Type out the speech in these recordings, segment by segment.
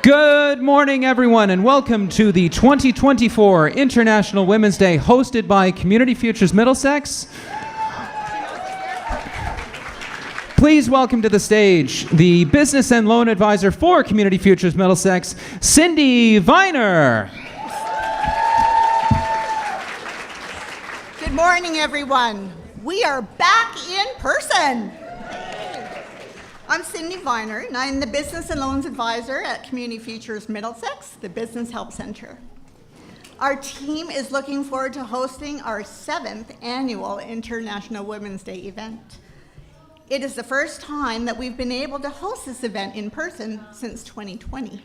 Good morning, everyone, and welcome to the 2024 International Women's Day, hosted by Community Futures Middlesex. Please welcome to the stage the Business and Loan Advisor for Community Futures Middlesex, Cindy Viner. Good morning, everyone. We are back in person. I'm Cindy Viner, and I'm the Business and Loans Advisor at Community Futures Middlesex, the Business Help Center. Our team is looking forward to hosting our 7th annual International Women's Day event. It is the first time that we've been able to host this event in person since 2020.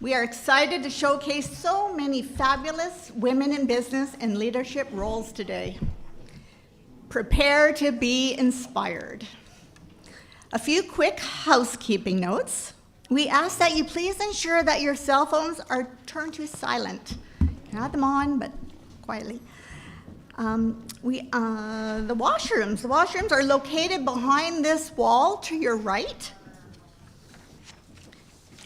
We are excited to showcase so many fabulous women in business and leadership roles today. Prepare to be inspired. A few quick housekeeping notes. We ask that you please ensure that your cell phones are turned to silent. You can have them on, but quietly. The washrooms are located behind this wall to your right.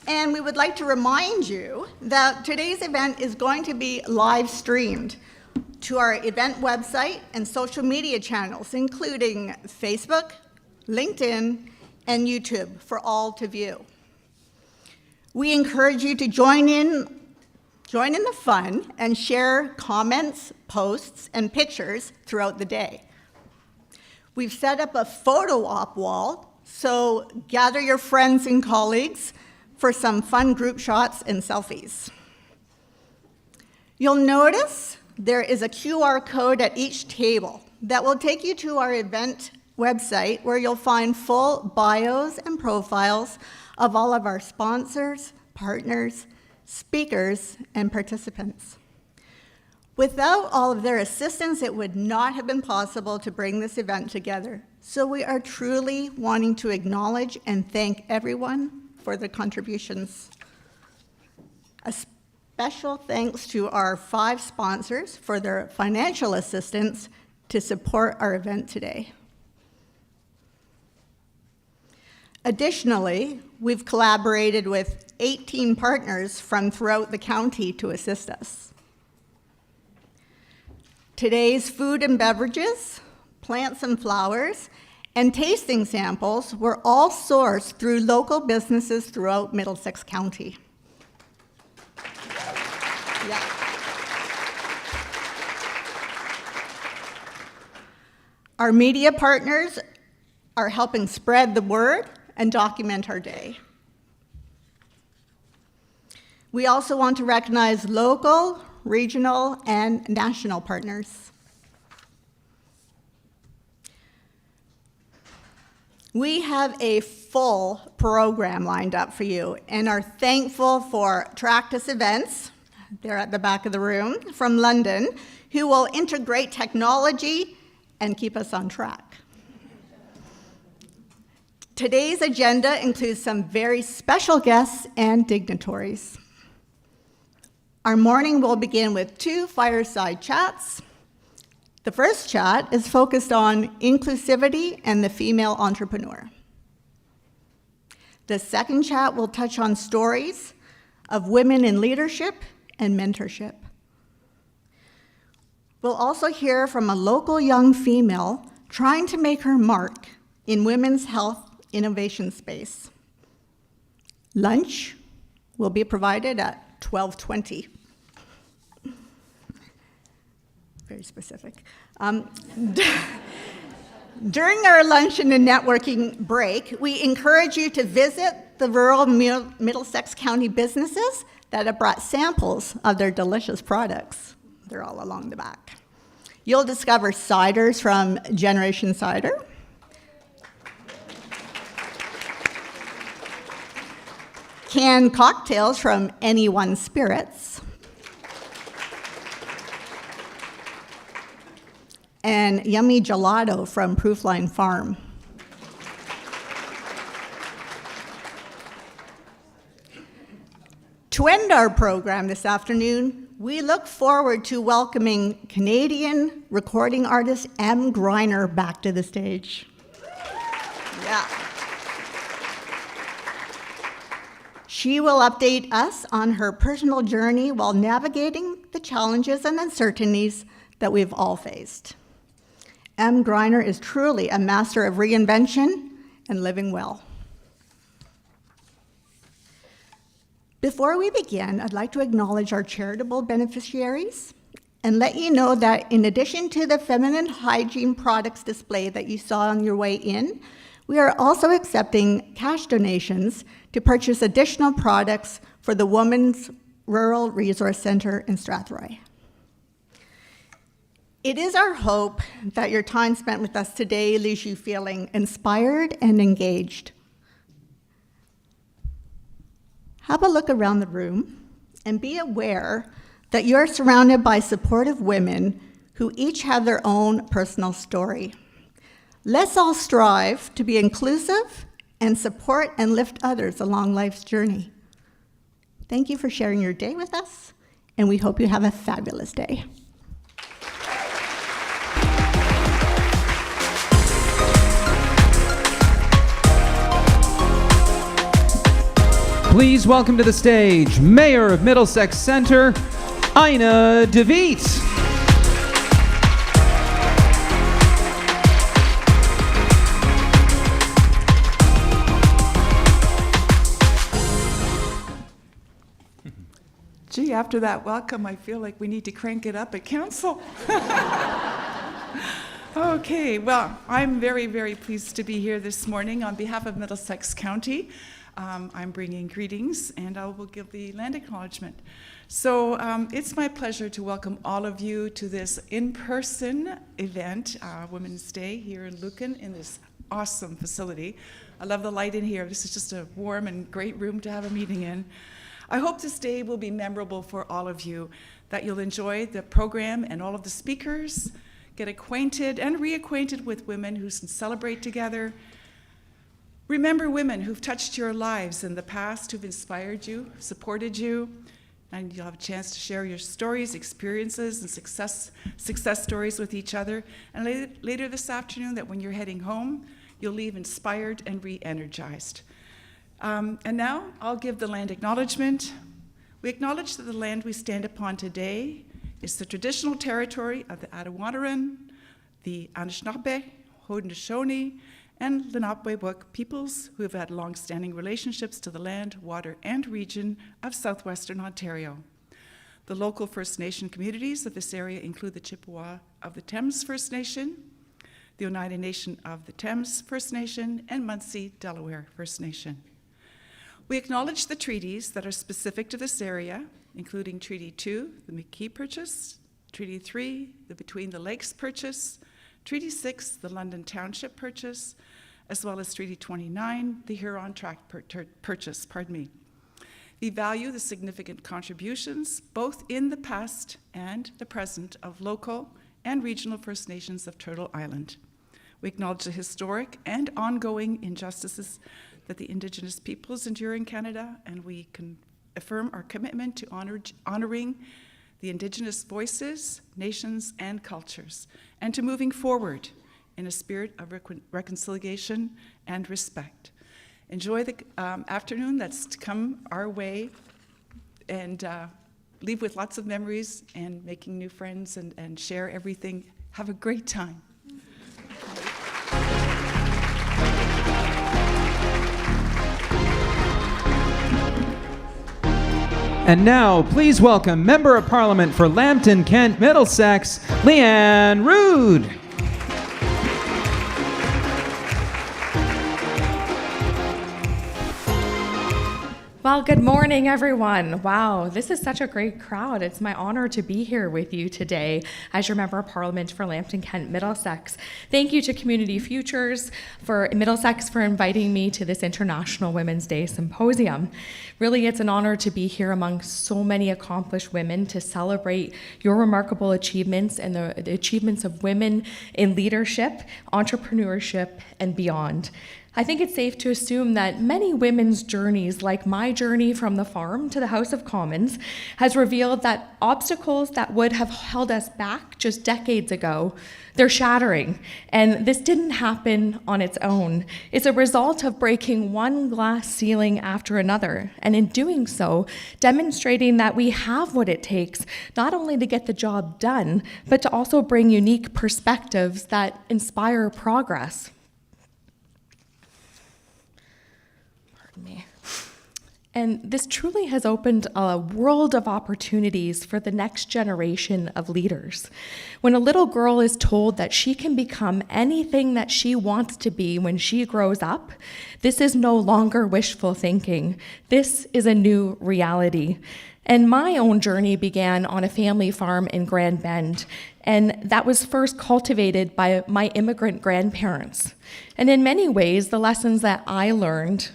And we would like to remind you that today's event is going to be live streamed to our event website and social media channels, including Facebook, LinkedIn, and YouTube for all to view. We encourage you to join in the fun and share comments, posts, and pictures throughout the day. We've set up a photo op wall, so gather your friends and colleagues for some fun group shots and selfies. You'll notice there is a QR code at each table that will take you to our event website, where you'll find full bios and profiles of all of our sponsors, partners, speakers, and participants. Without all of their assistance, it would not have been possible to bring this event together. So we are truly wanting to acknowledge and thank everyone for their contributions. A special thanks to our 5 sponsors for their financial assistance to support our event today. Additionally, we've collaborated with 18 partners from throughout the county to assist us. Today's food and beverages, plants and flowers, and tasting samples were all sourced through local businesses throughout Middlesex County. Yeah. Our media partners are helping spread the word and document our day. We also want to recognize local, regional, and national partners. We have a full program lined up for you and are thankful for Tractus Events, they're at the back of the room, from London, who will integrate technology and keep us on track. Today's agenda includes some very special guests and dignitaries. Our morning will begin with 2 fireside chats. The first chat is focused on inclusivity and the female entrepreneur. The second chat will touch on stories of women in leadership and mentorship. We'll also hear from a local young female trying to make her mark in women's health innovation space. Lunch will be provided at 12:20. Very specific. During our luncheon and networking break, we encourage you to visit the rural Middlesex County businesses that have brought samples of their delicious products. They're all along the back. You'll discover ciders from Generation Cider, canned cocktails from Anyone Spirits, and yummy gelato from Proofline Farm. To end our program this afternoon, we look forward to welcoming Canadian recording artist M. Greiner back to the stage. Yeah. She will update us on her personal journey while navigating the challenges and uncertainties that we've all faced. M. Greiner is truly a master of reinvention and living well. Before we begin, I'd like to acknowledge our charitable beneficiaries and let you know that in addition to the feminine hygiene products display that you saw on your way in, we are also accepting cash donations to purchase additional products for the Women's Rural Resource Center in Strathroy. It is our hope that your time spent with us today leaves you feeling inspired and engaged. Have a look around the room and be aware that you're surrounded by supportive women who each have their own personal story. Let's all strive to be inclusive and support and lift others along life's journey. Thank you for sharing your day with us, and we hope you have a fabulous day. Please welcome to the stage Mayor of Middlesex Center, Aina DeViet. Gee, after that welcome, I feel like we need to crank it up at council. Okay, well, I'm very, very pleased to be here this morning on behalf of Middlesex County. I'm bringing greetings, and I will give the land acknowledgement. So it's my pleasure to welcome all of you to this in-person event, Women's Day here in Lucan, in this awesome facility. I love the light in here. This is just a warm and great room to have a meeting in. I hope this day will be memorable for all of you, that you'll enjoy the program and all of the speakers, get acquainted and reacquainted with women who can celebrate together. Remember women who've touched your lives in the past, who've inspired you, supported you, and you'll have a chance to share your stories, experiences, and success stories with each other. And later this afternoon, that when you're heading home, you'll leave inspired and re-energized. And now I'll give the land acknowledgement. We acknowledge that the land we stand upon today is the traditional territory of the Adawanaran, the Anishinaabe, Haudenosaunee, and Lenape-Wook peoples who have had long-standing relationships to the land, water, and region of southwestern Ontario. The local First Nation communities of this area include the Chippewa of the Thames First Nation, the Oneida Nation of the Thames First Nation, and Munsee Delaware First Nation. We acknowledge the treaties that are specific to this area, including Treaty 2, the McKee Purchase, Treaty 3, the Between the Lakes Purchase, Treaty 6, the London Township Purchase, as well as Treaty 29, the Huron Tract Purchase. We value the significant contributions, both in the past and the present, of local and regional First Nations of Turtle Island. We acknowledge the historic and ongoing injustices that the Indigenous peoples endure in Canada, and we can affirm our commitment to honoring the Indigenous voices, nations, and cultures, and to moving forward in a spirit of reconciliation and respect. Enjoy the afternoon that's to come our way, and leave with lots of memories and making new friends and share everything. Have a great time. And now, please welcome Member of Parliament for Lambton-Kent-Middlesex, Leanne Rood. Well, good morning, everyone. Wow, this is such a great crowd. It's my honor to be here with you today as your Member of Parliament for Lambton-Kent-Middlesex. Thank you to Community Futures for Middlesex for inviting me to this International Women's Day Symposium. Really, it's an honor to be here among so many accomplished women to celebrate your remarkable achievements and the achievements of women in leadership, entrepreneurship, and beyond. I think it's safe to assume that many women's journeys, like my journey from the farm to the House of Commons, has revealed that obstacles that would have held us back just decades ago, they're shattering. And this didn't happen on its own. It's a result of breaking one glass ceiling after another, and in doing so, demonstrating that we have what it takes not only to get the job done, but to also bring unique perspectives that inspire progress. Me. And this truly has opened a world of opportunities for the next generation of leaders. When a little girl is told that she can become anything that she wants to be when she grows up, this is no longer wishful thinking. This is a new reality. And my own journey began on a family farm in Grand Bend, and that was first cultivated by my immigrant grandparents. And in many ways, the lessons that I learned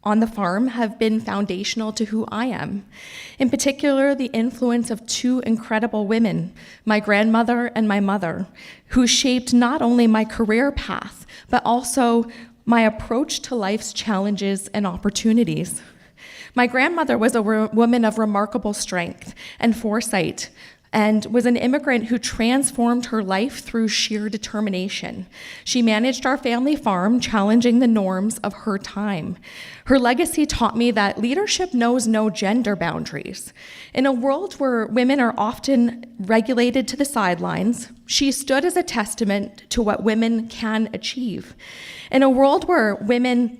on the farm have been foundational to who I am. In particular, the influence of two incredible women, my grandmother and my mother, who shaped not only my career path, but also my approach to life's challenges and opportunities. My grandmother was a woman of remarkable strength and foresight, and was an immigrant who transformed her life through sheer determination. She managed our family farm, challenging the norms of her time. Her legacy taught me that leadership knows no gender boundaries. In a world where women are often regulated to the sidelines, she stood as a testament to what women can achieve. In a world where women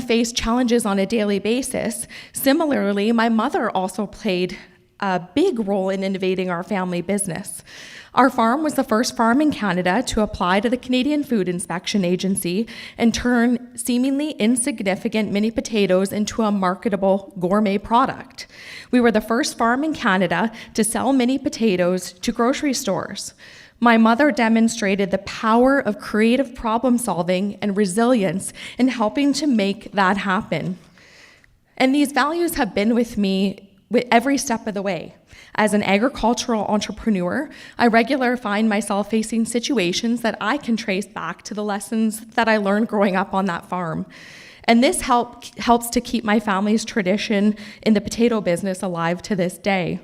face challenges on a daily basis, similarly, my mother also played a big role in innovating our family business. Our farm was the first farm in Canada to apply to the Canadian Food Inspection Agency and turn seemingly insignificant mini potatoes into a marketable gourmet product. We were the first farm in Canada to sell mini potatoes to grocery stores. My mother demonstrated the power of creative problem solving and resilience in helping to make that happen. And these values have been with me with every step of the way. As an agricultural entrepreneur, I regularly find myself facing situations that I can trace back to the lessons that I learned growing up on that farm. And this helps to keep my family's tradition in the potato business alive to this day.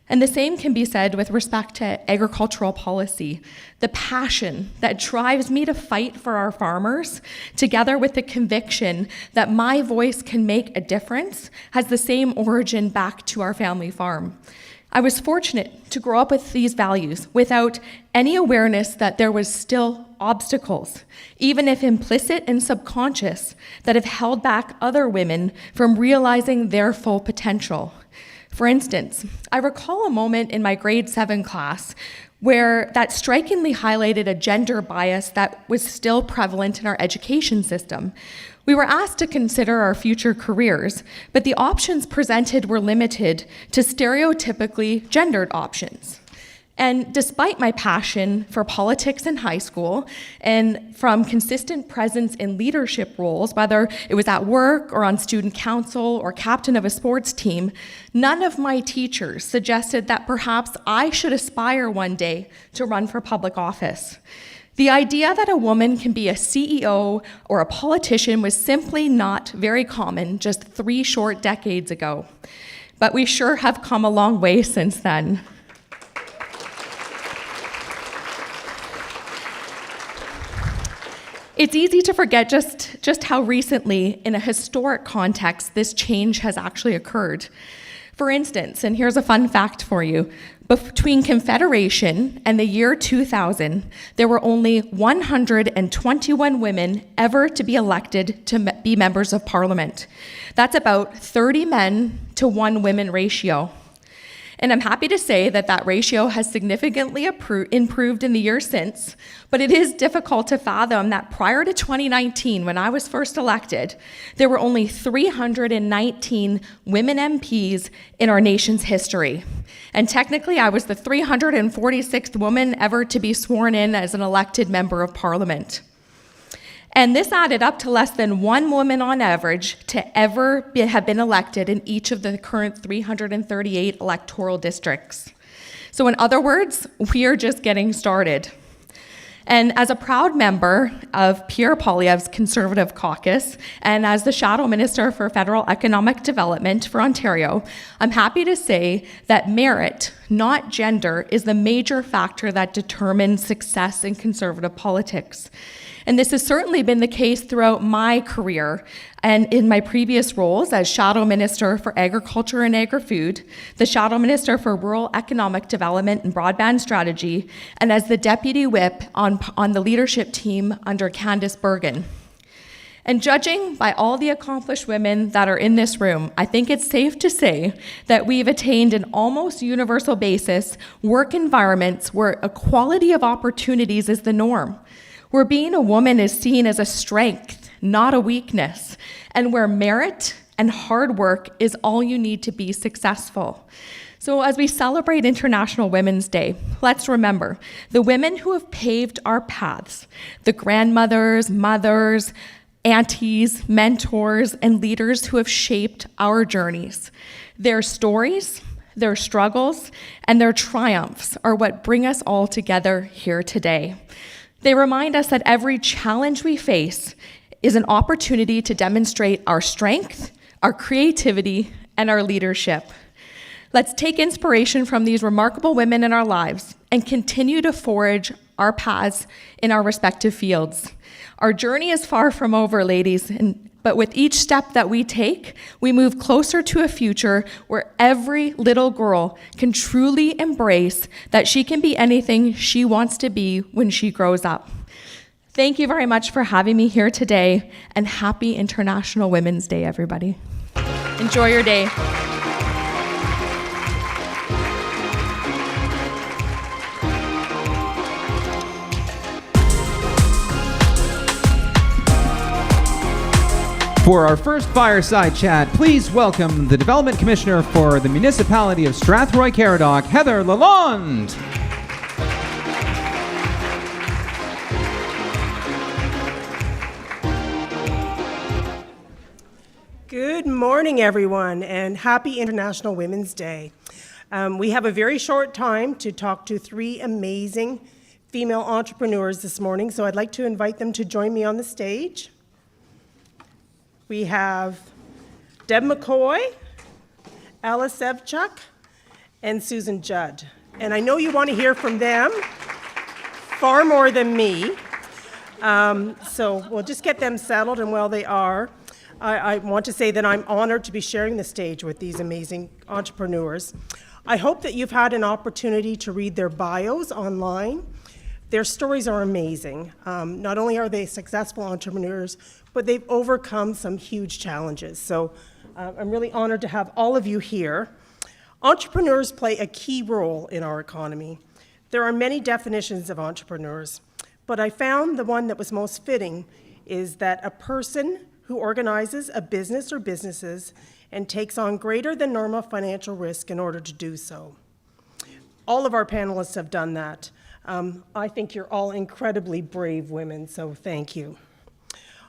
And the same can be said with respect to agricultural policy. The passion that drives me to fight for our farmers, together with the conviction that my voice can make a difference, has the same origin back to our family farm. I was fortunate to grow up with these values without any awareness that there was still obstacles, even if implicit and subconscious, that have held back other women from realizing their full potential. For instance, I recall a moment in my grade 7 class where that strikingly highlighted a gender bias that was still prevalent in our education system. We were asked to consider our future careers, but the options presented were limited to stereotypically gendered options. And despite my passion for politics in high school and from consistent presence in leadership roles, whether it was at work or on student council or captain of a sports team, none of my teachers suggested that perhaps I should aspire one day to run for public office. The idea that a woman can be a CEO or a politician was simply not very common just 3 short decades ago. But we sure have come a long way since then. It's easy to forget just how recently, in a historic context, this change has actually occurred. For instance, and here's a fun fact for you, between Confederation and the year 2000, there were only 121 women ever to be elected to be members of Parliament. That's about 30 men to 1 women ratio. And I'm happy to say that that ratio has significantly improved in the years since, but it is difficult to fathom that prior to 2019, when I was first elected, there were only 319 women MPs in our nation's history. And technically, I was the 346th woman ever to be sworn in as an elected member of Parliament. And this added up to less than 1 woman on average to ever have been elected in each of the current 338 electoral districts. So in other words, we are just getting started. And as a proud member of Pierre Poilievre's Conservative Caucus, and as the Shadow Minister for Federal Economic Development for Ontario, I'm happy to say that merit, not gender, is the major factor that determines success in Conservative politics. And this has certainly been the case throughout my career and in my previous roles as Shadow Minister for Agriculture and Agri-Food, the Shadow Minister for Rural Economic Development and Broadband Strategy, and as the Deputy Whip on the leadership team under Candice Bergen. And judging by all the accomplished women that are in this room, I think it's safe to say that we've attained an almost universal basis work environments where equality of opportunities is the norm, where being a woman is seen as a strength, not a weakness, and where merit and hard work is all you need to be successful. So as we celebrate International Women's Day, let's remember the women who have paved our paths, the grandmothers, mothers, aunties, mentors, and leaders who have shaped our journeys. Their stories, their struggles, and their triumphs are what bring us all together here today. They remind us that every challenge we face is an opportunity to demonstrate our strength, our creativity, and our leadership. Let's take inspiration from these remarkable women in our lives and continue to forge our paths in our respective fields. Our journey is far from over, ladies, but with each step that we take, we move closer to a future where every little girl can truly embrace that she can be anything she wants to be when she grows up. Thank you very much for having me here today, and happy International Women's Day, everybody. Enjoy your day. For our first fireside chat, please welcome the Development Commissioner for the Municipality of Strathroy-Caradoc, Heather Lalonde. Good morning, everyone, and happy International Women's Day. We have a very short time to talk to three amazing female entrepreneurs this morning, so I'd like to invite them to join me on the stage. We have Deb McCoy, Alla Shevchuk, and Susan Judd. And I know you want to hear from them far more than me. So we'll just get them settled, and while they are, I want to say that I'm honored to be sharing the stage with these amazing entrepreneurs. I hope that you've had an opportunity to read their bios online. Their stories are amazing. Not only are they successful entrepreneurs, but they've overcome some huge challenges. So I'm really honored to have all of you here. Entrepreneurs play a key role in our economy. There are many definitions of entrepreneurs, but I found the one that was most fitting is that a person who organizes a business or businesses and takes on greater than normal financial risk in order to do so. All of our panelists have done that. I think you're all incredibly brave women, so thank you.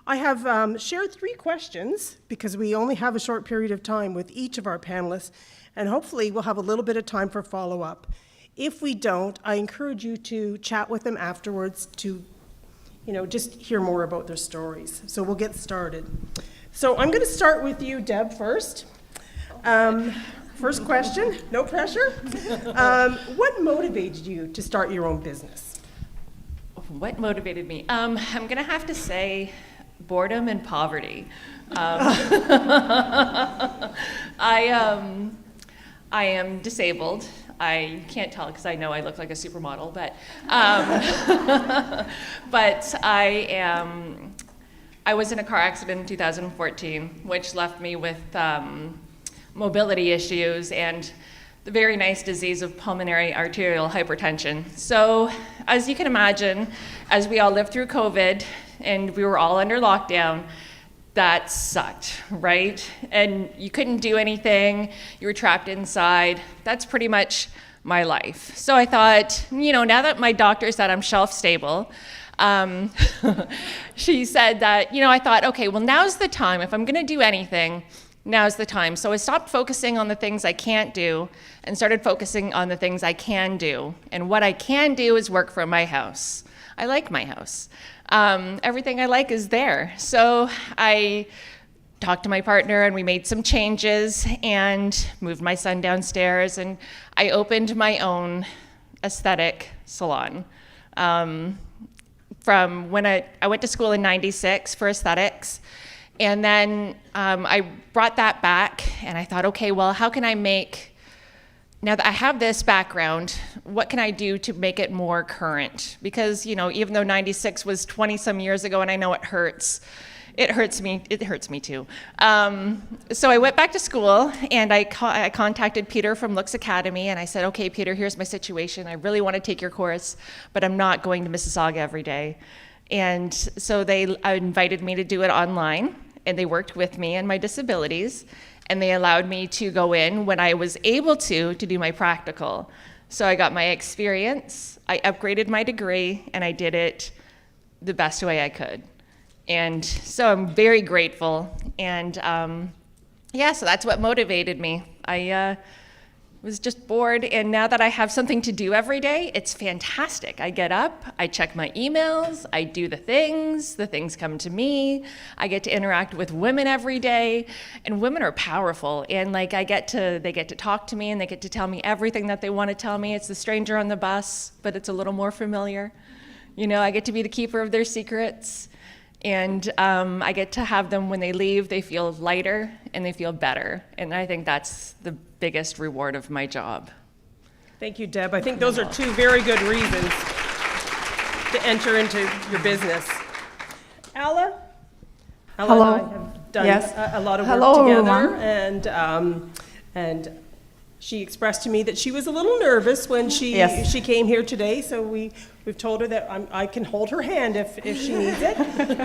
I have shared three questions because we only have a short period of time with each of our panelists, and hopefully we'll have a little bit of time for follow-up. If we don't, I encourage you to chat with them afterwards to, just hear more about their stories. So we'll get started. So I'm going to start with you, Deb, first. First question, no pressure. What motivated you to start your own business? What motivated me? I'm going to have to say boredom and poverty. I am disabled. I can't tell because I know I look like a supermodel, but I was in a car accident in 2014, which left me with mobility issues and the very nice disease of pulmonary arterial hypertension. So, as you can imagine, as we all lived through COVID and we were all under lockdown, that sucked, right? And you couldn't do anything, you were trapped inside. That's pretty much my life. So I thought, now that my doctor said I'm shelf stable, she said that, I thought, okay, well, now's the time. If I'm gonna do anything, now's the time. So I stopped focusing on the things I can't do and started focusing on the things I can do. And what I can do is work from my house. I like my house. Everything I like is there. So I talked to my partner and we made some changes and moved my son downstairs, and I opened my own aesthetic salon. From when I went to school in '96 for aesthetics, and then I brought that back and I thought, okay, well, how can I make, now that I have this background, what can I do to make it more current? Because, you know, even though '96 was 20 some years ago, and I know it hurts me too. So I went back to school and I contacted Peter from Looks Academy, and I said, okay, Peter, here's my situation. I really want to take your course, but I'm not going to Mississauga every day. And so they invited me to do it online, and they worked with me and my disabilities, and they allowed me to go in when I was able to do my practical. So I got my experience, I upgraded my degree, and I did it the best way I could. And so I'm very grateful, and yeah, so that's what motivated me. I was just bored, and now that I have something to do every day, it's fantastic. I get up, I check my emails, I do the things come to me, I get to interact with women every day, and women are powerful, and like they get to talk to me, and they get to tell me everything that they want to tell me. It's the stranger on the bus, but it's a little more familiar. You know, I get to be the keeper of their secrets. And I get to have them, when they leave, they feel lighter and they feel better. And I think that's the biggest reward of my job. Thank you, Deb. I think those are two very good reasons to enter into your business. Alla? Alla Hello. and I have done Yes. a lot of work Hello, together, everyone. and she expressed to me that she was a little nervous when she Yes. she came here today, so we've told her that I can hold her hand if she needs it,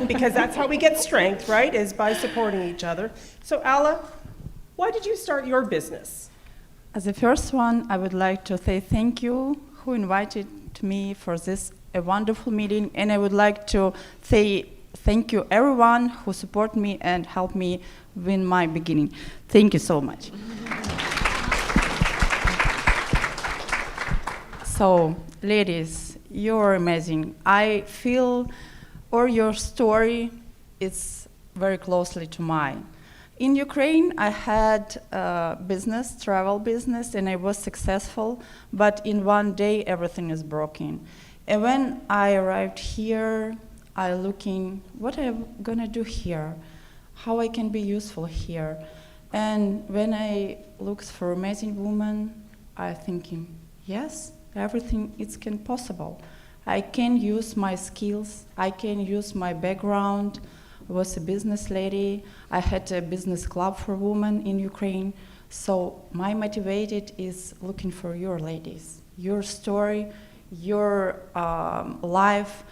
because that's how we get strength, right, is by supporting each other. So Alla, why did you start your business? As the first one, I would like to say thank you who invited me for this a wonderful meeting, and I would like to say thank you everyone who support me and helped me win my beginning. Thank you so much. So, ladies, you're amazing. I feel, or your story is very closely to mine. In Ukraine, I had a business, travel business, and I was successful, but in one day, everything is broken. And when I arrived here, I looking, what am I gonna do here? How I can be useful here? And when I looked for amazing woman, I thinking, yes, everything is possible. I can use my skills, I can use my background. I was a business lady, I had a business club for women in Ukraine. So my motivated is looking for your ladies, your story, your life.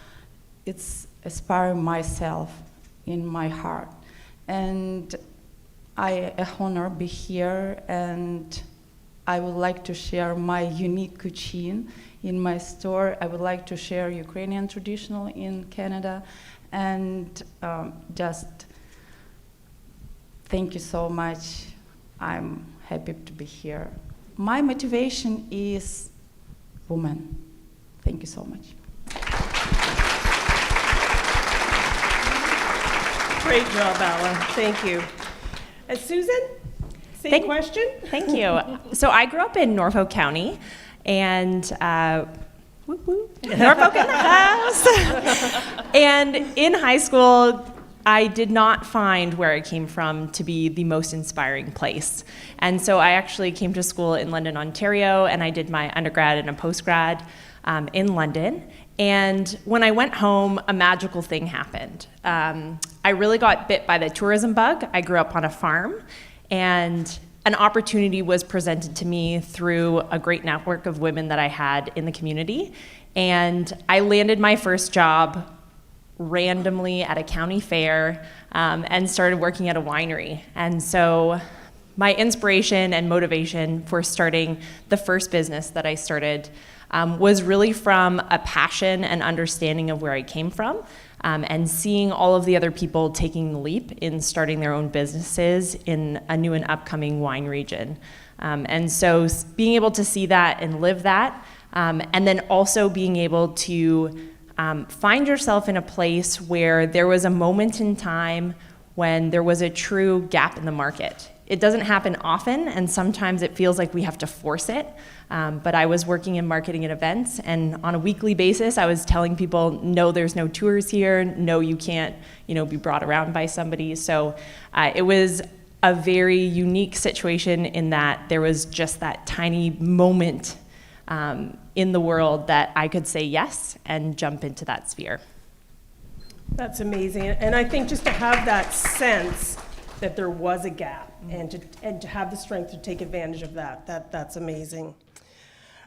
It's inspiring myself in my heart. And I honor be here, and I would like to share my unique cuisine in my store. I would like to share Ukrainian traditional in Canada, and just thank you so much. I'm happy to be here. My motivation is woman. Thank you so much. Great job, Alla. Thank you. And Susan, same question? Thank you. So I grew up in Norfolk County, and Norfolk in the house. And in high school, I did not find where I came from to be the most inspiring place. And so I actually came to school in London, Ontario, and I did my undergrad and a postgrad in London. And when I went home, a magical thing happened. I really got bit by the tourism bug. I grew up on a farm, and an opportunity was presented to me through a great network of women that I had in the community. And I landed my first job randomly at a county fair and started working at a winery. And so my inspiration and motivation for starting the first business that I started was really from a passion and understanding of where I came from, and seeing all of the other people taking the leap in starting their own businesses in a new and upcoming wine region. And so being able to see that and live that, and then also being able to find yourself in a place where there was a moment in time when there was a true gap in the market. It doesn't happen often, and sometimes it feels like we have to force it. But I was working in marketing and events, and on a weekly basis, I was telling people, no, there's no tours here. No, you can't, be brought around by somebody. So it was a very unique situation in that there was just that tiny moment in the world that I could say yes and jump into that sphere. That's amazing. And I think just to have that sense that there was a gap and to have the strength to take advantage of that's amazing.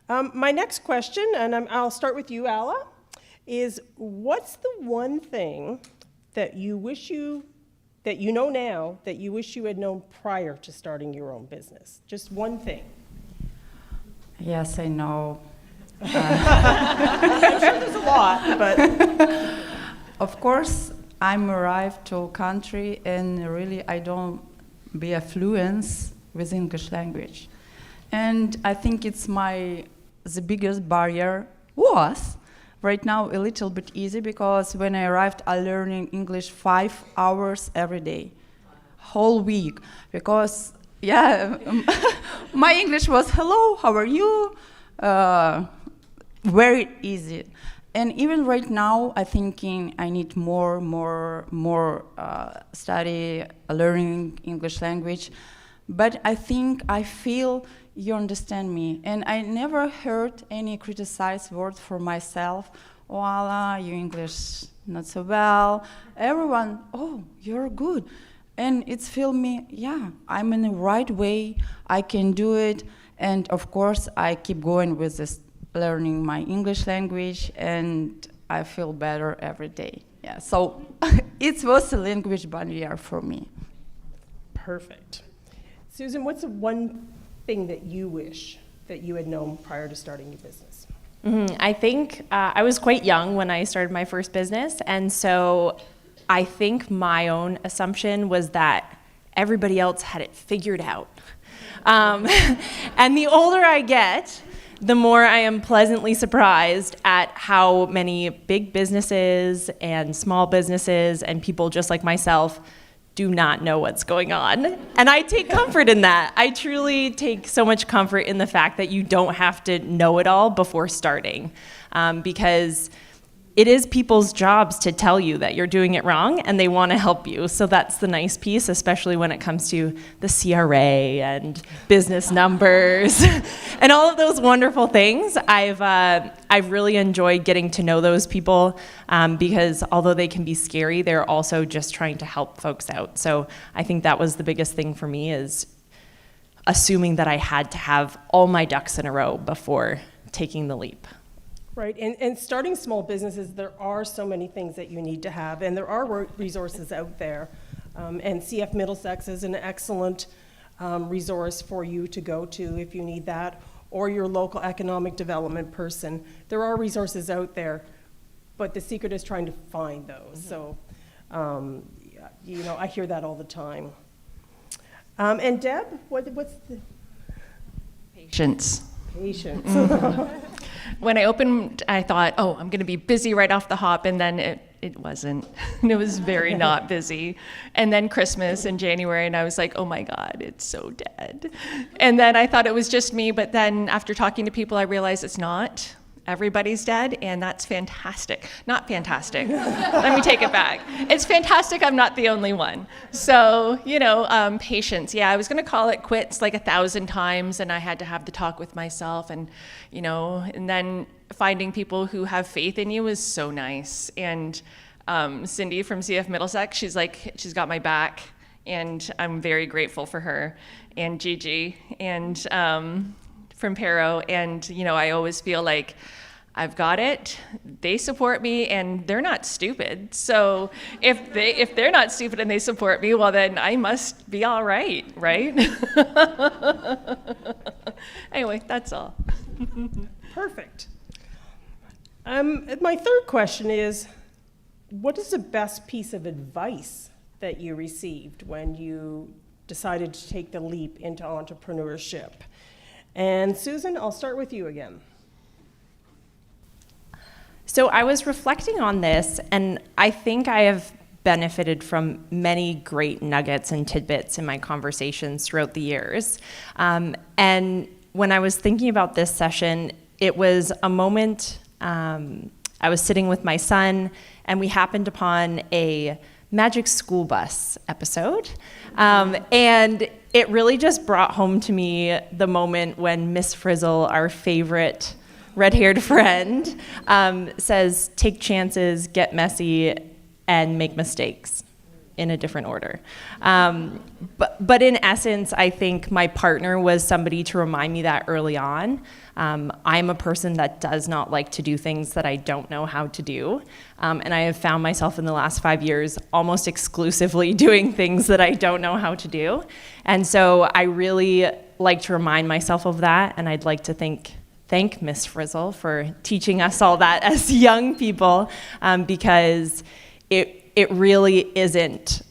My next question, and I'll start with you, Alla, is what's the one thing that you know now that you wish you had known prior to starting your own business? Just one thing. Yes, I know. I'm sure there's a lot, but... Of course, I'm arrived to a country and really I don't be fluent with English language. And I think it's the biggest barrier was right now a little bit easy because when I arrived, I learning English 5 hours every day, whole week. Because, my English was, hello, how are you? Very easy. And even right now, I'm thinking I need more study, learning English language. But I feel you understand me. And I never heard any criticized word for myself. Oh, Alla, your English not so well. Everyone, oh, you're good. And it's feel me, I'm in the right way. I can do it. And of course, I keep going with this learning my English language, and I feel better every day. Yeah, so it was a language barrier for me. Perfect. Susan, what's the one thing that you wish that you had known prior to starting your business? I think I was quite young when I started my first business, and so I think my own assumption was that everybody else had it figured out. And the older I get, the more I am pleasantly surprised at how many big businesses and small businesses and people just like myself do not know what's going on. And I take comfort in that. I truly take so much comfort in the fact that you don't have to know it all before starting, because it is people's jobs to tell you that you're doing it wrong, and they want to help you. So that's the nice piece, especially when it comes to the CRA and business numbers and all of those wonderful things. I've really enjoyed getting to know those people because although they can be scary, they're also just trying to help folks out. So I think that was the biggest thing for me, is assuming that I had to have all my ducks in a row before taking the leap. Right, and starting small businesses, there are so many things that you need to have, and there are resources out there. And CF Middlesex is an excellent resource for you to go to if you need that, or your local economic development person. There are resources out there, but the secret is trying to find those. So, I hear that all the time. And Deb, what's the... Patience. Patience. When I opened, I thought, oh, I'm going to be busy right off the hop, and then it wasn't. It was very not busy. And then Christmas in January, and I was like, oh my God, it's so dead. And then I thought it was just me, but then after talking to people, I realized it's not. Everybody's dead, and that's fantastic. Not fantastic. Let me take it back. It's fantastic I'm not the only one. So, patience. Yeah, I was going to call it quits like 1,000 times, and I had to have the talk with myself, and, and then finding people who have faith in you is so nice. And Cindy from CF Middlesex, she's got my back, and I'm very grateful for her. And Gigi, and from Pero, and I always feel like I've got it. They support me, and they're not stupid. So if they're not stupid and they support me, well then I must be all right, right? Anyway, that's all. Perfect. My third question is, what is the best piece of advice that you received when you decided to take the leap into entrepreneurship? And Susan, I'll start with you again. So I was reflecting on this, and I think I have benefited from many great nuggets and tidbits in my conversations throughout the years. And when I was thinking about this session, it was a moment, I was sitting with my son, and we happened upon a Magic School Bus episode. And it really just brought home to me the moment when Miss Frizzle, our favorite red-haired friend, says, take chances, get messy, and make mistakes in a different order. But in essence, I think my partner was somebody to remind me that early on. I'm a person that does not like to do things that I don't know how to do. And I have found myself in the last 5 years almost exclusively doing things that I don't know how to do. And so I really like to remind myself of that, and I'd like to thank Miss Frizzle for teaching us all that as young people, because it really isn't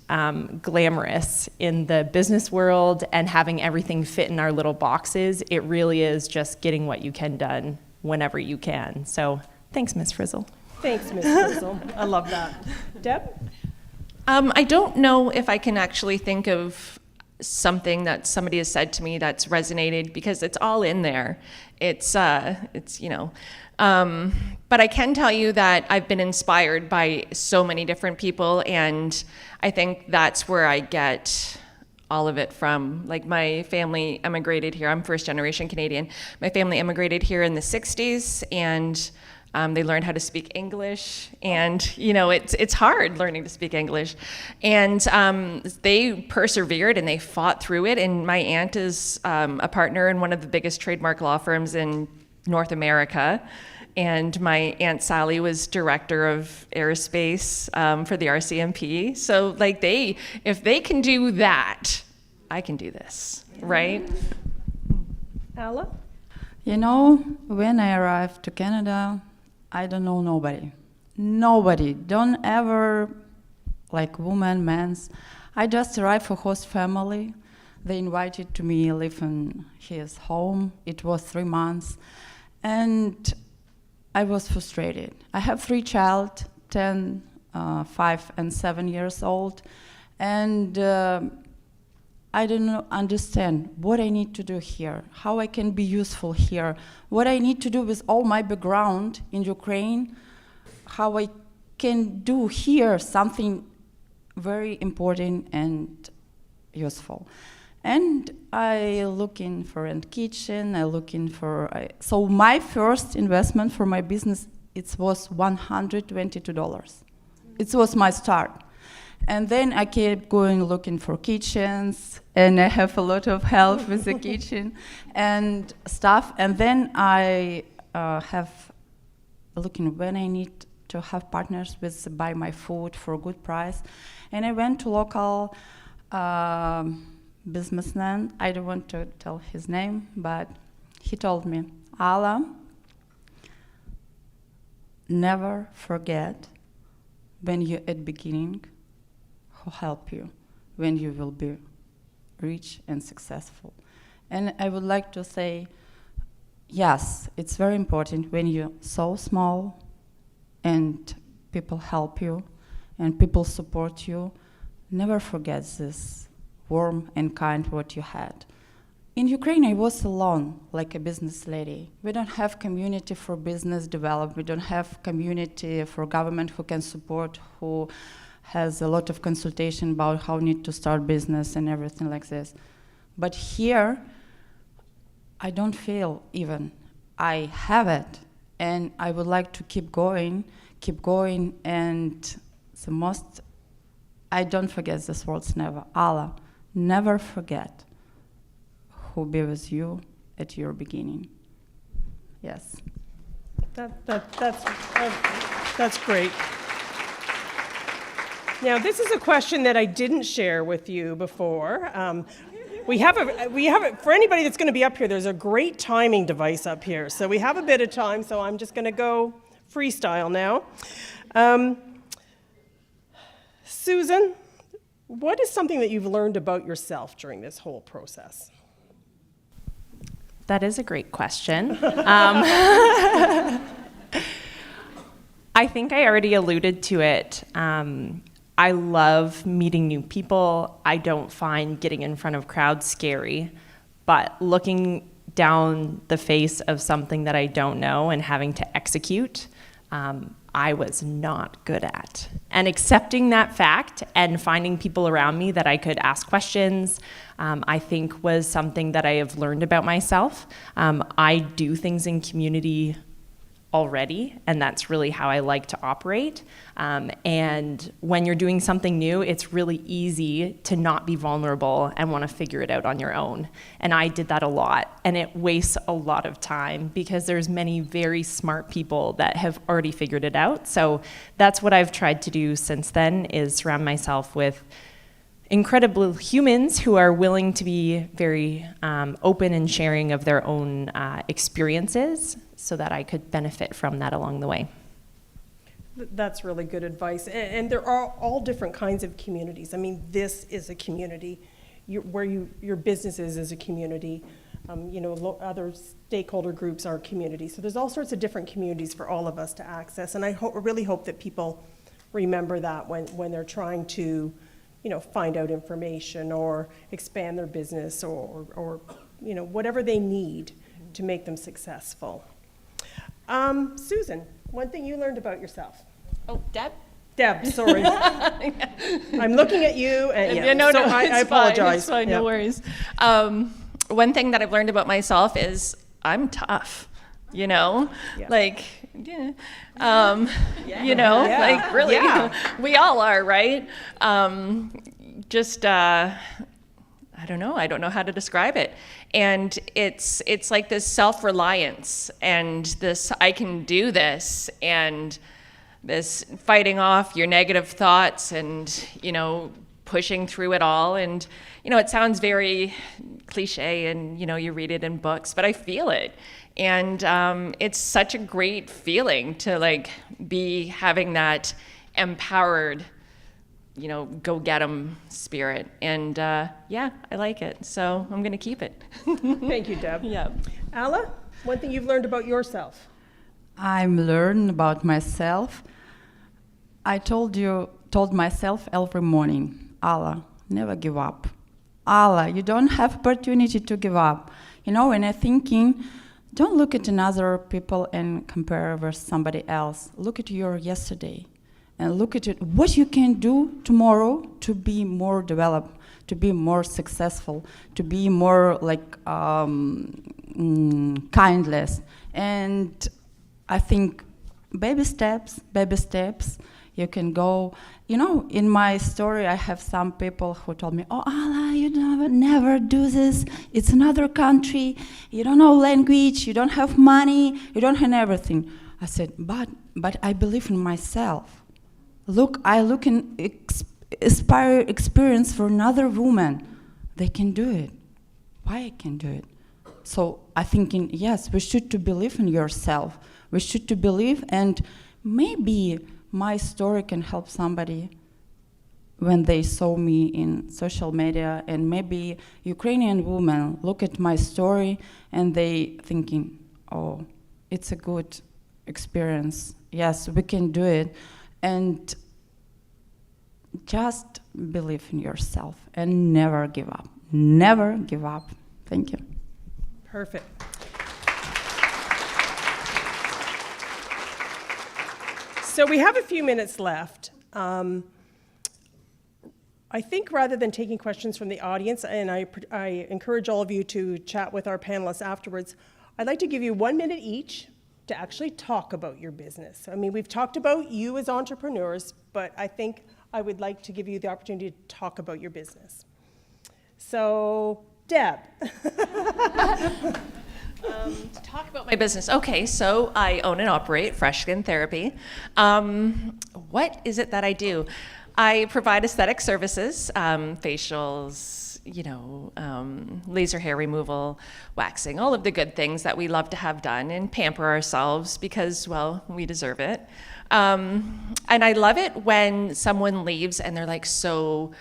glamorous in the business world and having everything fit in our little boxes. It really is just getting what you can done whenever you can. So thanks, Miss Frizzle. Thanks, Miss Frizzle. I love that. Deb? I don't know if I can actually think of something that somebody has said to me that's resonated, because it's all in there. It's but I can tell you that I've been inspired by so many different people, and I think that's where I get all of it from. Like, my family emigrated here. I'm first generation Canadian. My family emigrated here in the 60s, and they learned how to speak English, and it's hard learning to speak English, and they persevered and they fought through it. And my aunt is a partner in one of the biggest trademark law firms in North America, and my Aunt Sally was director of aerospace for the RCMP. So if they can do that, I can do this, right? Alla? When I arrived to Canada, I don't know nobody. Nobody. Don't ever, woman, men's. I just arrived for host family. They invited to me live in his home. It was 3 months. And I was frustrated. I have 3 children, 10, 5, and 7 years old. And I don't understand what I need to do here, how I can be useful here, what I need to do with all my background in Ukraine, how I can do here something very important and useful. And I looking for a kitchen, so my first investment for my business, it was $122. It was my start. And then I kept going looking for kitchens, and I have a lot of help with the kitchen and stuff. And then I have looking when I need to have partners with buy my food for a good price. And I went to local businessman. I don't want to tell his name, but he told me, Alla, never forget when you're at beginning who help you when you will be rich and successful. And I would like to say, yes, it's very important when you're so small and people help you and people support you. Never forget this warm and kind what you had. In Ukraine, I was alone, like a business lady. We don't have community for business development. We don't have community for government who can support, who has a lot of consultation about how need to start business and everything like this. But here, I don't feel even. I have it, and I would like to keep going, and the most, I don't forget this words never. Alla, never forget who be with you at your beginning. Yes. That's great. Now, this is a question that I didn't share with you before. We have for anybody that's going to be up here, there's a great timing device up here. So we have a bit of time, so I'm just going to go freestyle now. Susan, what is something that you've learned about yourself during this whole process? That is a great question. I think I already alluded to it. I love meeting new people. I don't find getting in front of crowds scary, but looking down the face of something that I don't know and having to execute, I was not good at. And accepting that fact and finding people around me that I could ask questions, I think was something that I have learned about myself. I do things in community already, and that's really how I like to operate. And when you're doing something new, it's really easy to not be vulnerable and want to figure it out on your own. And I did that a lot, and it wastes a lot of time because there's many very smart people that have already figured it out. So that's what I've tried to do since then, is surround myself with incredible humans who are willing to be very open and sharing of their own experiences, so that I could benefit from that along the way. That's really good advice. And there are all different kinds of communities. I mean, this is a community. Your business is a community. Other stakeholder groups are communities. So there's all sorts of different communities for all of us to access. And I really hope that people remember that when they're trying to, find out information or expand their business or whatever they need to make them successful. Susan, one thing you learned about yourself. Oh, Deb? Deb, sorry. I'm looking at you, and I apologize. It's fine, no worries. One thing that I've learned about myself is I'm tough, like, really, we all are, right? I don't know how to describe it. And it's like this self-reliance and this, I can do this, and this fighting off your negative thoughts and, pushing through it all. And, it sounds very cliche and, you read it in books, but I feel it. And it's such a great feeling to be having that empowered, go get 'em spirit. And I like it. So I'm going to keep it. Thank you, Deb. Yeah. Alla, one thing you've learned about yourself. I'm learning about myself. I told myself every morning, Alla, never give up. Alla, you don't have opportunity to give up. And I'm thinking, don't look at another people and compare with somebody else. Look at your yesterday. And look at it, what you can do tomorrow to be more developed, to be more successful, to be more kindness. And I think baby steps, you can go. In my story, I have some people who told me, oh, Alla, you never do this. It's another country. You don't know language. You don't have money. You don't have everything. I said, but I believe in myself. I look and inspire experience for another woman. They can do it. Why I can do it? So I thinking, yes, we should to believe in yourself. We should to believe, and maybe my story can help somebody when they saw me in social media, and maybe Ukrainian women look at my story and they thinking, oh, it's a good experience. Yes, we can do it. And just believe in yourself and never give up. Never give up. Thank you. Perfect. So we have a few minutes left. I think rather than taking questions from the audience, and I encourage all of you to chat with our panelists afterwards, I'd like to give you 1 minute each to actually talk about your business. I mean, we've talked about you as entrepreneurs, but I think I would like to give you the opportunity to talk about your business. So, Deb. To talk about my business. Okay, so I own and operate Fresh Skin Therapy. What is it that I do? I provide aesthetic services, facials, laser hair removal, waxing, all of the good things that we love to have done and pamper ourselves because, well, we deserve it. And I love it when someone leaves and they're so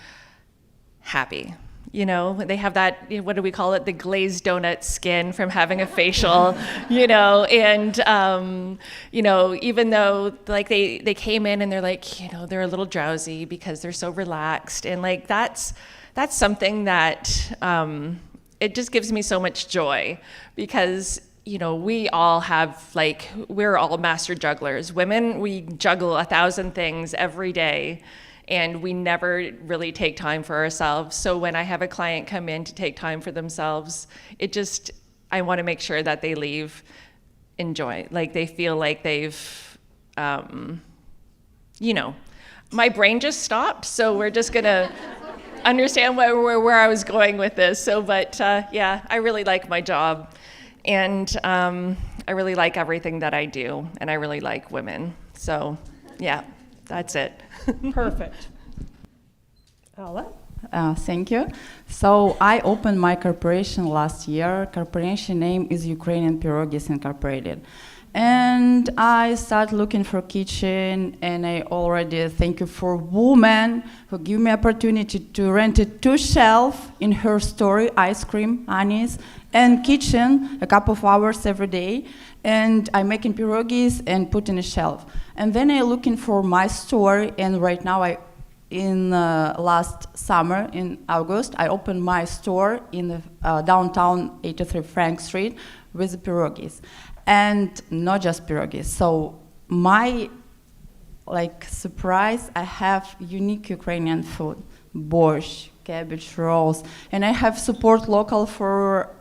happy. You know, they have that, what do we call it, the glazed donut skin from having a facial, you know, and, you know, even though like they came in and they're like, you know, they're a little drowsy because they're so relaxed. And like, that's something that, it just gives me so much joy because, you know, we all have like, we're all master jugglers. Women, we juggle 1,000 things every day. And we never really take time for ourselves. So when I have a client come in to take time for themselves, I want to make sure that they leave enjoy, like they feel like they've, you know, my brain just stopped. So we're just gonna understand where I was going with this. So, but yeah, I really like my job, and I really like everything that I do, and I really like women. So, yeah, that's it. Perfect. Alla? Thank you. So I opened my corporation last year. Corporation name is Ukrainian Perogies Incorporated. And I started looking for kitchen, and I already thank you for woman who give me opportunity to rent a 2 shelf in her store, ice cream, Annie's, and kitchen a couple of hours every day. And I'm making pierogies and put in a shelf. And then I looking for my store, and right now in last summer, in August, I opened my store in the downtown 83 Frank Street with the pierogies. And not just pierogies. So my surprise, I have unique Ukrainian food, borscht, cabbage rolls, and I have support local for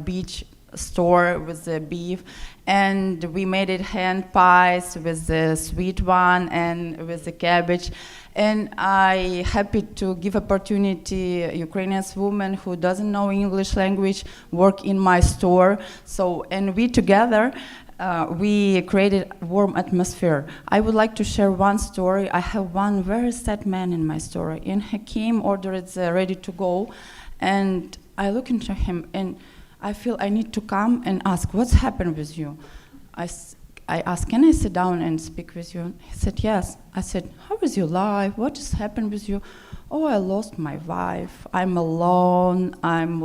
beach store with the beef, and we made it hand pies with the sweet one and with the cabbage. And I happy to give opportunity Ukrainian women who doesn't know English language work in my store. So, and we together, we created warm atmosphere. I would like to share one story. I have one very sad man in my store, and he came, ordered ready to go, and I look into him, and I feel I need to come and ask, what's happened with you? I asked, can I sit down and speak with you? He said, yes. I said, how is your life? What has happened with you? Oh, I lost my wife. I'm alone. I'm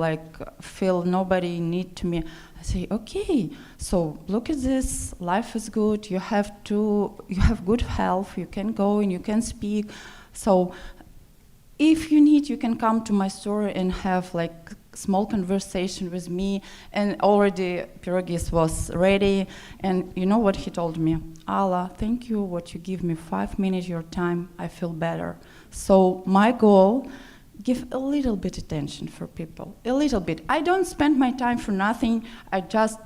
feel nobody need to me. I say, okay, so look at this. Life is good. You have good health. You can go and you can speak. So if you need, you can come to my store and have small conversation with me. And already pierogies was ready. And you know what he told me? Alla, thank you what you give me 5 minutes your time. I feel better. So my goal, give a little bit attention for people, a little bit. I don't spend my time for nothing. I just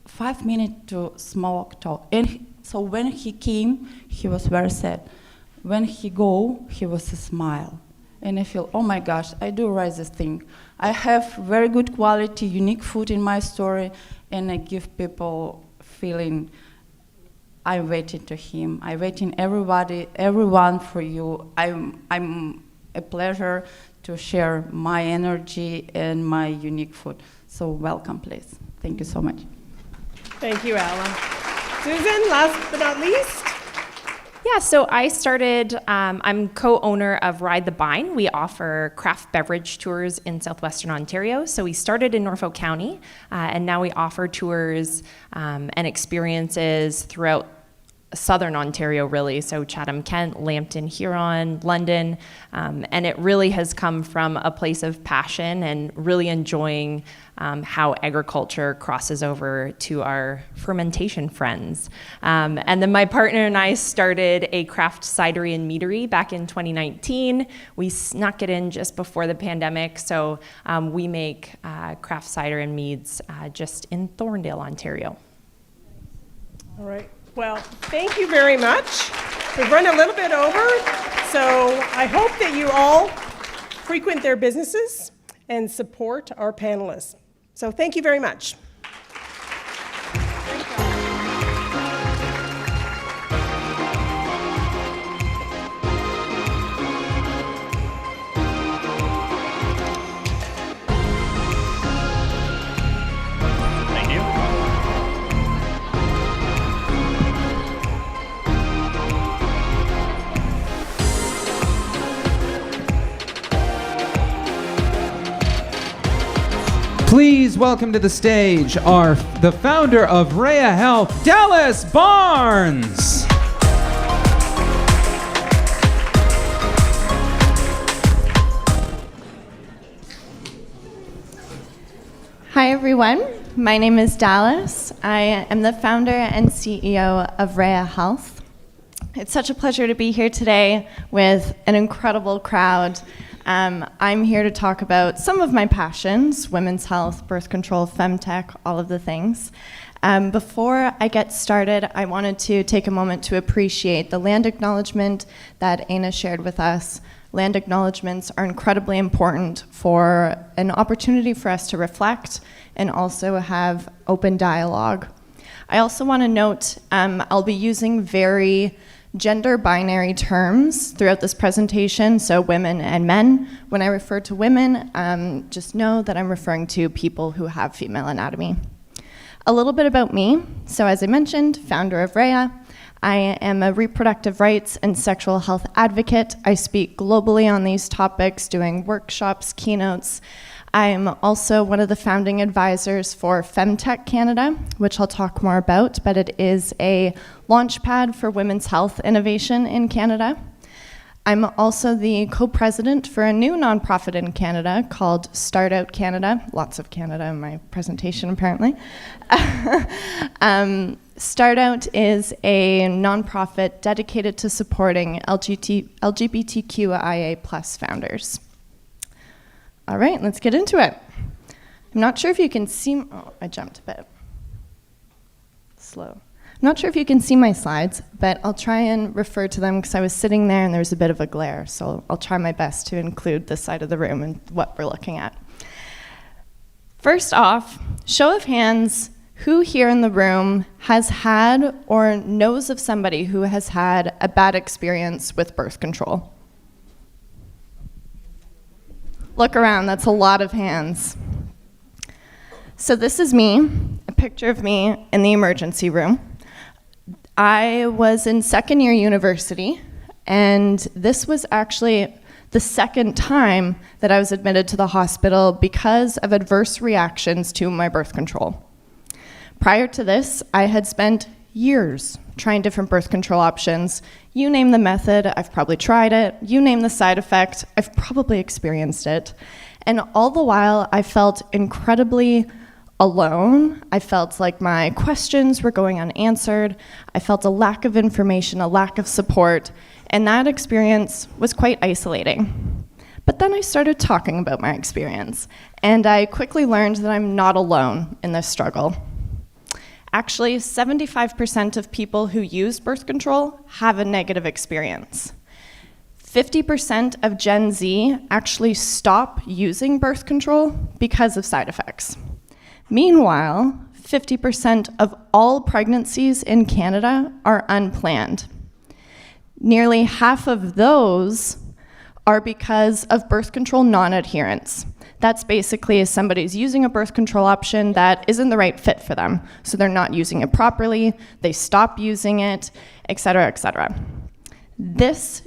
5 minutes to small talk. And so when he came, he was very sad. When he go, he was a smile. And I feel, oh my gosh, I do right this thing. I have very good quality, unique food in my store, and I give people feeling I'm waiting to him. I'm waiting everyone for you. I'm a pleasure to share my energy and my unique food. So welcome, please. Thank you so much. Thank you, Alla. Susan, last but not least. Yeah, so I started, I'm co-owner of Ride the Bine. We offer craft beverage tours in southwestern Ontario. So we started in Norfolk County, and now we offer tours and experiences throughout southern Ontario, really. So Chatham-Kent, Lambton, Huron, London. And it really has come from a place of passion and really enjoying how agriculture crosses over to our fermentation friends. And then my partner and I started a craft cidery and meadery back in 2019. We snuck it in just before the pandemic. So we make craft cider and meads just in Thorndale, Ontario. All right. Well, thank you very much. We've run a little bit over, so I hope that you all frequent their businesses and support our panelists. So thank you very much. Please welcome to the stage the founder of Reya Health, Dallas Barnes. Hi everyone, my name is Dallas. I am the founder and CEO of Reya Health. It's such a pleasure to be here today with an incredible crowd. I'm here to talk about some of my passions: women's health, birth control, femtech, all of the things. Before I get started, I wanted to take a moment to appreciate the land acknowledgement that Aina shared with us. Land acknowledgements are incredibly important for an opportunity for us to reflect and also have open dialogue. I also want to note I'll be using very gender binary terms throughout this presentation, so women and men. When I refer to women, just know that I'm referring to people who have female anatomy. A little bit about me. So as I mentioned, founder of Reya. I am a reproductive rights and sexual health advocate. I speak globally on these topics, doing workshops, keynotes. I am also one of the founding advisors for Femtech Canada, which I'll talk more about, but it is a launchpad for women's health innovation in Canada. I'm also the co-president for a new nonprofit in Canada called Start Out Canada. Lots of Canada in my presentation, apparently. Start Out is a nonprofit dedicated to supporting LGBTQIA+ founders. All right, let's get into it. I'm not sure if you can see, I jumped a bit. Slow. I'm not sure if you can see my slides, but I'll try and refer to them because I was sitting there and there was a bit of a glare, so I'll try my best to include this side of the room and what we're looking at. First off, show of hands, who here in the room has had or knows of somebody who has had a bad experience with birth control? Look around, that's a lot of hands. So this is me, a picture of me in the emergency room. I was in second year university, and this was actually the second time that I was admitted to the hospital because of adverse reactions to my birth control. Prior to this, I had spent years trying different birth control options. You name the method, I've probably tried it. You name the side effect, I've probably experienced it. And all the while, I felt incredibly alone. I felt like my questions were going unanswered. I felt a lack of information, a lack of support, and that experience was quite isolating. But then I started talking about my experience, and I quickly learned that I'm not alone in this struggle. Actually, 75% of people who use birth control have a negative experience. 50% of Gen Z actually stop using birth control because of side effects. Meanwhile, 50% of all pregnancies in Canada are unplanned. Nearly half of those are because of birth control non-adherence. That's basically if somebody's using a birth control option that isn't the right fit for them. So they're not using it properly, they stop using it, et cetera, et cetera. This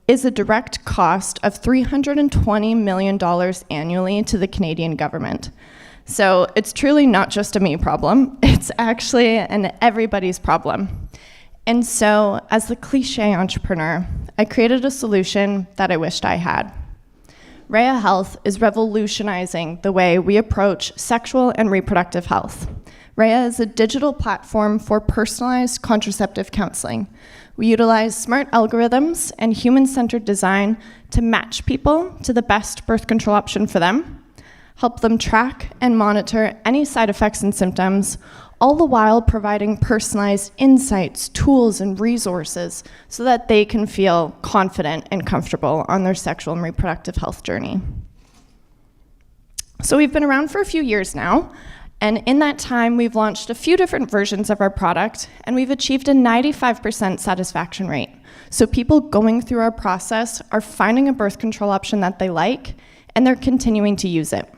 is a direct cost of $320 million annually to the Canadian government. So it's truly not just a me problem, it's actually an everybody's problem. And so as the cliche entrepreneur, I created a solution that I wished I had. Reya Health is revolutionizing the way we approach sexual and reproductive health. Reya is a digital platform for personalized contraceptive counseling. We utilize smart algorithms and human-centered design to match people to the best birth control option for them, help them track and monitor any side effects and symptoms, all the while providing personalized insights, tools, and resources so that they can feel confident and comfortable on their sexual and reproductive health journey. So we've been around for a few years now, and in that time, we've launched a few different versions of our product, and we've achieved a 95% satisfaction rate. So people going through our process are finding a birth control option that they like, and they're continuing to use it.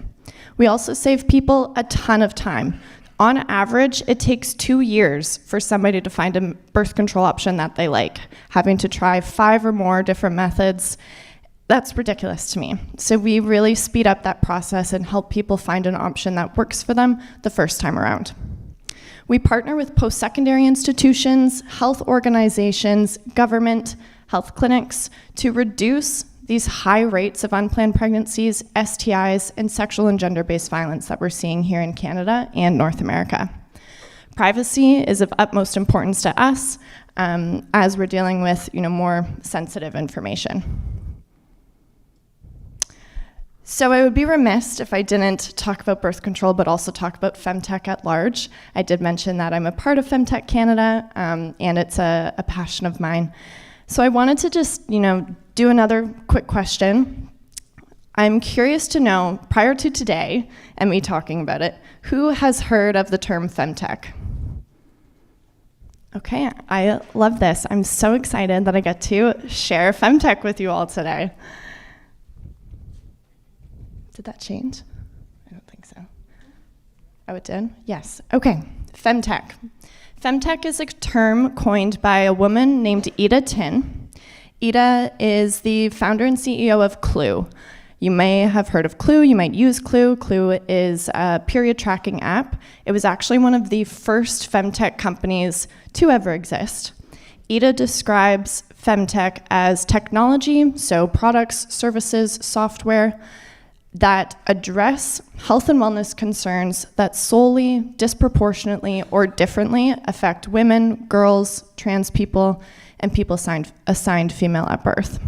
We also save people a ton of time. On average, it takes 2 years for somebody to find a birth control option that they like, having to try 5 or more different methods. That's ridiculous to me. So we really speed up that process and help people find an option that works for them the first time around. We partner with post-secondary institutions, health organizations, government, health clinics to reduce these high rates of unplanned pregnancies, STIs, and sexual and gender-based violence that we're seeing here in Canada and North America. Privacy is of utmost importance to us as we're dealing with more sensitive information. So I would be remiss if I didn't talk about birth control, but also talk about Femtech at large. I did mention that I'm a part of Femtech Canada, and it's a passion of mine. So I wanted to just, do another quick question. I'm curious to know, prior to today and me talking about it, who has heard of the term Femtech? Okay, I love this. I'm so excited that I get to share Femtech with you all today. Did that change? I don't think so. Oh, it did? Yes. Okay. Femtech. Femtech is a term coined by a woman named Ida Tin. Ida is the founder and CEO of Clue. You may have heard of Clue. You might use Clue. Clue is a period tracking app. It was actually one of the first Femtech companies to ever exist. Ida describes Femtech as technology, so products, services, software, that address health and wellness concerns that solely, disproportionately, or differently affect women, girls, trans people, and people assigned female at birth.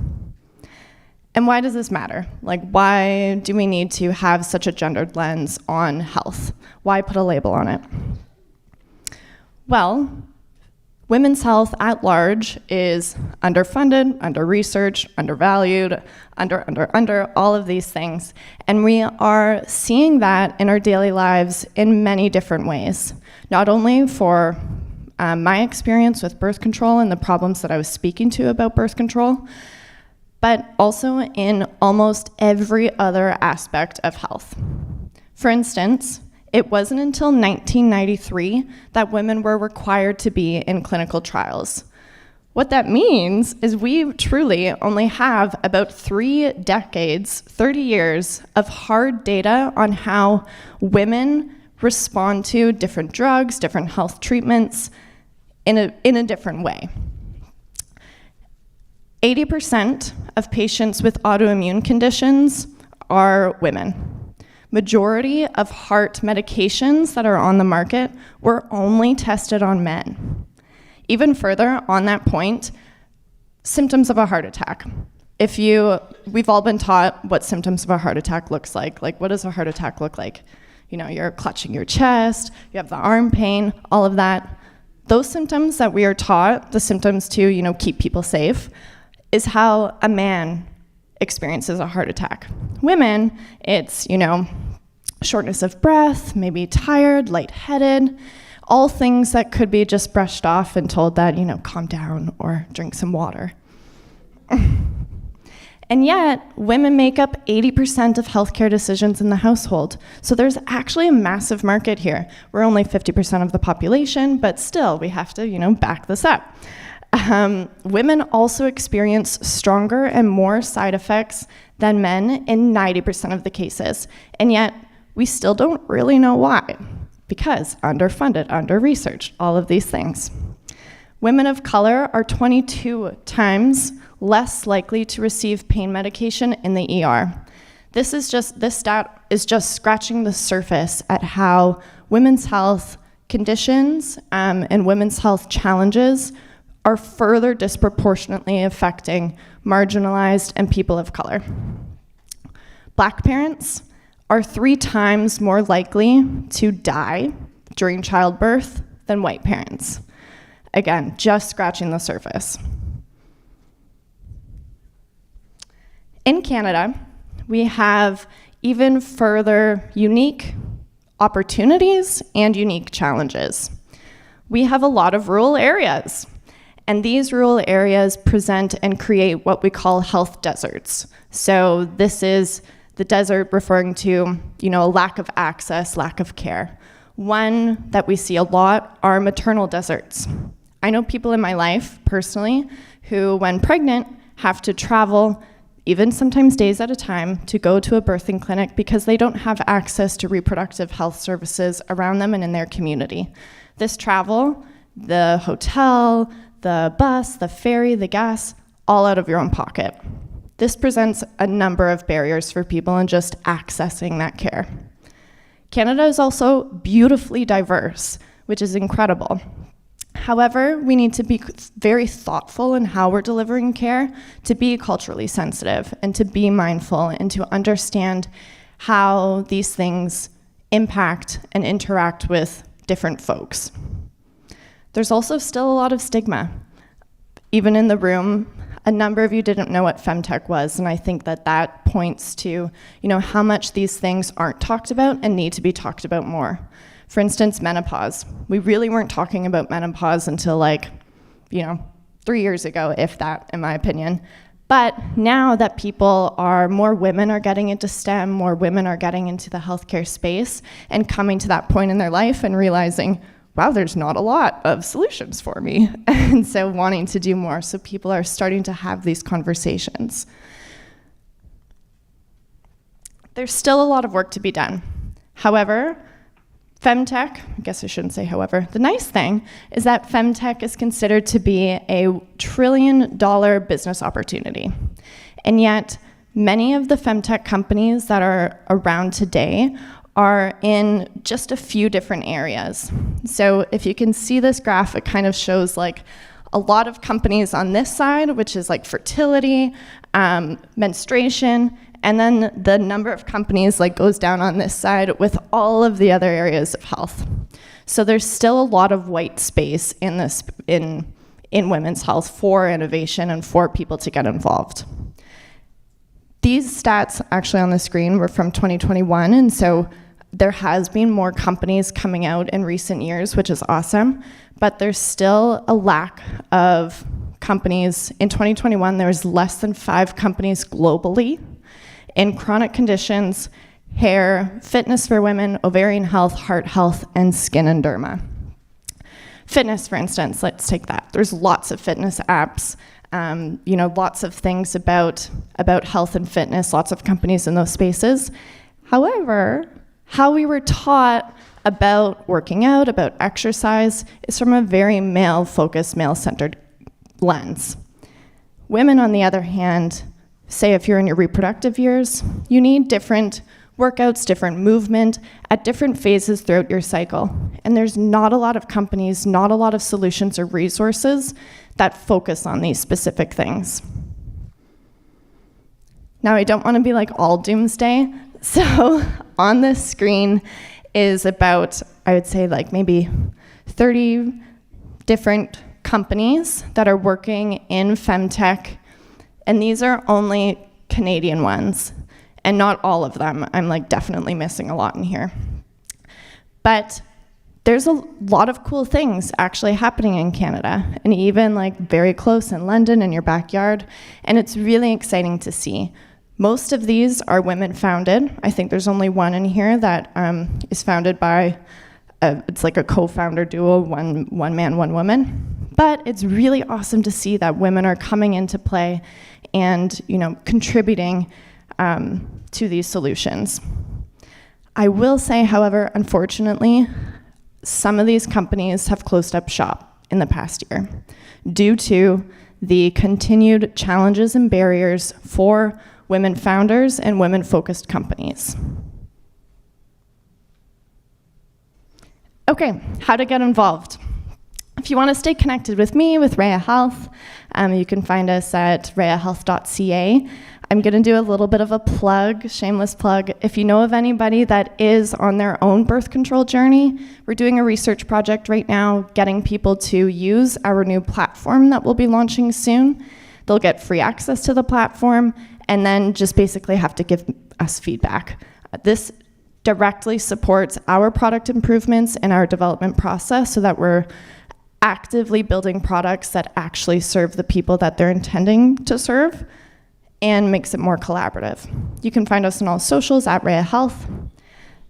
And why does this matter? Why do we need to have such a gendered lens on health? Why put a label on it? Well, women's health at large is underfunded, under-researched, undervalued, under, all of these things. And we are seeing that in our daily lives in many different ways. Not only for my experience with birth control and the problems that I was speaking to about birth control, but also in almost every other aspect of health. For instance, it wasn't until 1993 that women were required to be in clinical trials. What that means is we truly only have about 3 decades, 30 years of hard data on how women respond to different drugs, different health treatments in a different way. 80% of patients with autoimmune conditions are women. Majority of heart medications that are on the market were only tested on men. Even further, on that point, symptoms of a heart attack. We've all been taught what symptoms of a heart attack looks like. What does a heart attack look like? You're clutching your chest, you have the arm pain, all of that. Those symptoms that we are taught, the symptoms to, keep people safe, is how a man experiences a heart attack. Women, it's, shortness of breath, maybe tired, lightheaded, all things that could be just brushed off and told that, calm down or drink some water. And yet, women make up 80% of healthcare decisions in the household. So there's actually a massive market here. We're only 50% of the population, but still, we have to, back this up. Women also experience stronger and more side effects than men in 90% of the cases. And yet, we still don't really know why. Because underfunded, under-researched, all of these things. Women of color are 22 times less likely to receive pain medication in the ER. This stat is just scratching the surface at how women's health conditions and women's health challenges are further disproportionately affecting marginalized and people of color. Black parents are 3 times more likely to die during childbirth than white parents. Again, just scratching the surface. In Canada, we have even further unique opportunities and unique challenges. We have a lot of rural areas, and these rural areas present and create what we call health deserts. So this is the desert referring to, a lack of access, lack of care. One that we see a lot are maternal deserts. I know people in my life, personally, who, when pregnant, have to travel even sometimes days at a time, to go to a birthing clinic because they don't have access to reproductive health services around them and in their community. This travel, the hotel, the bus, the ferry, the gas, all out of your own pocket. This presents a number of barriers for people in just accessing that care. Canada is also beautifully diverse, which is incredible. However, we need to be very thoughtful in how we're delivering care, to be culturally sensitive and to be mindful and to understand how these things impact and interact with different folks. There's also still a lot of stigma. Even in the room, a number of you didn't know what Femtech was, and I think that that points to, how much these things aren't talked about and need to be talked about more. For instance, menopause. We really weren't talking about menopause until 3 years ago, if that, in my opinion. But now that more women are getting into STEM, more women are getting into the healthcare space and coming to that point in their life and realizing, wow, there's not a lot of solutions for me. And so wanting to do more. So people are starting to have these conversations. There's still a lot of work to be done. However, Femtech, I guess I shouldn't say however, the nice thing is that Femtech is considered to be a $1 trillion business opportunity. And yet, many of the Femtech companies that are around today are in just a few different areas. So if you can see this graph, it kind of shows a lot of companies on this side, which is fertility, menstruation, and then the number of companies goes down on this side with all of the other areas of health. So there's still a lot of white space in this in women's health for innovation and for people to get involved. These stats actually on the screen were from 2021, and so there has been more companies coming out in recent years, which is awesome, but there's still a lack of companies. In 2021, there was less than 5 companies globally in chronic conditions, hair, fitness for women, ovarian health, heart health, and skin and derma. Fitness, for instance, let's take that. There's lots of fitness apps, lots of things about health and fitness, lots of companies in those spaces. However, how we were taught about working out, about exercise, is from a very male-focused, male-centered lens. Women, on the other hand, say if you're in your reproductive years, you need different workouts, different movement at different phases throughout your cycle. And there's not a lot of companies, not a lot of solutions or resources that focus on these specific things. Now, I don't want to be all doomsday, so on this screen is about, I would say maybe 30 different companies that are working in Femtech. And these are only Canadian ones, and not all of them. I'm definitely missing a lot in here. But there's a lot of cool things actually happening in Canada, and even very close in London in your backyard, and it's really exciting to see. Most of these are women founded. I think there's only one in here that is founded by, it's a co-founder duo, one man, one woman. But it's really awesome to see that women are coming into play and contributing to these solutions. I will say, however, unfortunately, some of these companies have closed up shop in the past year due to the continued challenges and barriers for women founders and women-focused companies. Okay, how to get involved. If you want to stay connected with me, with Reya Health, you can find us at reyahealth.ca. I'm going to do a little bit of a plug, shameless plug. If you know of anybody that is on their own birth control journey, we're doing a research project right now, getting people to use our new platform that we'll be launching soon. They'll get free access to the platform, and then just basically have to give us feedback. This directly supports our product improvements and our development process so that we're actively building products that actually serve the people that they're intending to serve and makes it more collaborative. You can find us on all socials at Reya Health.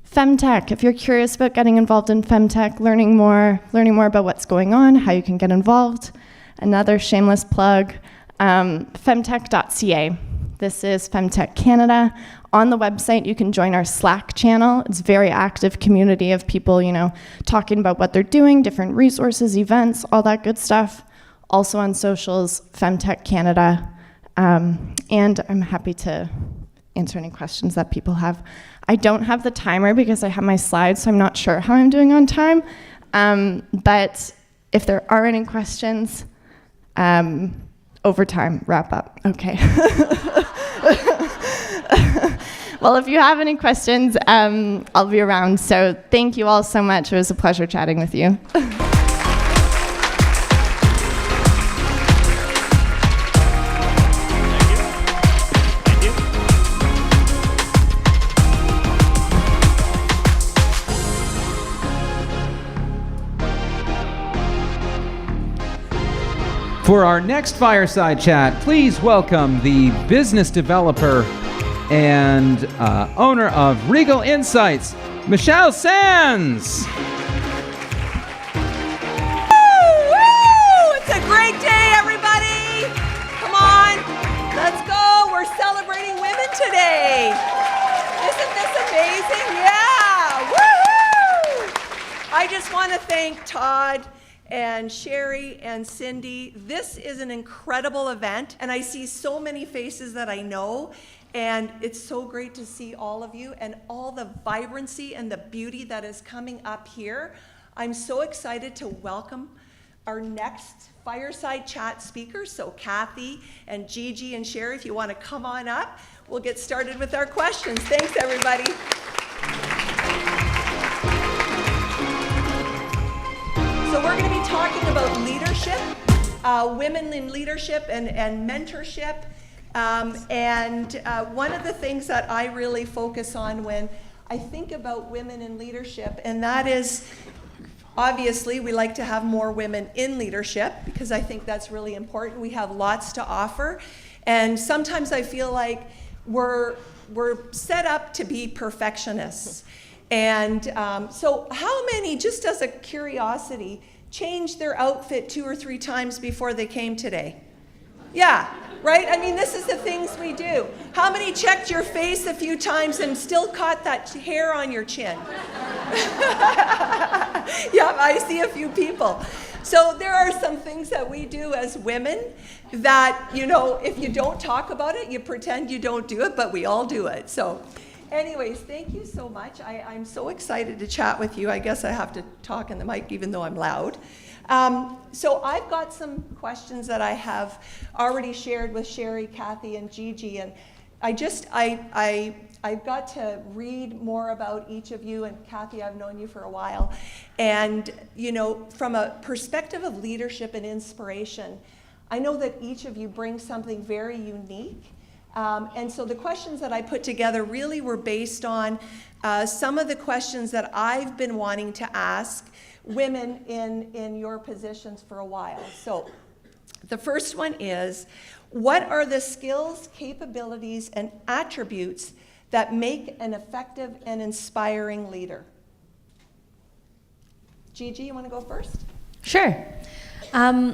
Femtech, if you're curious about getting involved in Femtech, learning more about what's going on, how you can get involved. Another shameless plug, femtech.ca. This is Femtech Canada. On the website, you can join our Slack channel. It's a very active community of people, talking about what they're doing, different resources, events, all that good stuff. Also on socials, Femtech Canada. And I'm happy to answer any questions that people have. I don't have the timer because I have my slides, so I'm not sure how I'm doing on time. But if there are any questions, overtime, wrap up. Okay. Well, if you have any questions, I'll be around. So thank you all so much. It was a pleasure chatting with you. For our next fireside chat, please welcome the business developer and owner of Regal Insights, Michele Sands. Woo! It's a great day, everybody. Come on, let's go. We're celebrating women today. Isn't this amazing? Yeah, woohoo! I just want to thank Todd and Sherry and Cindy. This is an incredible event, and I see so many faces that I know, and it's so great to see all of you and all the vibrancy and the beauty that is coming up here. I'm so excited to welcome our next fireside chat speakers. So Cathy and Gigi and Sherry, if you want to come on up, we'll get started with our questions. Thanks, everybody. So we're going to be talking about leadership, women in leadership and mentorship. One of the things that I really focus on when I think about women in leadership, and that is, obviously, we like to have more women in leadership because I think that's really important. We have lots to offer. And sometimes I feel like we're set up to be perfectionists. And so how many, just as a curiosity, changed their outfit 2 or 3 times before they came today? Yeah, right? I mean, this is the things we do. How many checked your face a few times and still caught that hair on your chin? Yeah, I see a few people. So there are some things that we do as women that, if you don't talk about it, you pretend you don't do it, but we all do it. So anyways, thank you so much. I'm so excited to chat with you. I guess I have to talk in the mic even though I'm loud. So I've got some questions that I have already shared with Sherry, Cathy, and Gigi, and I've got to read more about each of you, and Cathy, I've known you for a while. And, from a perspective of leadership and inspiration, I know that each of you brings something very unique. And so the questions that I put together really were based on some of the questions that I've been wanting to ask women in your positions for a while. So the first one is, what are the skills, capabilities, and attributes that make an effective and inspiring leader? Gigi, you want to go first? Sure. I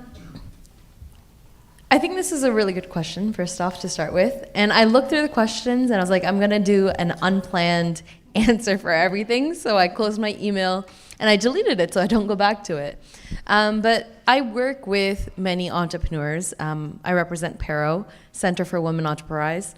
think this is a really good question, first off, to start with. And I looked through the questions, and I was like, I'm going to do an unplanned answer for everything. So I closed my email, and I deleted it so I don't go back to it. But I work with many entrepreneurs. I represent Pero, Center for Women Entrepreneurs.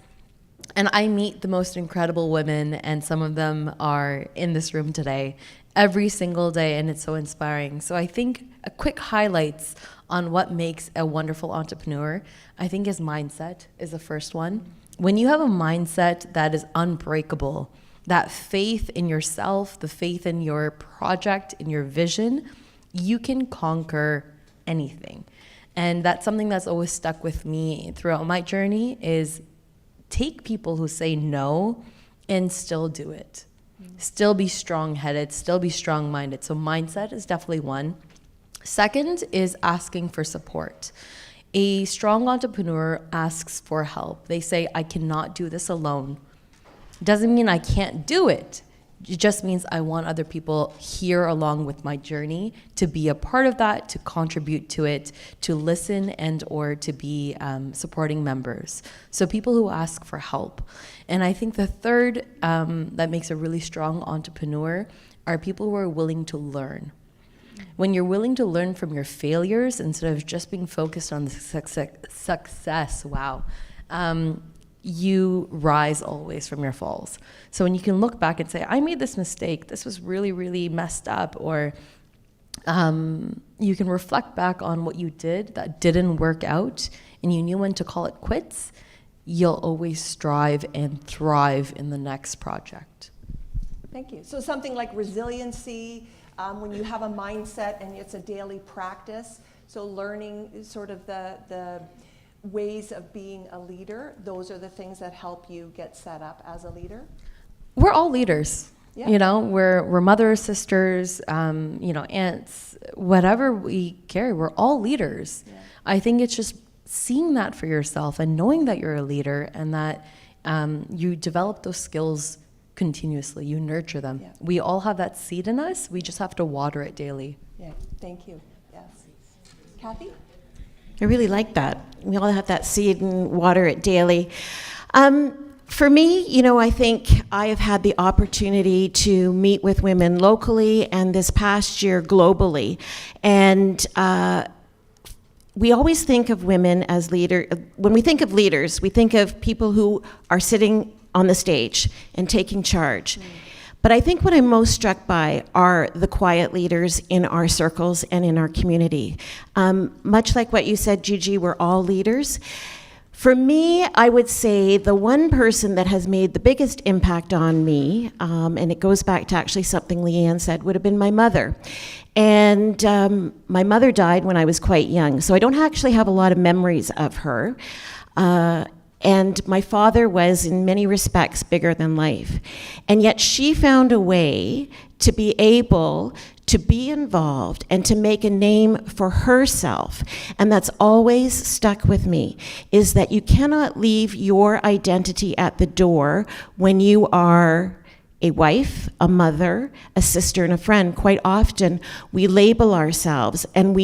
And I meet the most incredible women, and some of them are in this room today, every single day, and it's so inspiring. So I think a quick highlights on what makes a wonderful entrepreneur, I think is mindset is the first one. When you have a mindset that is unbreakable, that faith in yourself, the faith in your project, in your vision, you can conquer anything. And that's something that's always stuck with me throughout my journey is take people who say no and still do it. Still be strong-headed, still be strong-minded. So mindset is definitely one. Second is asking for support. A strong entrepreneur asks for help. They say, I cannot do this alone. Doesn't mean I can't do it. It just means I want other people here along with my journey to be a part of that, to contribute to it, to listen and or to be supporting members. So people who ask for help. And I think the third that makes a really strong entrepreneur are people who are willing to learn. When you're willing to learn from your failures instead of just being focused on the success, wow, you rise always from your falls. So when you can look back and say, I made this mistake, this was really, really messed up, or you can reflect back on what you did that didn't work out and you knew when to call it quits, you'll always strive and thrive in the next project. Thank you. So something like resiliency, when you have a mindset and it's a daily practice, so learning sort of the ways of being a leader, those are the things that help you get set up as a leader? We're all leaders. Yeah. You know, we're mothers, sisters, you know, aunts, whatever we carry, we're all leaders. Yeah. I think it's just seeing that for yourself and knowing that you're a leader and that you develop those skills continuously, you nurture them. Yeah. We all have that seed in us, we just have to water it daily. Yeah, thank you. Yes. Cathy? I really like that. We all have that seed and water it daily. For me, you know, I think I have had the opportunity to meet with women locally and this past year globally. And we always think of women as leaders. When we think of leaders, we think of people who are sitting on the stage and taking charge. But I think what I'm most struck by are the quiet leaders in our circles and in our community. Much like what you said, Gigi, we're all leaders. For me, I would say the one person that has made the biggest impact on me, and it goes back to actually something Leanne said, would have been my mother. And my mother died when I was quite young, so I don't actually have a lot of memories of her. And my father was, in many respects, bigger than life. And yet she found a way to be able to be involved and to make a name for herself. And that's always stuck with me, is that you cannot leave your identity at the door when you are a wife, a mother, a sister, and a friend. Quite often, we label ourselves and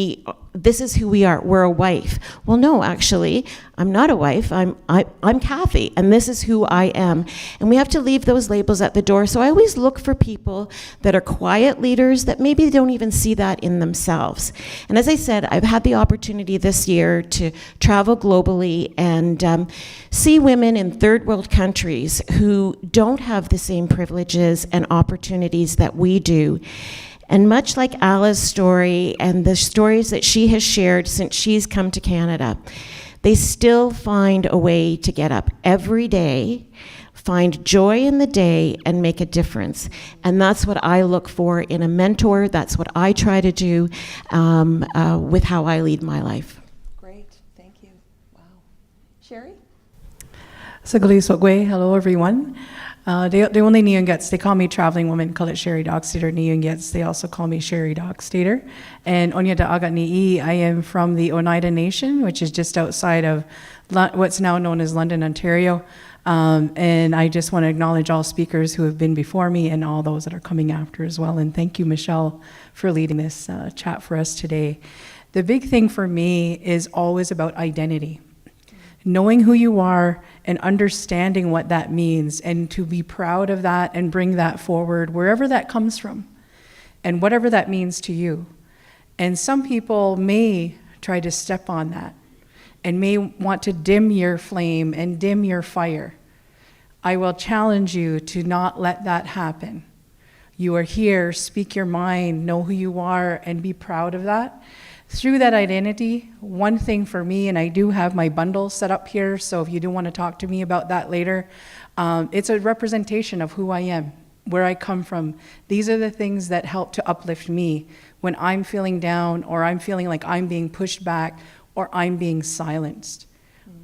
this is who we are, we're a wife. Well, no, actually, I'm not a wife, I'm Cathy, and this is who I am. And we have to leave those labels at the door. So I always look for people that are quiet leaders that maybe don't even see that in themselves. And as I said, I've had the opportunity this year to travel globally and see women in third world countries who don't have the same privileges and opportunities that we do. And much like Alla's story and the stories that she has shared since she's come to Canada, they still find a way to get up every day, find joy in the day, and make a difference. And that's what I look for in a mentor. That's what I try to do with how I lead my life. Great, thank you. Wow. Sherry? Hello, everyone. They only Niyungets, they call me traveling woman, call it Sherry Dog Stater. Niyungets, they also call me Sherry Dog Stater. And Onyata Agat Ni'i, I am from the Oneida Nation, which is just outside of what's now known as London, Ontario. And I just want to acknowledge all speakers who have been before me and all those that are coming after as well. And thank you, Michele, for leading this chat for us today. The big thing for me is always about identity. Knowing who you are and understanding what that means, and to be proud of that and bring that forward wherever that comes from and whatever that means to you. And some people may try to step on that and may want to dim your flame and dim your fire. I will challenge you to not let that happen. You are here, speak your mind, know who you are, and be proud of that. Through that identity, one thing for me, and I do have my bundle set up here, so if you do want to talk to me about that later, it's a representation of who I am, where I come from. These are the things that help to uplift me when I'm feeling down, or I'm feeling like I'm being pushed back, or I'm being silenced.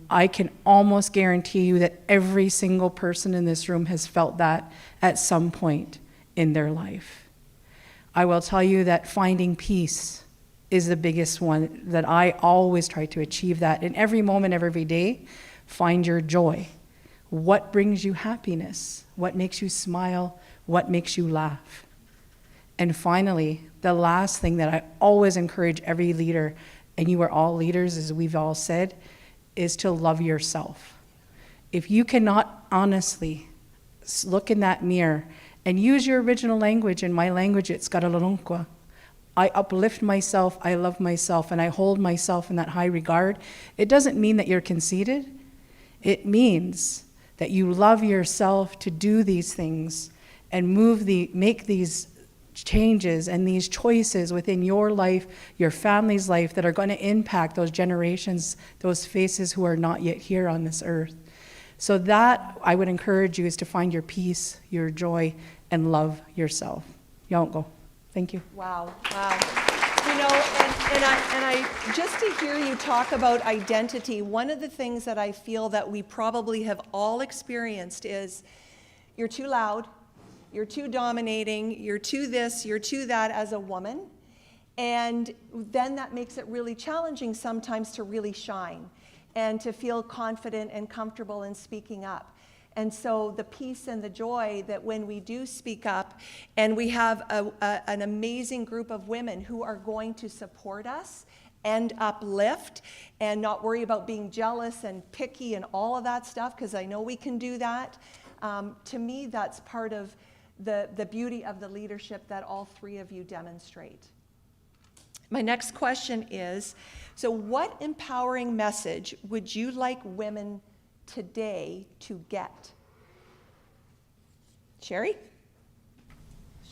I can almost guarantee you that every single person in this room has felt that at some point in their life. I will tell you that finding peace is the biggest one, that I always try to achieve that in every moment, every day. Find your joy. What brings you happiness? What makes you smile? What makes you laugh? And finally, the last thing that I always encourage every leader, and you are all leaders, as we've all said, is to love yourself. If you cannot honestly look in that mirror and use your original language, in my language it's Lalonde, I uplift myself, I love myself, and I hold myself in that high regard, it doesn't mean that you're conceited. It means that you love yourself to do these things and make these changes and these choices within your life, your family's life, that are going to impact those generations, those faces who are not yet here on this earth. So that I would encourage you is to find your peace, your joy, and love yourself. Yonko. Thank you. Wow, wow. You know, and I just to hear you talk about identity, one of the things that I feel that we probably have all experienced is you're too loud, you're too dominating, you're too this, you're too that as a woman. And then that makes it really challenging sometimes to really shine and to feel confident and comfortable in speaking up. And so the peace and the joy that when we do speak up, and we have an amazing group of women who are going to support us and uplift and not worry about being jealous and picky and all of that stuff, because I know we can do that. To me, that's part of the beauty of the leadership that all three of you demonstrate. My next question is, so what empowering message would you like women today to get? Sherry?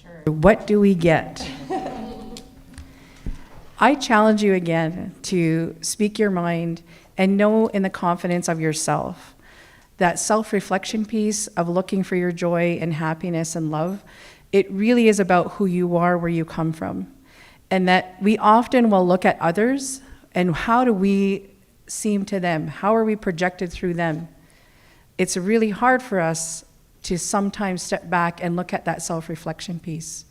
Sure. What do we get? I challenge you again to speak your mind and know in the confidence of yourself. That self-reflection piece of looking for your joy and happiness and love, it really is about who you are, where you come from. And that we often will look at others and how do we seem to them? How are we projected through them? It's really hard for us to sometimes step back and look at that self-reflection piece.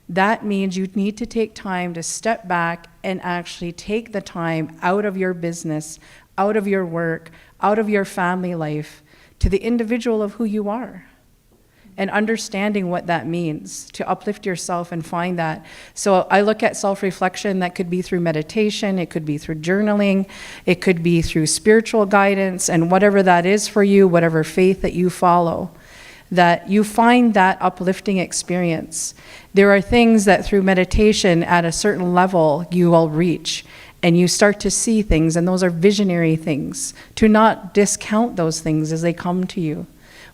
That means you need to take time to step back and actually take the time out of your business, out of your work, out of your family life, to the individual of who you are. And understanding what that means to uplift yourself and find that. So I look at self-reflection, that could be through meditation, it could be through journaling, it could be through spiritual guidance, and whatever that is for you, whatever faith that you follow, that you find that uplifting experience. There are things that through meditation at a certain level you will reach, and you start to see things, and those are visionary things. To not discount those things as they come to you.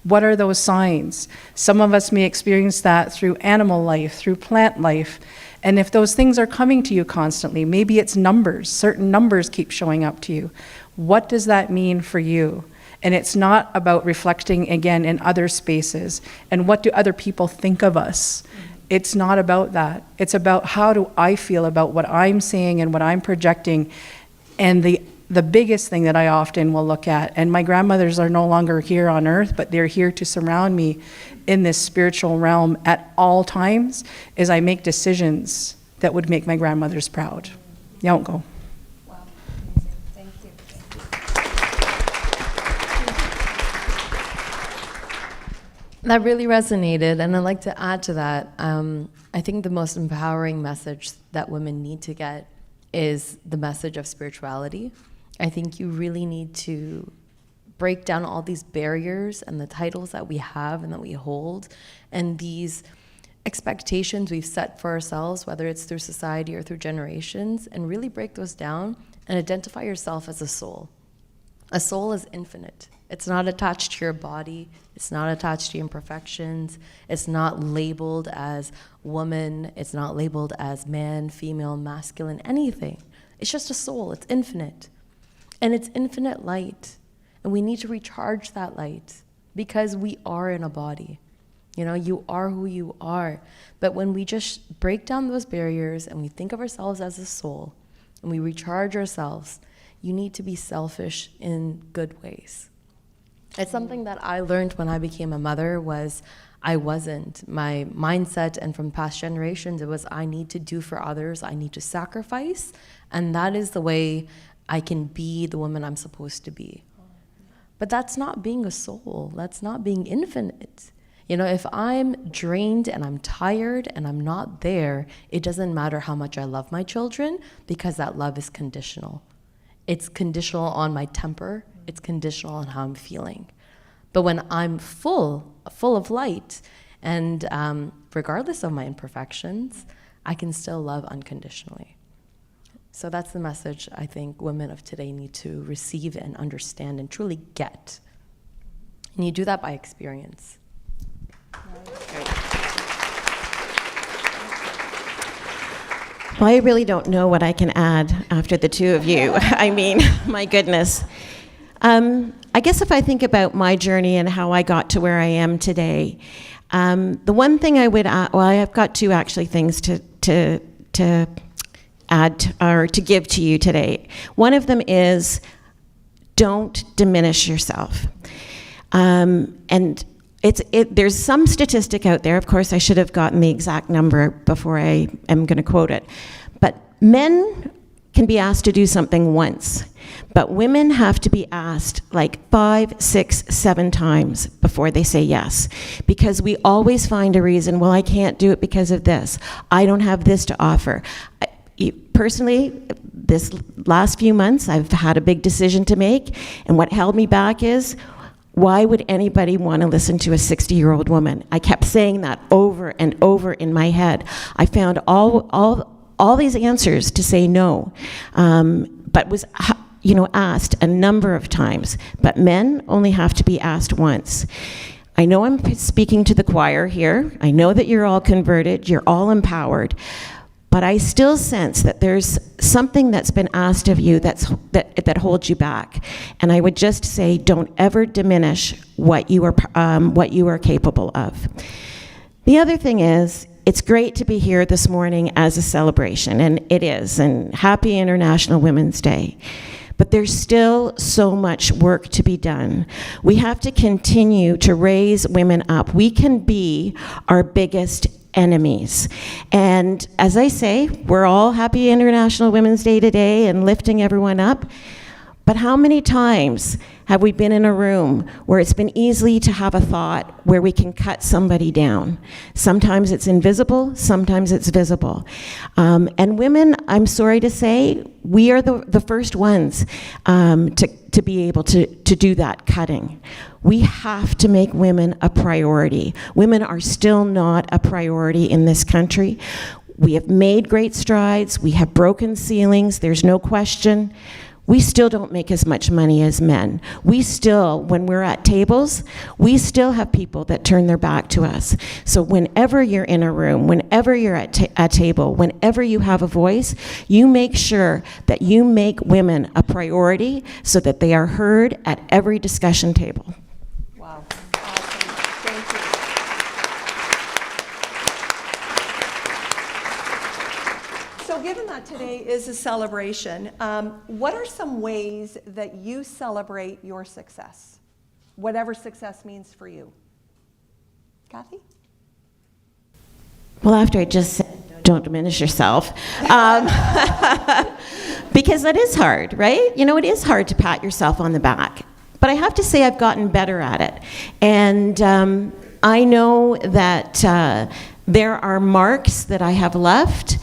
What are those signs? Some of us may experience that through animal life, through plant life. And if those things are coming to you constantly, maybe it's numbers, certain numbers keep showing up to you. What does that mean for you? And it's not about reflecting again in other spaces and what do other people think of us. It's not about that. It's about how do I feel about what I'm saying and what I'm projecting. And the biggest thing that I often will look at, and my grandmothers are no longer here on earth, but they're here to surround me in this spiritual realm at all times, is I make decisions that would make my grandmothers proud. You don't go. Wow, amazing. Thank you. That really resonated, and I'd like to add to that. I think the most empowering message that women need to get is the message of spirituality. I think you really need to break down all these barriers and the titles that we have and that we hold, and these expectations we've set for ourselves, whether it's through society or through generations, and really break those down and identify yourself as a soul. A soul is infinite. It's not attached to your body. It's not attached to your imperfections. It's not labeled as woman. It's not labeled as man, female, masculine, anything. It's just a soul. It's infinite. And it's infinite light. And we need to recharge that light because we are in a body. You know, you are who you are. But when we just break down those barriers and we think of ourselves as a soul and we recharge ourselves, you need to be selfish in good ways. It's something that I learned when I became a mother was I wasn't. My mindset and from past generations, it was I need to do for others, I need to sacrifice, and that is the way I can be the woman I'm supposed to be. But that's not being a soul. That's not being infinite. You know, if I'm drained and I'm tired and I'm not there, it doesn't matter how much I love my children, because that love is conditional. It's conditional on my temper. It's conditional on how I'm feeling. But when I'm full of light, and regardless of my imperfections, I can still love unconditionally. So that's the message I think women of today need to receive and understand and truly get. And you do that by experience. Well, I really don't know what I can add after the two of you. I mean, my goodness. I guess if I think about my journey and how I got to where I am today, the one thing I would add, well, I've got two actually things to add or to give to you today. One of them is don't diminish yourself. And there's some statistic out there, of course I should have gotten the exact number before I am going to quote it, but men can be asked to do something once, but women have to be asked like 5, 6, 7 times before they say yes, because we always find a reason. Well, I can't do it because of this. I don't have this to offer. Personally, this last few months, I've had a big decision to make, and what held me back is, why would anybody want to listen to a 60-year-old woman? I kept saying that over and over in my head. I found all these answers to say no, but was asked a number of times. But men only have to be asked once. I know I'm speaking to the choir here. I know that you're all converted, you're all empowered, but I still sense that there's something that's been asked of you that holds you back. And I would just say, don't ever diminish what you are capable of. The other thing is, it's great to be here this morning as a celebration, and it is, and happy International Women's Day. But there's still so much work to be done. We have to continue to raise women up. We can be our biggest enemies. And as I say, we're all happy International Women's Day today and lifting everyone up. But how many times have we been in a room where it's been easy to have a thought where we can cut somebody down? Sometimes it's invisible, sometimes it's visible. And women, I'm sorry to say, we are the first ones to be able to do that cutting. We have to make women a priority. Women are still not a priority in this country. We have made great strides. We have broken ceilings. There's no question. We still don't make as much money as men. We still, when we're at tables, we still have people that turn their back to us. So whenever you're in a room, whenever you're at a table, whenever you have a voice, you make sure that you make women a priority so that they are heard at every discussion table. Wow, awesome, thank you. So given that today is a celebration, what are some ways that you celebrate your success? Whatever success means for you. Cathy? Well, after I just said, don't diminish yourself, because that is hard, right? You know, it is hard to pat yourself on the back. But I have to say I've gotten better at it. And I know that there are marks that I have left.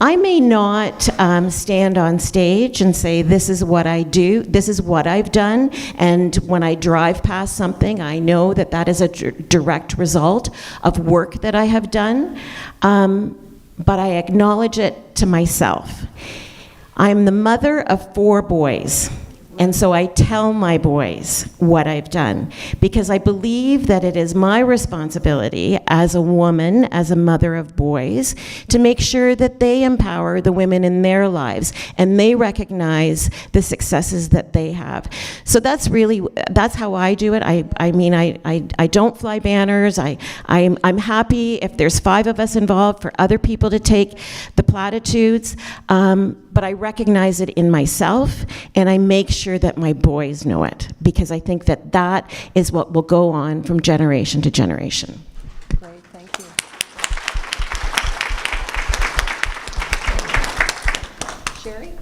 I may not stand on stage and say, this is what I do, this is what I've done, and when I drive past something, I know that that is a direct result of work that I have done, but I acknowledge it to myself. I'm the mother of 4 boys. And so I tell my boys what I've done, because I believe that it is my responsibility as a woman, as a mother of boys, to make sure that they empower the women in their lives and they recognize the successes that they have. So that's how I do it. I don't fly banners. I'm happy if there's 5 of us involved for other people to take the platitudes. But I recognize it in myself, and I make sure that my boys know it, because I think that that is what will go on from generation to generation. Great, thank you. Sherry?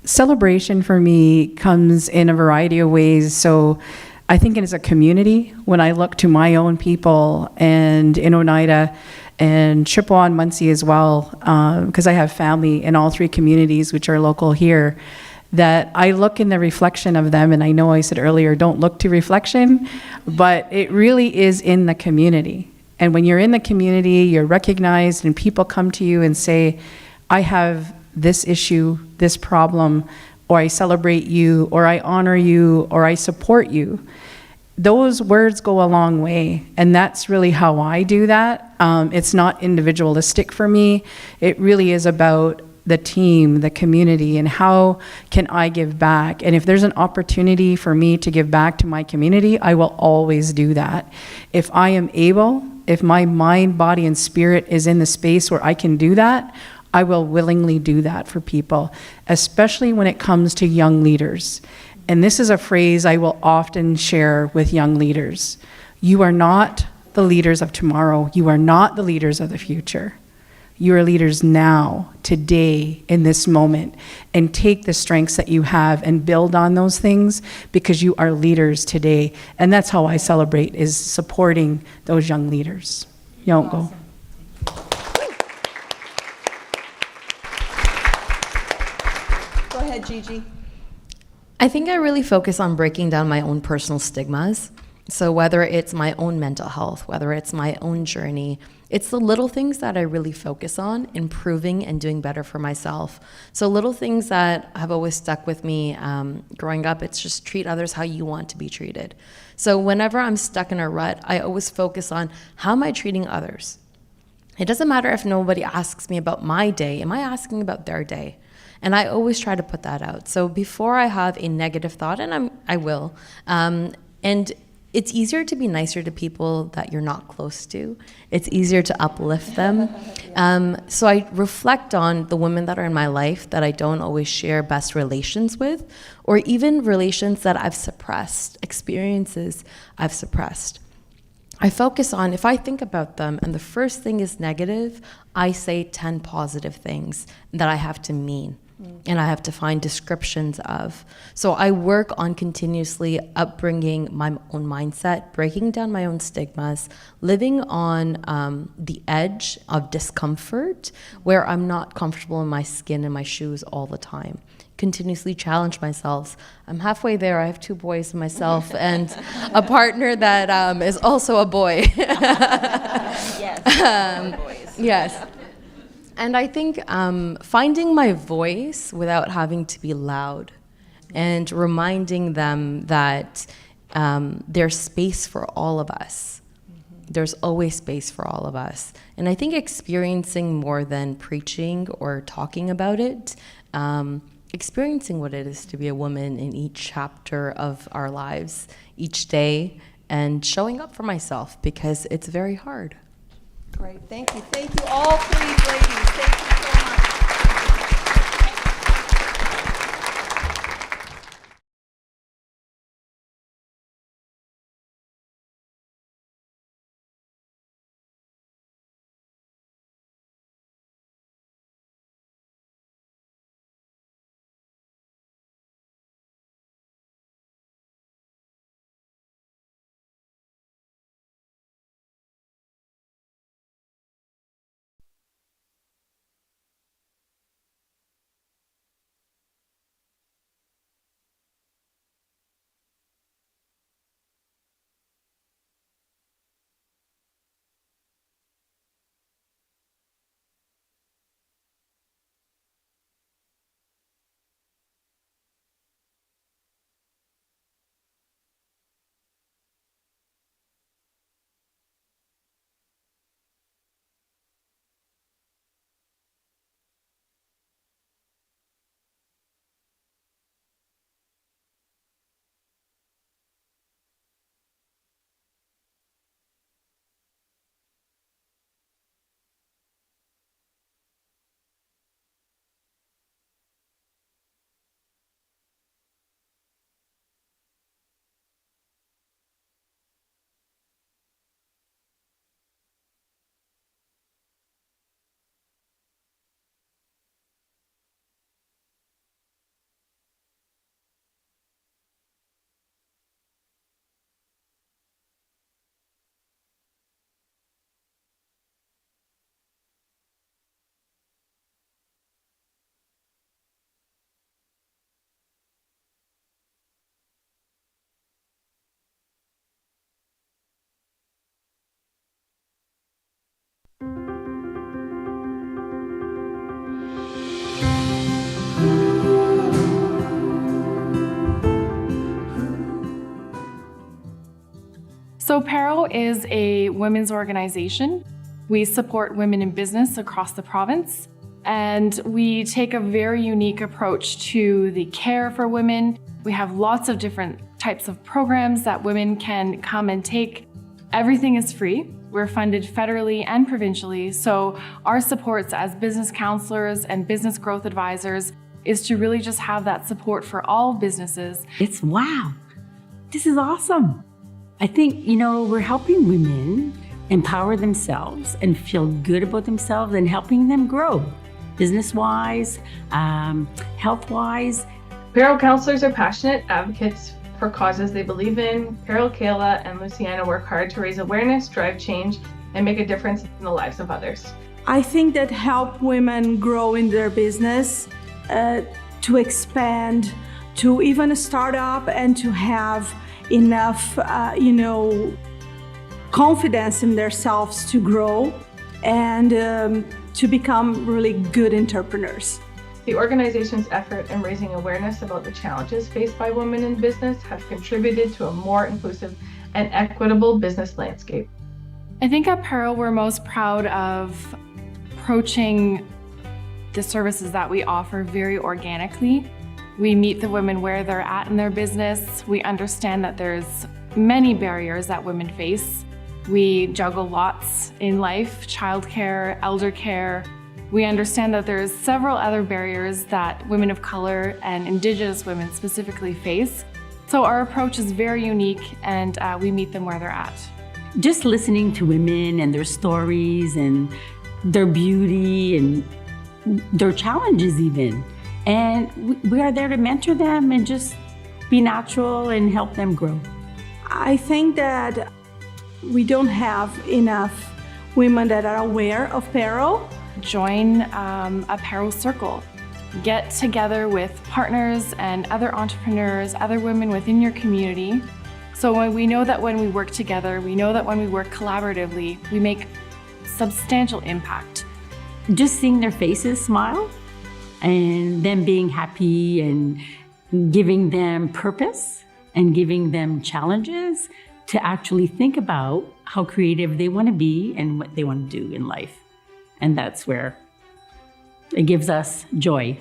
celebration for me comes in a variety of ways. So I think as a community, when I look to my own people and in Oneida and Chippewa and Muncie as well, because I have family in all three communities which are local here, that I look in the reflection of them, and I know I said earlier, don't look to reflection, but it really is in the community. And when you're in the community, you're recognized and people come to you and say, I have this issue, this problem, or I celebrate you, or I honor you, or I support you. Those words go a long way, and that's really how I do that. It's not individualistic for me. It really is about the team, the community, and how can I give back. And if there's an opportunity for me to give back to my community, I will always do that. If I am able, if my mind, body, and spirit is in the space where I can do that, I will willingly do that for people, especially when it comes to young leaders. And this is a phrase I will often share with young leaders. You are not the leaders of tomorrow. You are not the leaders of the future. You are leaders now, today, in this moment, and take the strengths that you have and build on those things, because you are leaders today. And that's how I celebrate, is supporting those young leaders. Yonko. Go ahead, Gigi. I think I really focus on breaking down my own personal stigmas. So whether it's my own mental health, whether it's my own journey, it's the little things that I really focus on, improving and doing better for myself. So little things that have always stuck with me growing up, it's just treat others how you want to be treated. So whenever I'm stuck in a rut, I always focus on how am I treating others? It doesn't matter if nobody asks me about my day, am I asking about their day? And I always try to put that out. So before I have a negative thought, and I will, and it's easier to be nicer to people that you're not close to. It's easier to uplift them. So I reflect on the women that are in my life that I don't always share best relations with, or even relations that I've suppressed, experiences I've suppressed. I focus on, if I think about them and the first thing is negative, I say 10 positive things that I have to mean. And I have to find descriptions of. So I work on continuously upbringing my own mindset, breaking down my own stigmas, living on the edge of discomfort where I'm not comfortable in my skin and my shoes all the time. Continuously challenge myself. I'm halfway there. I have 2 boys myself and a partner that is also a boy. Yes. Boys. Yes. And I think finding my voice without having to be loud and reminding them that there's space for all of us. There's always space for all of us. And I think experiencing more than preaching or talking about it, experiencing what it is to be a woman in each chapter of our lives, each day, and showing up for myself, because it's very hard. Great, thank you. Thank you all 3 ladies. Thank you so much. So Pero is a women's organization. We support women in business across the province, and we take a very unique approach to the care for women. We have lots of different types of programs that women can come and take. Everything is free. We're funded federally and provincially, so our supports as business counselors and business growth advisors is to really just have that support for all businesses. It's wow, this is awesome. I think, we're helping women empower themselves and feel good about themselves and helping them grow, business-wise, health-wise. Pero counselors are passionate advocates for causes they believe in. Pero, Kayla, and Luciana work hard to raise awareness, drive change, and make a difference in the lives of others. I think that help women grow in their business, to expand, to even start up and to have enough, confidence in themselves to grow and to become really good entrepreneurs. The organization's effort in raising awareness about the challenges faced by women in business have contributed to a more inclusive and equitable business landscape. I think at Pero we're most proud of approaching the services that we offer very organically. We meet the women where they're at in their business. We understand that there's many barriers that women face. We juggle lots in life, childcare, elder care. We understand that there's several other barriers that women of color and Indigenous women specifically face. So our approach is very unique, and we meet them where they're at. Just listening to women and their stories and their beauty and their challenges even. And we are there to mentor them and just be natural and help them grow. I think that we don't have enough women that are aware of Pero. Join a Pero circle. Get together with partners and other entrepreneurs, other women within your community. So we know that when we work together, we know that when we work collaboratively, we make substantial impact. Just seeing their faces smile and them being happy and giving them purpose and giving them challenges to actually think about how creative they want to be and what they want to do in life. And that's where it gives us joy.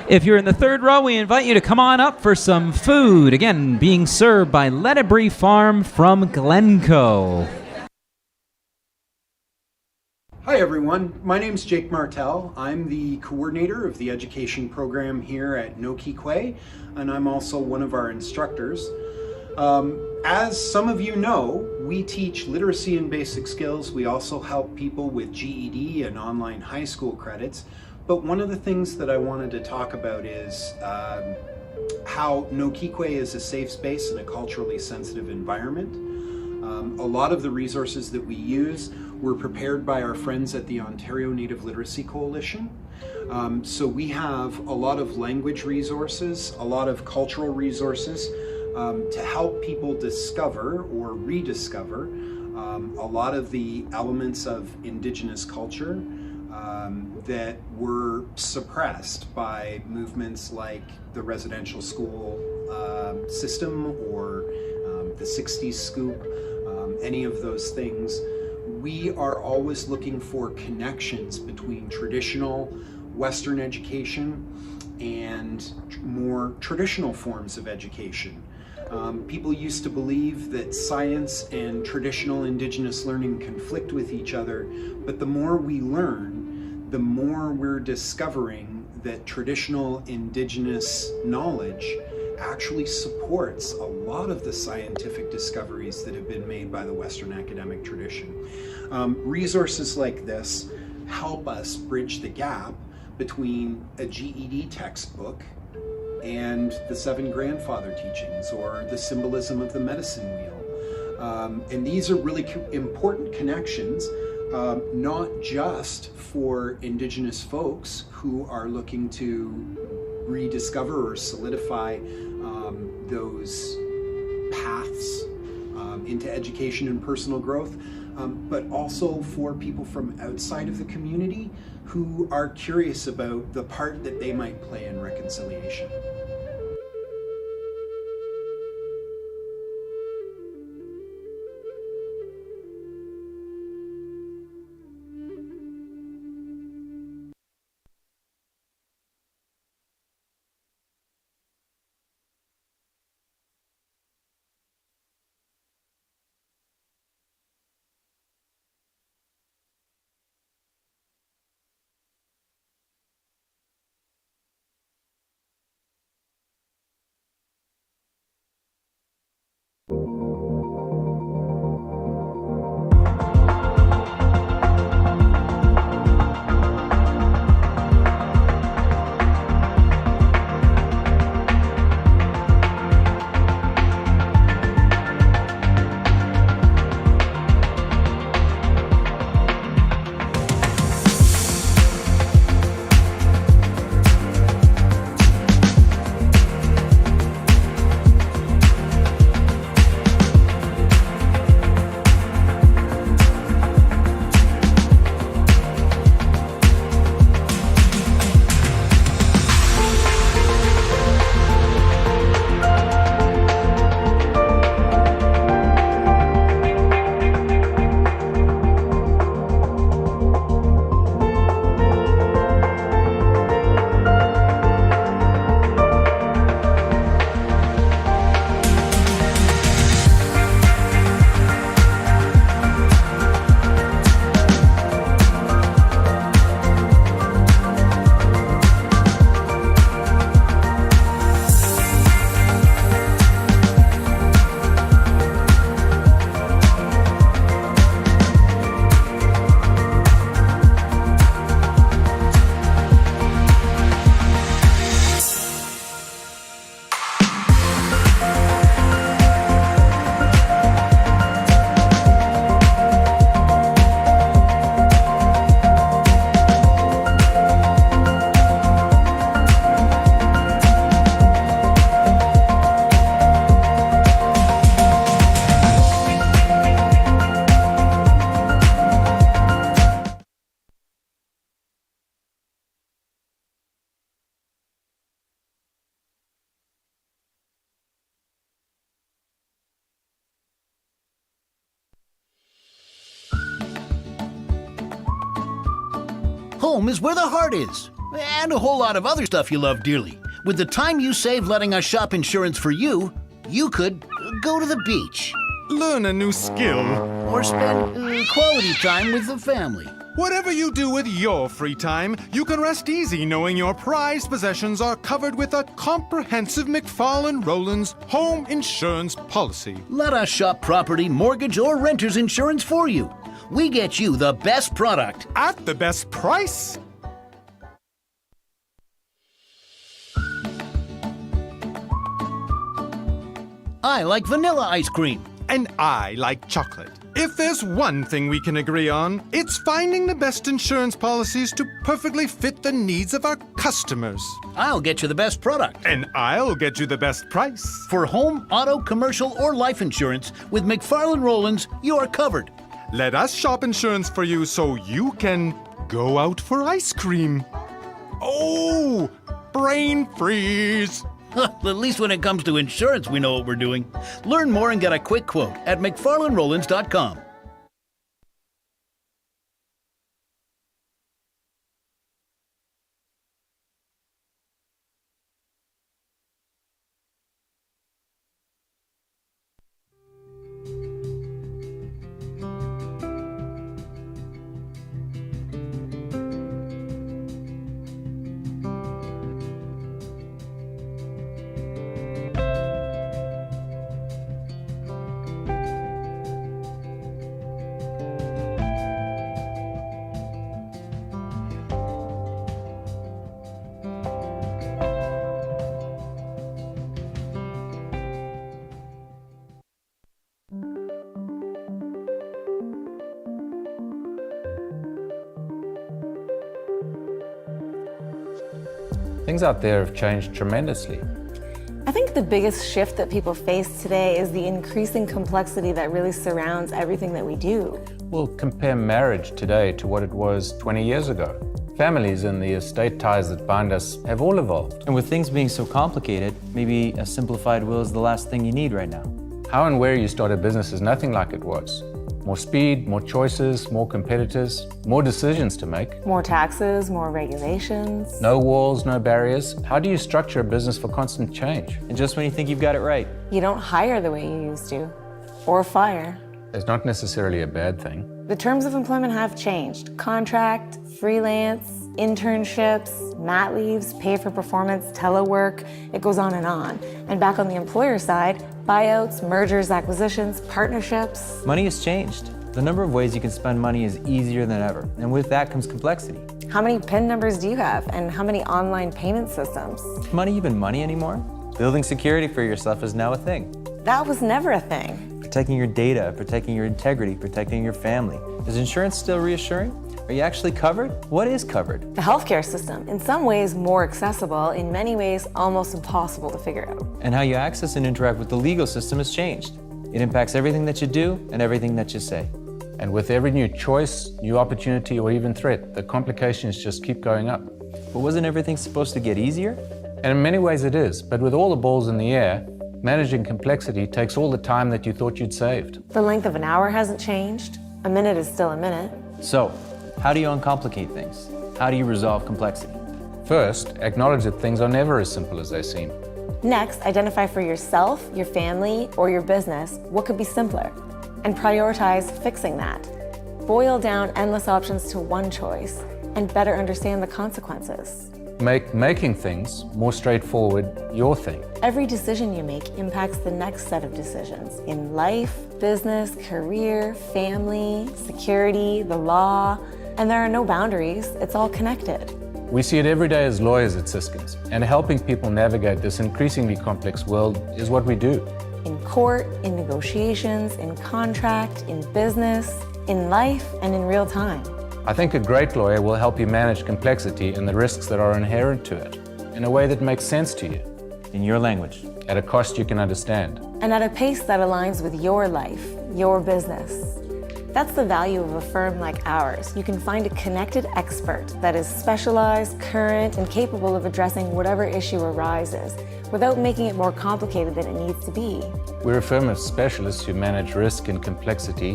If you're in the third row, we invite you to come on up for some food. Again, being served by Lettebree Farm from Glencoe. Hi everyone, my name's Jake Martel. I'm the coordinator of the education program here at Noquay, and I'm also one of our instructors. As some of you know, we teach literacy and basic skills. We also help people with GED and online high school credits. But one of the things that I wanted to talk about is how Noquay is a safe space and a culturally sensitive environment. A lot of the resources that we use were prepared by our friends at the Ontario Native Literacy Coalition. So we have a lot of language resources, a lot of cultural resources to help people discover or rediscover a lot of the elements of Indigenous culture that were suppressed by movements like the residential school system or the 60s scoop, any of those things. We are always looking for connections between traditional Western education and more traditional forms of education. People used to believe that science and traditional Indigenous learning conflict with each other, but the more we learn, the more we're discovering that traditional Indigenous knowledge actually supports a lot of the scientific discoveries that have been made by the Western academic tradition. Resources like this help us bridge the gap between a GED textbook and the 7 grandfather teachings or the symbolism of the medicine wheel. And these are really important connections, not just for Indigenous folks who are looking to rediscover or solidify those paths into education and personal growth, but also for people from outside of the community who are curious about the part that they might play in reconciliation. Home is where the heart is, and a whole lot of other stuff you love dearly. With the time you save letting us shop insurance for you, you could go to the beach. Learn a new skill. Or spend quality time with the family. Whatever you do with your free time, you can rest easy knowing your prized possessions are covered with a comprehensive McFarlane Rowlands home insurance policy. Let us shop property, mortgage, or renter's insurance for you. We get you the best product. At the best price. I like vanilla ice cream. And I like chocolate. If there's one thing we can agree on, it's finding the best insurance policies to perfectly fit the needs of our customers. I'll get you the best product. And I'll get you the best price. For home, auto, commercial, or life insurance, with McFarlane Rowlands, you're covered. Let us shop insurance for you so you can go out for ice cream. Oh, brain freeze. At least when it comes to insurance, we know what we're doing. Learn more and get a quick quote at McFarlaneRowlands.com. Things out there have changed tremendously. I think the biggest shift that people face today is the increasing complexity that really surrounds everything that we do. We'll compare marriage today to what it was 20 years ago. Families and the estate ties that bind us have all evolved. And with things being so complicated, maybe a simplified will is the last thing you need right now. How and where you start a business is nothing like it was. More speed, more choices, more competitors, more decisions to make. More taxes, more regulations. No walls, no barriers. How do you structure a business for constant change? And just when you think you've got it right. You don't hire the way you used to, or fire. It's not necessarily a bad thing. The terms of employment have changed. Contract, freelance, internships, mat leaves, pay for performance, telework, it goes on. And back on the employer side, buyouts, mergers, acquisitions, partnerships. Money has changed. The number of ways you can spend money is easier than ever, and with that comes complexity. How many PIN numbers do you have, and how many online payment systems? Is money even money anymore? Building security for yourself is now a thing. That was never a thing. Protecting your data, protecting your integrity, protecting your family. Is insurance still reassuring? Are you actually covered? What is covered? The healthcare system, in some ways more accessible, in many ways almost impossible to figure out. And how you access and interact with the legal system has changed. It impacts everything that you do and everything that you say. And with every new choice, new opportunity, or even threat, the complications just keep going up. But wasn't everything supposed to get easier? And in many ways it is, but with all the balls in the air, managing complexity takes all the time that you thought you'd saved. The length of an hour hasn't changed. A minute is still a minute. So, how do you uncomplicate things? How do you resolve complexity? First, acknowledge that things are never as simple as they seem. Next, identify for yourself, your family, or your business what could be simpler, and prioritize fixing that. Boil down endless options to one choice, and better understand the consequences. Make making things more straightforward your thing. Every decision you make impacts the next set of decisions in life, business, career, family, security, the law, and there are no boundaries. It's all connected. We see it every day as lawyers at Siskins, and helping people navigate this increasingly complex world is what we do. In court, in negotiations, in contract, in business, in life, and in real time. I think a great lawyer will help you manage complexity and the risks that are inherent to it in a way that makes sense to you. In your language. At a cost you can understand. And at a pace that aligns with your life, your business. That's the value of a firm like ours. You can find a connected expert that is specialized, current, and capable of addressing whatever issue arises without making it more complicated than it needs to be. We're a firm of specialists who manage risk and complexity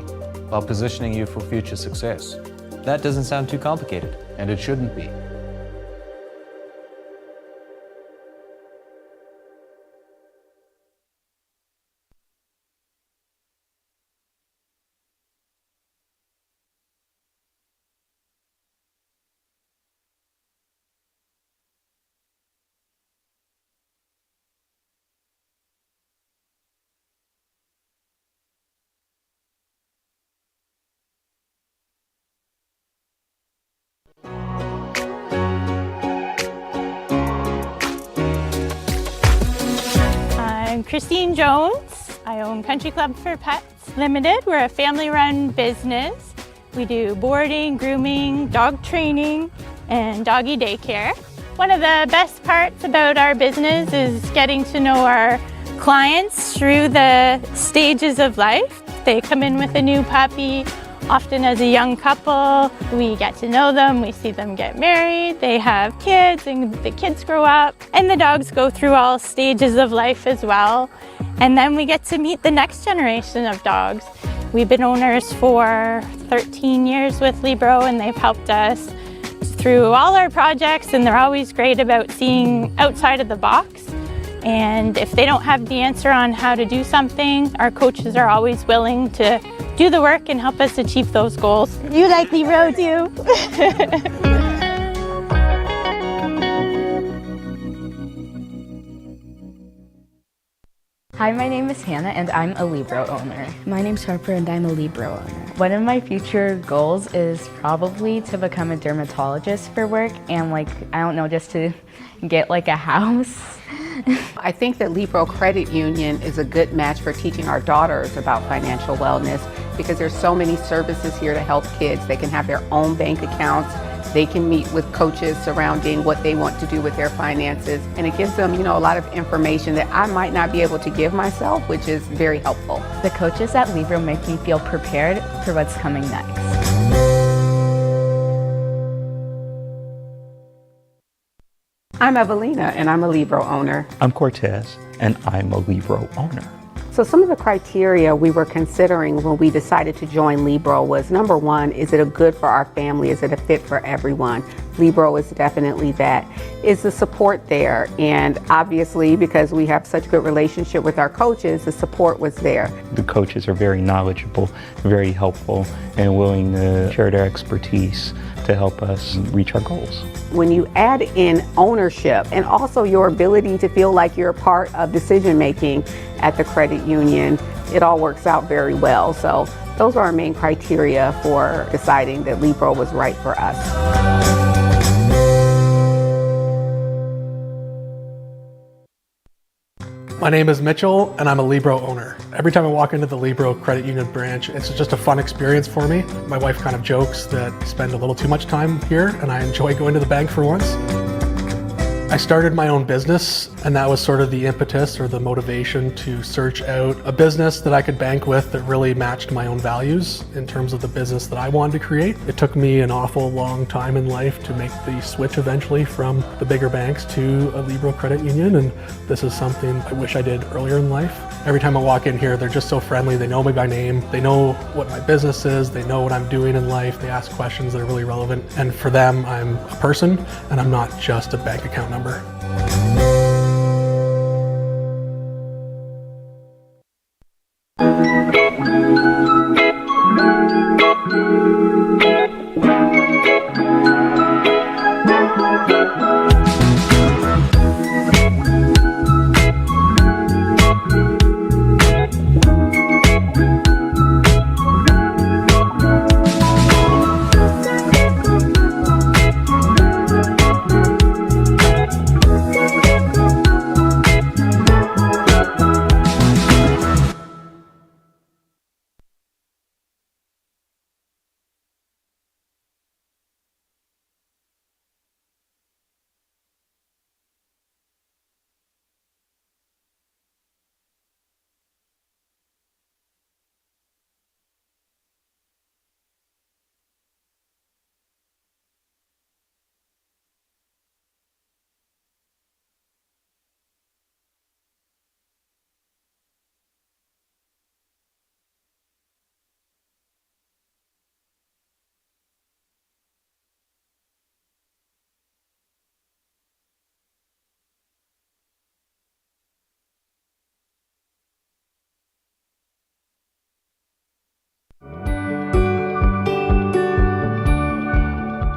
while positioning you for future success. That doesn't sound too complicated. And it shouldn't be. I'm Christine Jones. I own Country Club for Pets Limited. We're a family-run business. We do boarding, grooming, dog training, and doggy daycare. One of the best parts about our business is getting to know our clients through the stages of life. They come in with a new puppy, often as a young couple. We get to know them, we see them get married, they have kids, and the kids grow up, and the dogs go through all stages of life as well. And then we get to meet the next generation of dogs. We've been owners for 13 years with Libro, and they've helped us through all our projects, and they're always great about seeing outside of the box. And if they don't have the answer on how to do something, our coaches are always willing to do the work and help us achieve those goals. You like Libro too? Hi, my name is Hannah and I'm a Libro owner. My name's Harper and I'm a Libro owner. One of my future goals is probably to become a dermatologist for work and I don't know, just to get a house. I think that Libro Credit Union is a good match for teaching our daughters about financial wellness because there's so many services here to help kids. They can have their own bank accounts, They can meet with coaches surrounding what they want to do with their finances, and it gives them, a lot of information that I might not be able to give myself, which is very helpful. The coaches at Libro make me feel prepared for what's coming next. I'm Evelina, and I'm a Libro owner. I'm Cortez, and I'm a Libro owner. So some of the criteria we were considering when we decided to join Libro was, number one, is it a good for our family? Is it a fit for everyone? Libro is definitely that. Is the support there? And obviously, because we have such a good relationship with our coaches, the support was there. The coaches are very knowledgeable, very helpful, and willing to share their expertise to help us reach our goals. When you add in ownership and also your ability to feel like you're a part of decision making at the credit union, it all works out very well. So those are our main criteria for deciding that Libro was right for us. My name is Mitchell, and I'm a Libro owner. Every time I walk into the Libro Credit Union branch, it's just a fun experience for me. My wife kind of jokes that I spend a little too much time here, and I enjoy going to the bank for once. I started my own business, and that was sort of the impetus or the motivation to search out a business that I could bank with that really matched my own values in terms of the business that I wanted to create. It took me an awful long time in life to make the switch eventually from the bigger banks to a Libro credit union, and this is something I wish I did earlier in life. Every time I walk in here, they're just so friendly. They know me by name. They know what my business is. They know what I'm doing in life. They ask questions that are really relevant. And for them, I'm a person, and I'm not just a bank account number.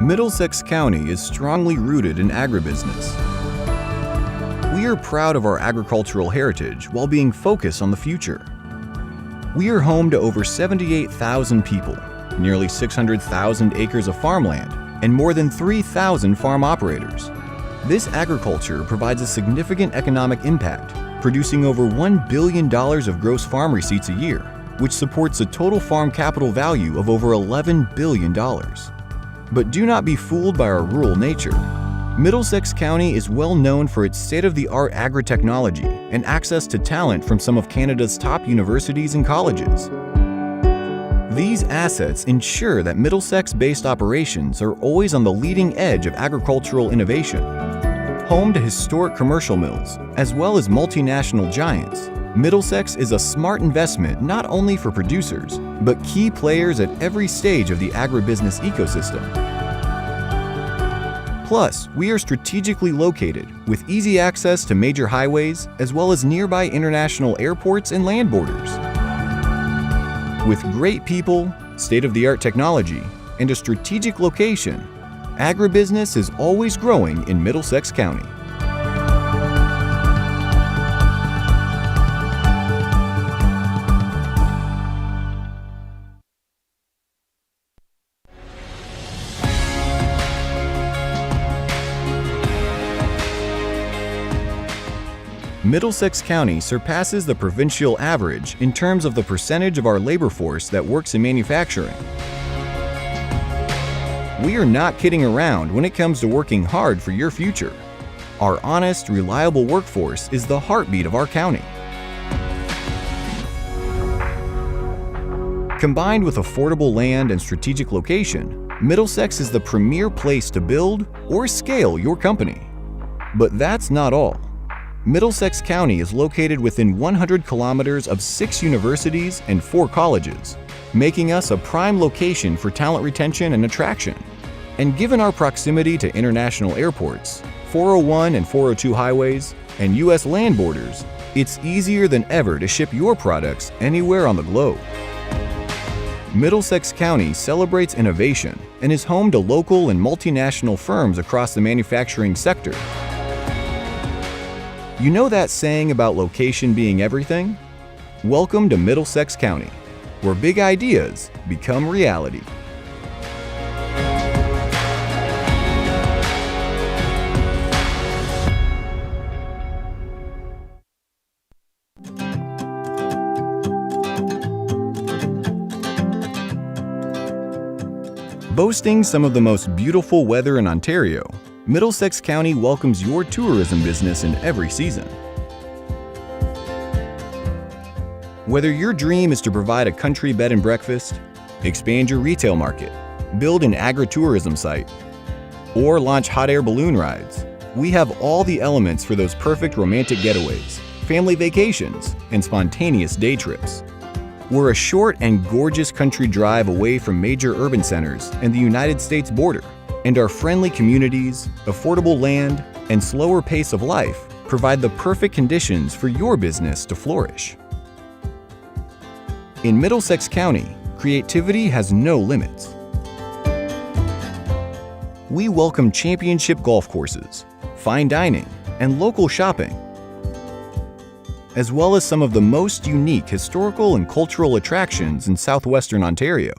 Middlesex County is strongly rooted in agribusiness. We are proud of our agricultural heritage while being focused on the future. We are home to over 78,000 people, nearly 600,000 acres of farmland, and more than 3,000 farm operators. This agriculture provides a significant economic impact, producing over $1 billion of gross farm receipts a year, which supports a total farm capital value of over $11 billion. But do not be fooled by our rural nature. Middlesex County is well known for its state-of-the-art agri-technology and access to talent from some of Canada's top universities and colleges. These assets ensure that Middlesex-based operations are always on the leading edge of agricultural innovation. Home to historic commercial mills, as well as multinational giants, Middlesex is a smart investment not only for producers, but key players at every stage of the agribusiness ecosystem. Plus, we are strategically located with easy access to major highways, as well as nearby international airports and land borders. With great people, state-of-the-art technology, and a strategic location, agribusiness is always growing in Middlesex County. Middlesex County surpasses the provincial average in terms of the percentage of our labor force that works in manufacturing. We are not kidding around when it comes to working hard for your future. Our honest, reliable workforce is the heartbeat of our county. Combined with affordable land and strategic location, Middlesex is the premier place to build or scale your company. But that's not all. Middlesex County is located within 100 kilometers of 6 universities and 4 colleges, making us a prime location for talent retention and attraction. And given our proximity to international airports, 401 and 402 highways, and U.S. land borders, it's easier than ever to ship your products anywhere on the globe. Middlesex County celebrates innovation and is home to local and multinational firms across the manufacturing sector. You know that saying about location being everything? Welcome to Middlesex County, where big ideas become reality. Boasting some of the most beautiful weather in Ontario, Middlesex County welcomes your tourism business in every season. Whether your dream is to provide a country bed and breakfast, expand your retail market, build an agritourism site, or launch hot air balloon rides, we have all the elements for those perfect romantic getaways, family vacations, and spontaneous day trips. We're a short and gorgeous country drive away from major urban centers and the United States border, and our friendly communities, affordable land, and slower pace of life provide the perfect conditions for your business to flourish. In Middlesex County, creativity has no limits. We welcome championship golf courses, fine dining, and local shopping, as well as some of the most unique historical and cultural attractions in southwestern Ontario.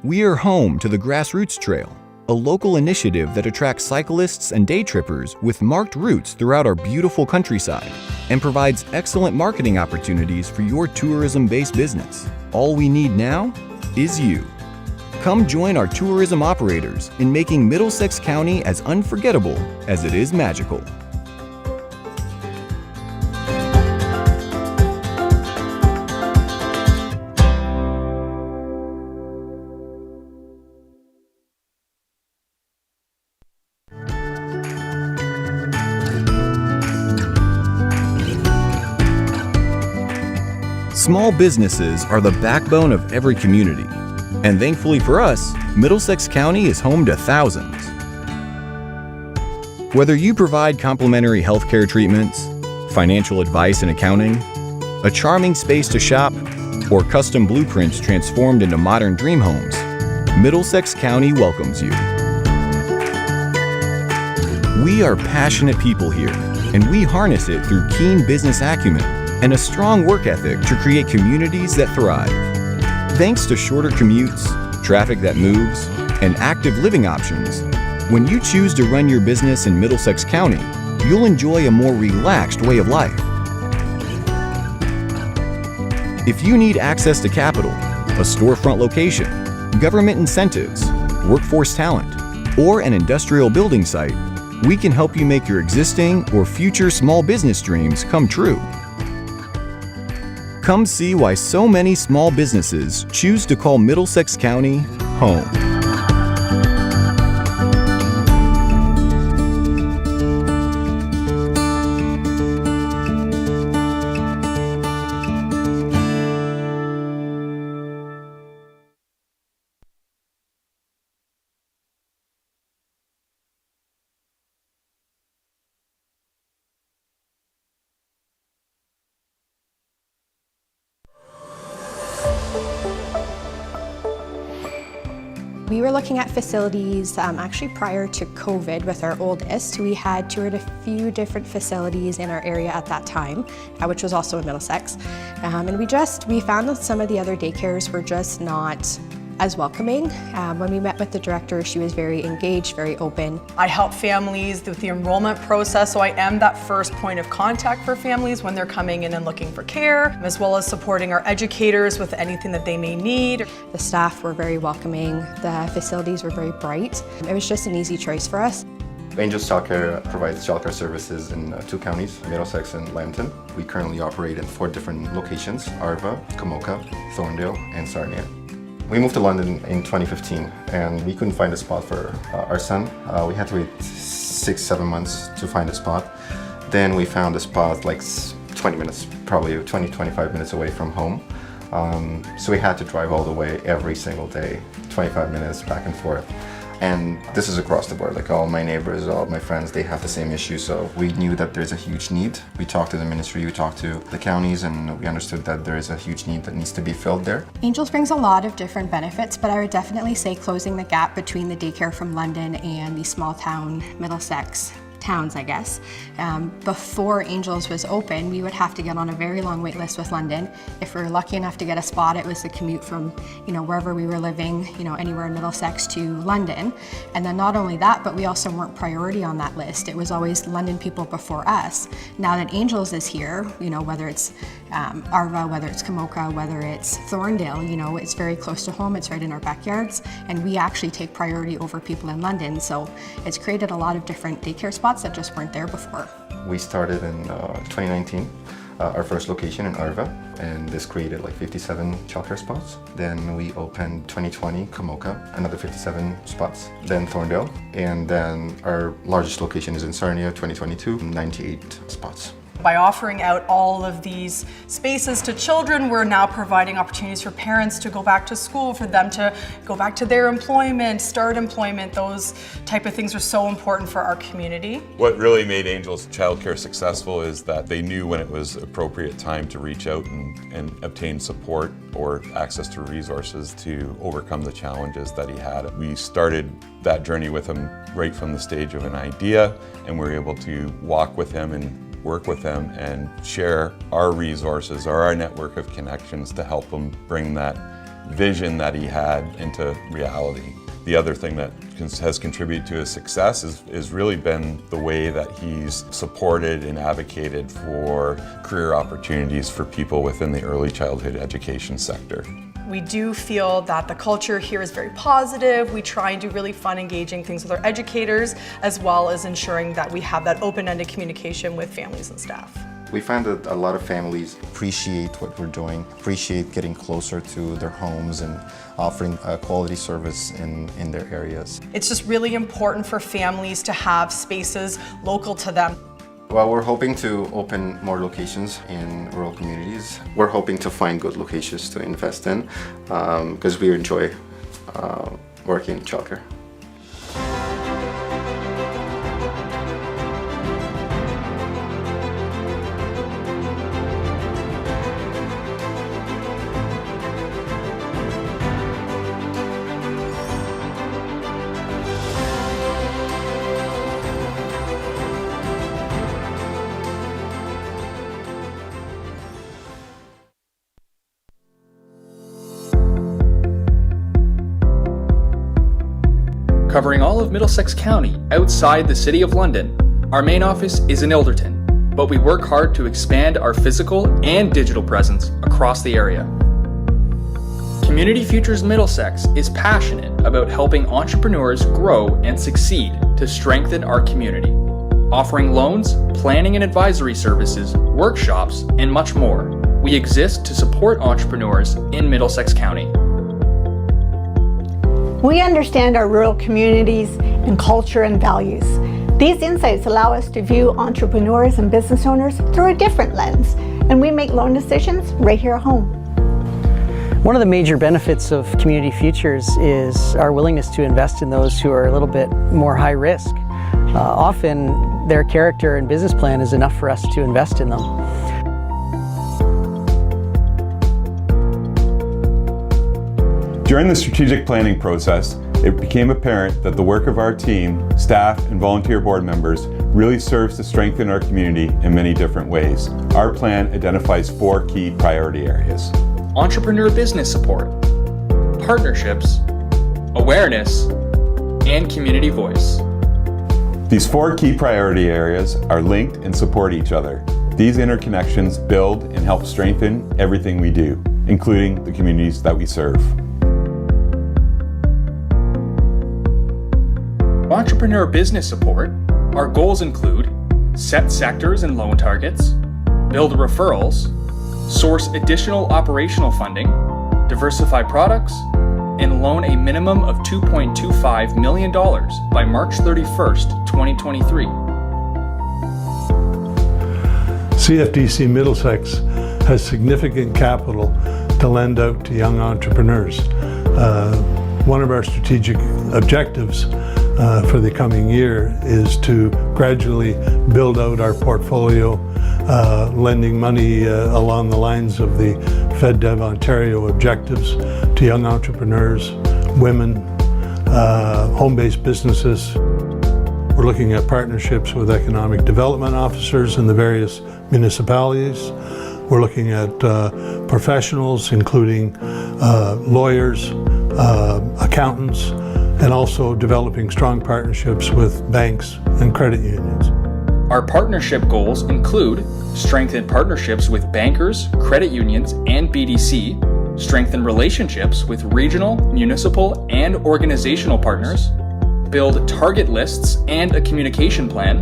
We are home to the Grassroots Trail, a local initiative that attracts cyclists and day trippers with marked routes throughout our beautiful countryside and provides excellent marketing opportunities for your tourism-based business. All we need now is you. Come join our tourism operators in making Middlesex County as unforgettable as it is magical. Small businesses are the backbone of every community, and thankfully for us, Middlesex County is home to thousands. Whether you provide complimentary healthcare treatments, financial advice and accounting, a charming space to shop, or custom blueprints transformed into modern dream homes, Middlesex County welcomes you. We are passionate people here, and we harness it through keen business acumen and a strong work ethic to create communities that thrive. Thanks to shorter commutes, traffic that moves, and active living options, when you choose to run your business in Middlesex County, you'll enjoy a more relaxed way of life. If you need access to capital, a storefront location, government incentives, workforce talent, or an industrial building site, we can help you make your existing or future small business dreams come true. Come see why so many small businesses choose to call Middlesex County home. We were looking at facilities actually prior to COVID with our oldest. We had toured a few different facilities in our area at that time, which was also in Middlesex. And we found that some of the other daycares were just not as welcoming. When we met with the director, she was very engaged, very open. I help families with the enrollment process, so I am that first point of contact for families when they're coming in and looking for care, as well as supporting our educators with anything that they may need. The staff were very welcoming. The facilities were very bright. It was just an easy choice for us. Angels Childcare provides childcare services in 2 counties, Middlesex and Lambton. We currently operate in 4 different locations, Arva, Kamoka, Thorndale, and Sarnia. We moved to London in 2015 and we couldn't find a spot for our son. We had to wait 6-7 months to find a spot. Then we found a spot like 20 minutes, probably 20-25 minutes away from home. So we had to drive all the way every single day, 25 minutes back and forth. And this is across the board, like all my neighbors, all my friends, they have the same issue. So we knew that there's a huge need. We talked to the ministry, we talked to the counties, and we understood that there is a huge need that needs to be filled there. Angels brings a lot of different benefits, but I would definitely say closing the gap between the daycare from London and the small town Middlesex towns, I guess. Before Angels was open, we would have to get on a very long wait list with London. If we were lucky enough to get a spot, it was the commute from, wherever we were living, anywhere in Middlesex to London. And then not only that, but we also weren't priority on that list. It was always London people before us. Now that Angels is here, whether it's Arva, whether it's Kamoka, whether it's Thorndale, it's very close to home, it's right in our backyards, and we actually take priority over people in London. So it's created a lot of different daycare spots that just weren't there before. We started in 2019, our first location in Arva, and this created like 57 childcare spots. Then we opened 2020 Kamoka, another 57 spots. Then Thorndale, and then our largest location is in Sarnia, 2022, 98 spots. By offering out all of these spaces to children, we're now providing opportunities for parents to go back to school, for them to go back to their employment, start employment. Those type of things are so important for our community. What really made Angels Childcare successful is that they knew when it was appropriate time to reach out and obtain support or access to resources to overcome the challenges that he had. We started that journey with him right from the stage of an idea, and we were able to walk with him and work with them and share our resources or our network of connections to help him bring that vision that he had into reality. The other thing that has contributed to his success is really been the way that he's supported and advocated for career opportunities for people within the early childhood education sector. We do feel that the culture here is very positive. We try and do really fun, engaging things with our educators, as well as ensuring that we have that open-ended communication with families and staff. We find that a lot of families appreciate what we're doing, appreciate getting closer to their homes and offering a quality service in their areas. It's just really important for families to have spaces local to them. Well, we're hoping to open more locations in rural communities. We're hoping to find good locations to invest in because we enjoy working in childcare. Covering all of Middlesex County outside the City of London. Our main office is in Ilderton, but we work hard to expand our physical and digital presence across the area. Community Futures Middlesex is passionate about helping entrepreneurs grow and succeed to strengthen our community, offering loans, planning and advisory services, workshops, and much more. We exist to support entrepreneurs in Middlesex County. We understand our rural communities and culture and values. These insights allow us to view entrepreneurs and business owners through a different lens, and we make loan decisions right here at home. One of the major benefits of Community Futures is our willingness to invest in those who are a little bit more high risk. Often their character and business plan is enough for us to invest in them. During the strategic planning process, it became apparent that the work of our team, staff, and volunteer board members really serves to strengthen our community in many different ways. Our plan identifies 4 key priority areas. Entrepreneur business support, partnerships, awareness, and community voice. These 4 key priority areas are linked and support each other. These interconnections build and help strengthen everything we do, including the communities that we serve. Entrepreneur business support, our goals include set sectors and loan targets, build referrals, source additional operational funding, diversify products, and loan a minimum of $2.25 million by March 31st, 2023. CFDC Middlesex has significant capital to lend out to young entrepreneurs. One of our strategic objectives for the coming year is to gradually build out our portfolio, lending money along the lines of the FedDev Ontario objectives to young entrepreneurs, women, home-based businesses. We're looking at partnerships with economic development officers in the various municipalities. We're looking at professionals, including lawyers, accountants, and also developing strong partnerships with banks and credit unions. Our partnership goals include strengthen partnerships with bankers, credit unions, and BDC, strengthen relationships with regional, municipal, and organizational partners, build target lists and a communication plan,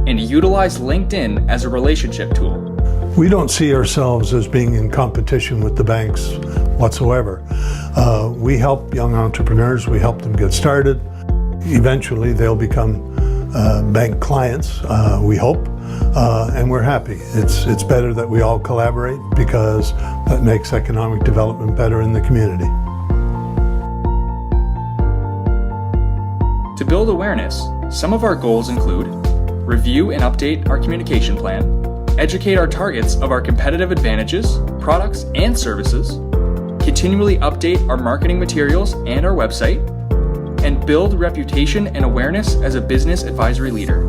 and utilize LinkedIn as a relationship tool. We don't see ourselves as being in competition with the banks whatsoever. We help young entrepreneurs, we help them get started. Eventually they'll become bank clients, we hope, and we're happy. It's better that we all collaborate because that makes economic development better in the community. To build awareness, some of our goals include review and update our communication plan, educate our targets of our competitive advantages, products, and services, continually update our marketing materials and our website, and build reputation and awareness as a business advisory leader.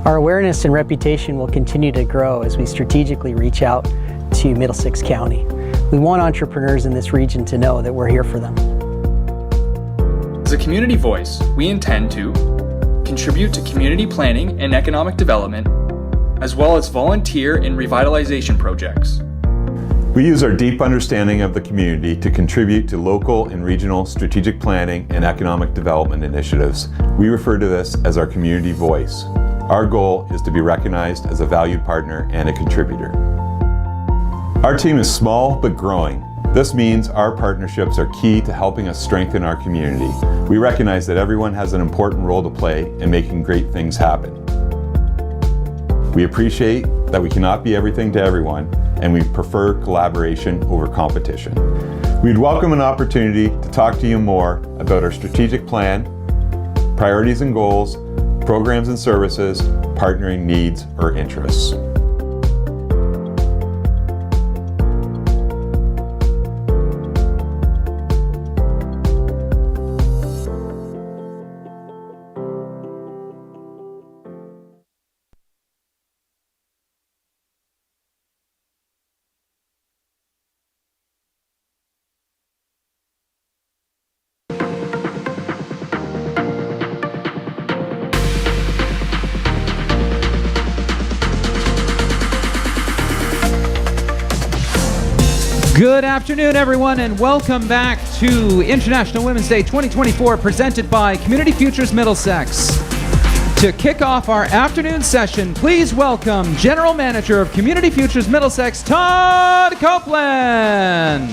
Our awareness and reputation will continue to grow as we strategically reach out to Middlesex County. We want entrepreneurs in this region to know that we're here for them. As a community voice, we intend to contribute to community planning and economic development, as well as volunteer in revitalization projects. We use our deep understanding of the community to contribute to local and regional strategic planning and economic development initiatives. We refer to this as our community voice. Our goal is to be recognized as a valued partner and a contributor. Our team is small but growing. This means our partnerships are key to helping us strengthen our community. We recognize that everyone has an important role to play in making great things happen. We appreciate that we cannot be everything to everyone, and we prefer collaboration over competition. We'd welcome an opportunity to talk to you more about our strategic plan, priorities and goals, programs and services, partnering needs or interests. Good afternoon, everyone, and welcome back to International Women's Day 2024, presented by Community Futures Middlesex. To kick off our afternoon session, please welcome General Manager of Community Futures Middlesex, Todd Copeland.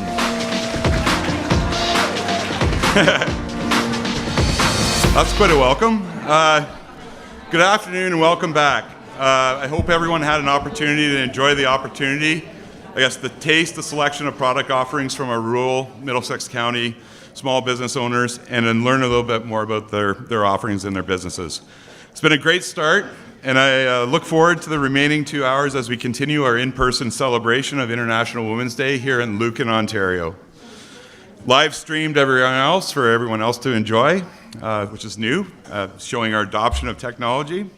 That's quite a welcome. Good afternoon and welcome back. I hope everyone had an opportunity to enjoy the opportunity, I guess, the taste, the selection of product offerings from our rural Middlesex County small business owners, and then learn a little bit more about their offerings and their businesses. It's been a great start, and I look forward to the remaining 2 hours as we continue our in-person celebration of International Women's Day here in Lucan, Ontario. Live streamed everywhere else for everyone else to enjoy, which is new, showing our adoption of technology.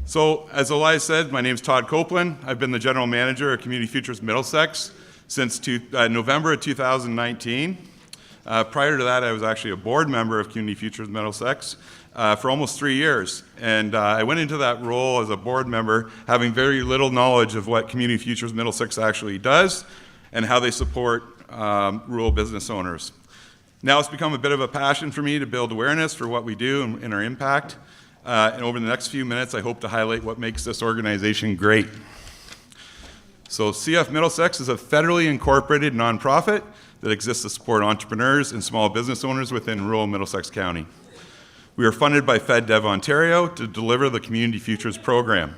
So, as Elias said, my name is Todd Copeland. I've been the General Manager of Community Futures Middlesex since November of 2019. Prior to that, I was actually a board member of Community Futures Middlesex for almost 3 years. And I went into that role as a board member having very little knowledge of what Community Futures Middlesex actually does and how they support rural business owners. Now it's become a bit of a passion for me to build awareness for what we do and our impact. And over the next few minutes, I hope to highlight what makes this organization great. So CF Middlesex is a federally incorporated nonprofit that exists to support entrepreneurs and small business owners within rural Middlesex County. We are funded by FedDev Ontario to deliver the Community Futures program.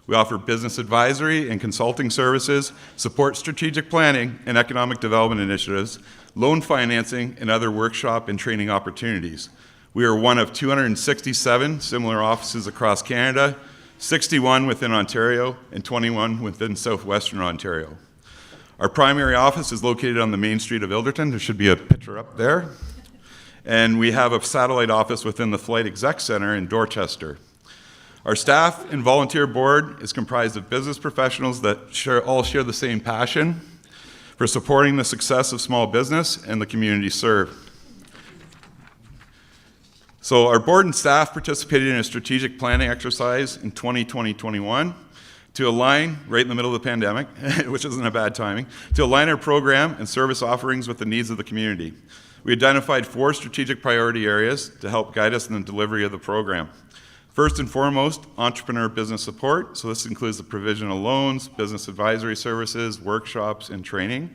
We offer business advisory and consulting services, support strategic planning and economic development initiatives, loan financing, and other workshop and training opportunities. We are one of 267 similar offices across Canada, 61 within Ontario, and 21 within southwestern Ontario. Our primary office is located on the main street of Ilderton. There should be a picture up there. And we have a satellite office within the Flight Exec Center in Dorchester. Our staff and volunteer board is comprised of business professionals that all share the same passion for supporting the success of small business and the community served. So our board and staff participated in a strategic planning exercise in 2020-21 to align, right in the middle of the pandemic, which isn't a bad timing, to align our program and service offerings with the needs of the community. We identified 4 strategic priority areas to help guide us in the delivery of the program. First and foremost, entrepreneur business support. So this includes the provision of loans, business advisory services, workshops, and training.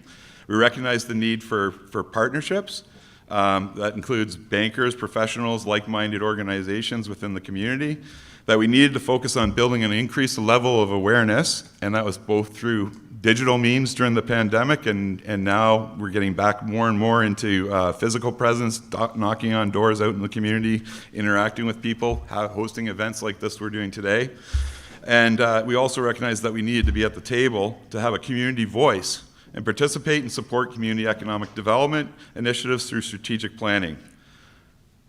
We recognize the need for partnerships. That includes bankers, professionals, like-minded organizations within the community, that we needed to focus on building an increased level of awareness, and that was both through digital means during the pandemic, and now we're getting back more and more into physical presence, knocking on doors out in the community, interacting with people, hosting events like this we're doing today. And we also recognize that we needed to be at the table to have a community voice and participate and support community economic development initiatives through strategic planning.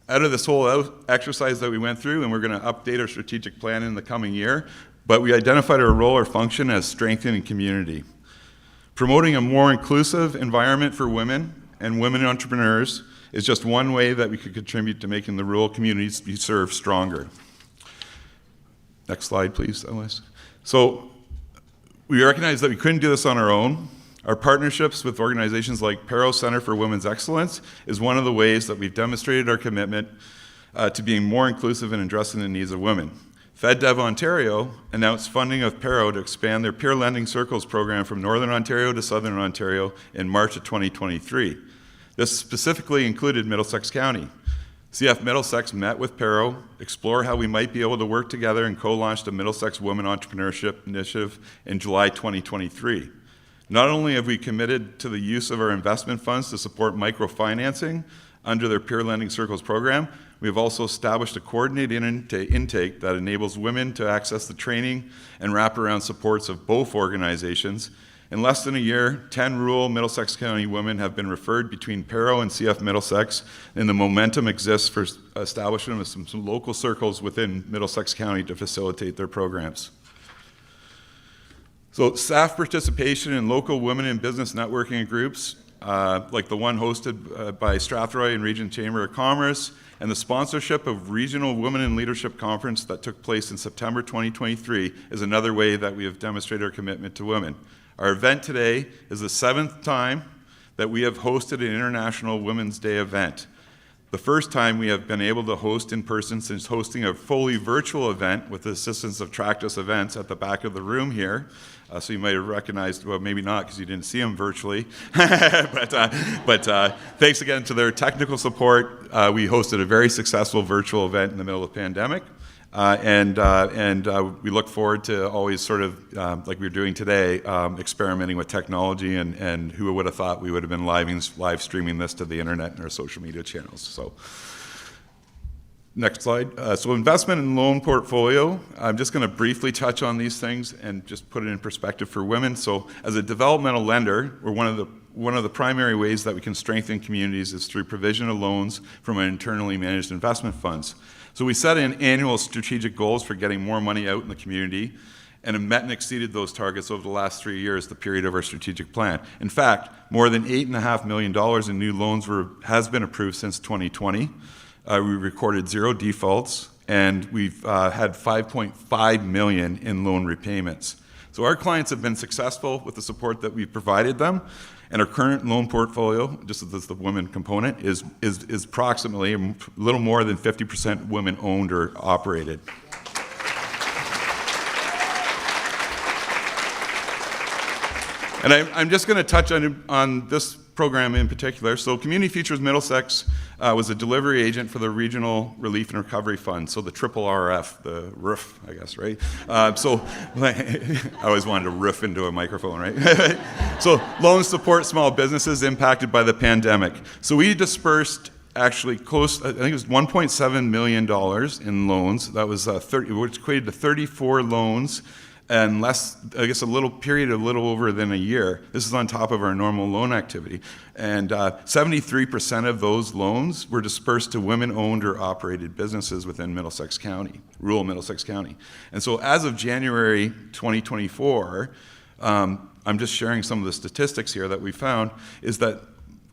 Out of this whole exercise that we went through, and we're going to update our strategic plan in the coming year, but we identified our role or function as strengthening community. Promoting a more inclusive environment for women and women entrepreneurs is just one way that we could contribute to making the rural communities we serve stronger. Next slide, please, Alice. So we recognize that we couldn't do this on our own. Our partnerships with organizations like Pero Center for Women's Excellence is one of the ways that we've demonstrated our commitment to being more inclusive and addressing the needs of women. FedDev Ontario announced funding of Pero to expand their peer lending circles program from Northern Ontario to Southern Ontario in March of 2023. This specifically included Middlesex County. CF Middlesex met with Pero, explore how we might be able to work together, and co-launched a Middlesex Women Entrepreneurship Initiative in July 2023. Not only have we committed to the use of our investment funds to support microfinancing under their Peer Lending Circles program, we have also established a coordinated intake that enables women to access the training and wraparound supports of both organizations. In less than a year, 10 rural Middlesex County women have been referred between Pero and CF Middlesex, and the momentum exists for establishment of some local circles within Middlesex County to facilitate their programs. So staff participation in local women in business networking groups, like the one hosted by Strathroy and Region Chamber of Commerce, and the sponsorship of Regional Women in Leadership Conference that took place in September 2023 is another way that we have demonstrated our commitment to women. Our event today is the 7th time that we have hosted an International Women's Day event. The first time we have been able to host in person since hosting a fully virtual event with the assistance of Tractus Events at the back of the room here. So you might have recognized, well, maybe not because you didn't see them virtually. but thanks again to their technical support, we hosted a very successful virtual event in the middle of the pandemic. And we look forward to always sort of, like we're doing today, experimenting with technology, and who would have thought we would have been live streaming this to the internet and our social media channels. So, next slide. So investment and loan portfolio, I'm just going to briefly touch on these things and just put it in perspective for women. So as a developmental lender, we're one of the primary ways that we can strengthen communities is through provision of loans from our internally managed investment funds. So we set in annual strategic goals for getting more money out in the community, and have met and exceeded those targets over the last 3 years, the period of our strategic plan. In fact, more than $8.5 million in new loans has been approved since 2020. We recorded 0 defaults, and we've had $5.5 million in loan repayments. So our clients have been successful with the support that we've provided them, and our current loan portfolio, just as the women component, is approximately a little more than 50% women-owned or operated. And I'm just going to touch on this program in particular. So Community Futures Middlesex was a delivery agent for the Regional Relief and Recovery Fund, so the triple RF, the RUF, I guess, right? So I always wanted to riff into a microphone, right? So loans support small businesses impacted by the pandemic. So we dispersed actually close, I think it was $1.7 million in loans. That was which equated to 34 loans and less, I guess, a little over than a year. This is on top of our normal loan activity. And 73% of those loans were dispersed to women-owned or operated businesses within Middlesex County, rural Middlesex County. And so as of January 2024, I'm just sharing some of the statistics here that we found, is that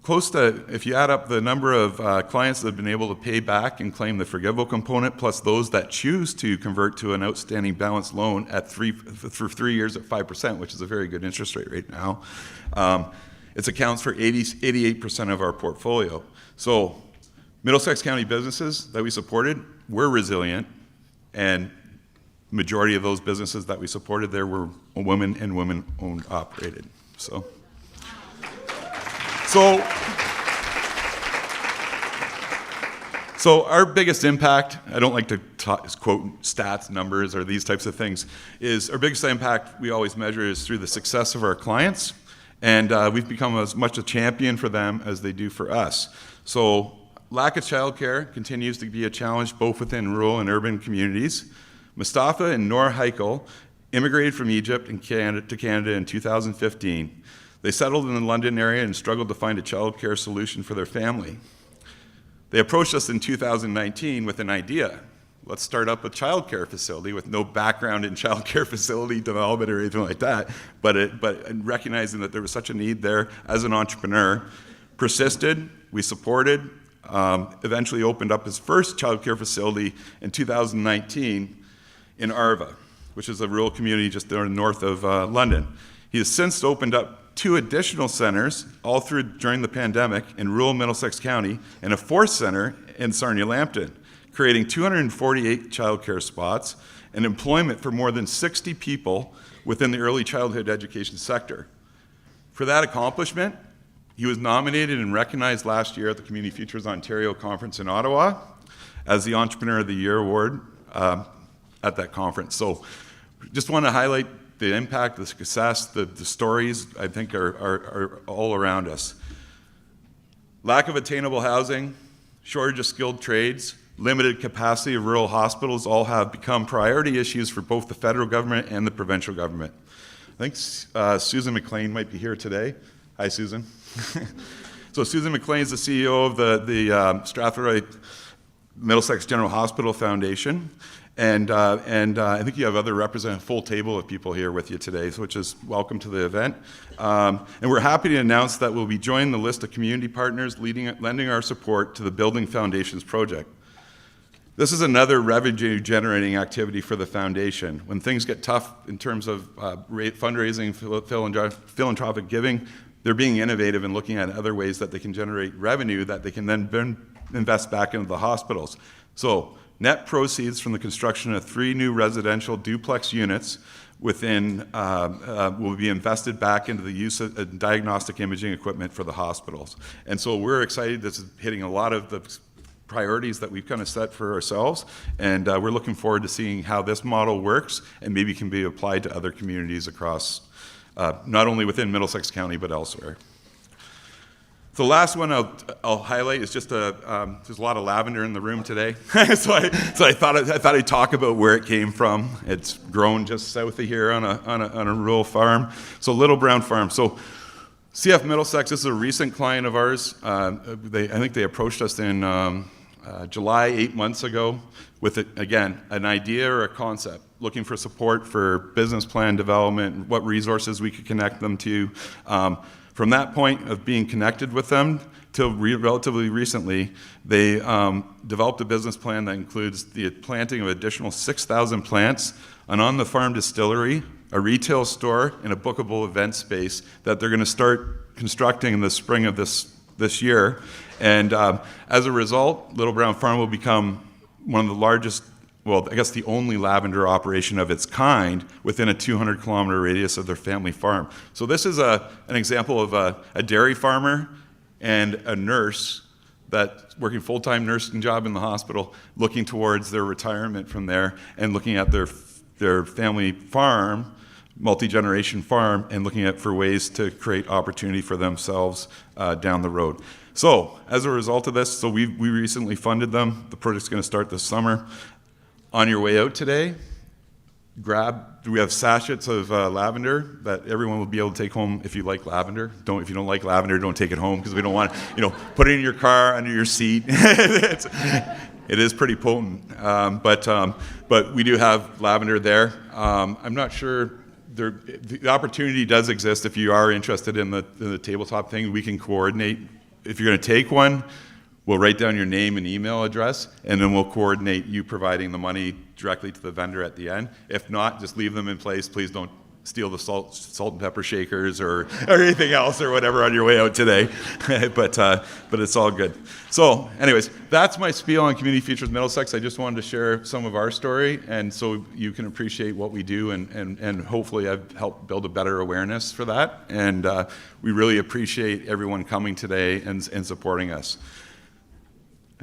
close to, if you add up the number of clients that have been able to pay back and claim the forgivable component, plus those that choose to convert to an outstanding balance loan for 3 years at 5%, which is a very good interest rate right now, it accounts for 88% of our portfolio. So Middlesex County businesses that we supported were resilient, and majority of those businesses that we supported there were women and women-owned operated. So our biggest impact, I don't like to quote stats, numbers, or these types of things, is our biggest impact we always measure is through the success of our clients, and we've become as much a champion for them as they do for us. So lack of childcare continues to be a challenge both within rural and urban communities. Mustafa and Noor Heikel immigrated from Egypt and to Canada in 2015. They settled in the London area and struggled to find a child care solution for their family. They approached us in 2019 with an idea. Let's start up a child care facility with no background in child care facility development or anything like that, but recognizing that there was such a need there as an entrepreneur, persisted, we supported, eventually opened up his first child care facility in 2019 in Arva, which is a rural community just north of London. He has since opened up 2 additional centers, all during the pandemic, in rural Middlesex County, and a 4th center in Sarnia-Lambton, creating 248 childcare spots and employment for more than 60 people within the early childhood education sector. For that accomplishment, he was nominated and recognized last year at the Community Futures Ontario Conference in Ottawa as the Entrepreneur of the Year award at that conference. So just want to highlight the impact, the success, the stories, I think, are all around us. Lack of attainable housing, shortage of skilled trades, limited capacity of rural hospitals all have become priority issues for both the federal government and the provincial government. I think Susan McLean might be here today. Hi, Susan. So Susan McLean is the CEO of the Strathroy-Middlesex General Hospital Foundation. And I think you have other representatives, full table of people here with you today, which is welcome to the event. And we're happy to announce that we'll be joining the list of community partners lending our support to the Building Foundations project. This is another revenue-generating activity for the foundation. When things get tough in terms of fundraising, philanthropic giving, they're being innovative and looking at other ways that they can generate revenue that they can then invest back into the hospitals. So net proceeds from the construction of 3 new residential duplex units will be invested back into the use of diagnostic imaging equipment for the hospitals. And so we're excited. This is hitting a lot of the priorities that we've kind of set for ourselves, and we're looking forward to seeing how this model works and maybe can be applied to other communities across, not only within Middlesex County, but elsewhere. The last one I'll highlight is just there's a lot of lavender in the room today, so I thought I'd talk about where it came from. It's grown just south of here on a rural farm, so Little Brown Farm. So CF Middlesex, this is a recent client of ours. I think they approached us in July 8 months ago with, again, an idea or a concept, looking for support for business plan development, what resources we could connect them to. From that point of being connected with them till relatively recently, they developed a business plan that includes the planting of additional 6,000 plants, an on-the-farm distillery, a retail store, and a bookable event space that they're going to start constructing in the spring of this year. And as a result, Little Brown Farm will become one of the largest, well, I guess the only lavender operation of its kind within a 200-kilometer radius of their family farm. So this is an example of a dairy farmer and a nurse that's working full-time nursing job in the hospital, looking towards their retirement from there and looking at their family farm, multi-generation farm, and looking at for ways to create opportunity for themselves down the road. So as a result of this, we recently funded them. The project's going to start this summer. On your way out today, we have sachets of lavender that everyone will be able to take home if you like lavender. If you don't like lavender, don't take it home, because we don't want to, put it in your car, under your seat. It is pretty potent, but we do have lavender there. I'm not sure. The opportunity does exist if you are interested in the tabletop thing. We can coordinate. If you're going to take one, we'll write down your name and email address, and then we'll coordinate you providing the money directly to the vendor at the end. If not, just leave them in place. Please don't steal the salt and pepper shakers or anything else or whatever on your way out today. but it's all good. So anyways, that's my spiel on Community Futures Middlesex. I just wanted to share some of our story, and so you can appreciate what we do, and hopefully I've helped build a better awareness for that. And we really appreciate everyone coming today and supporting us.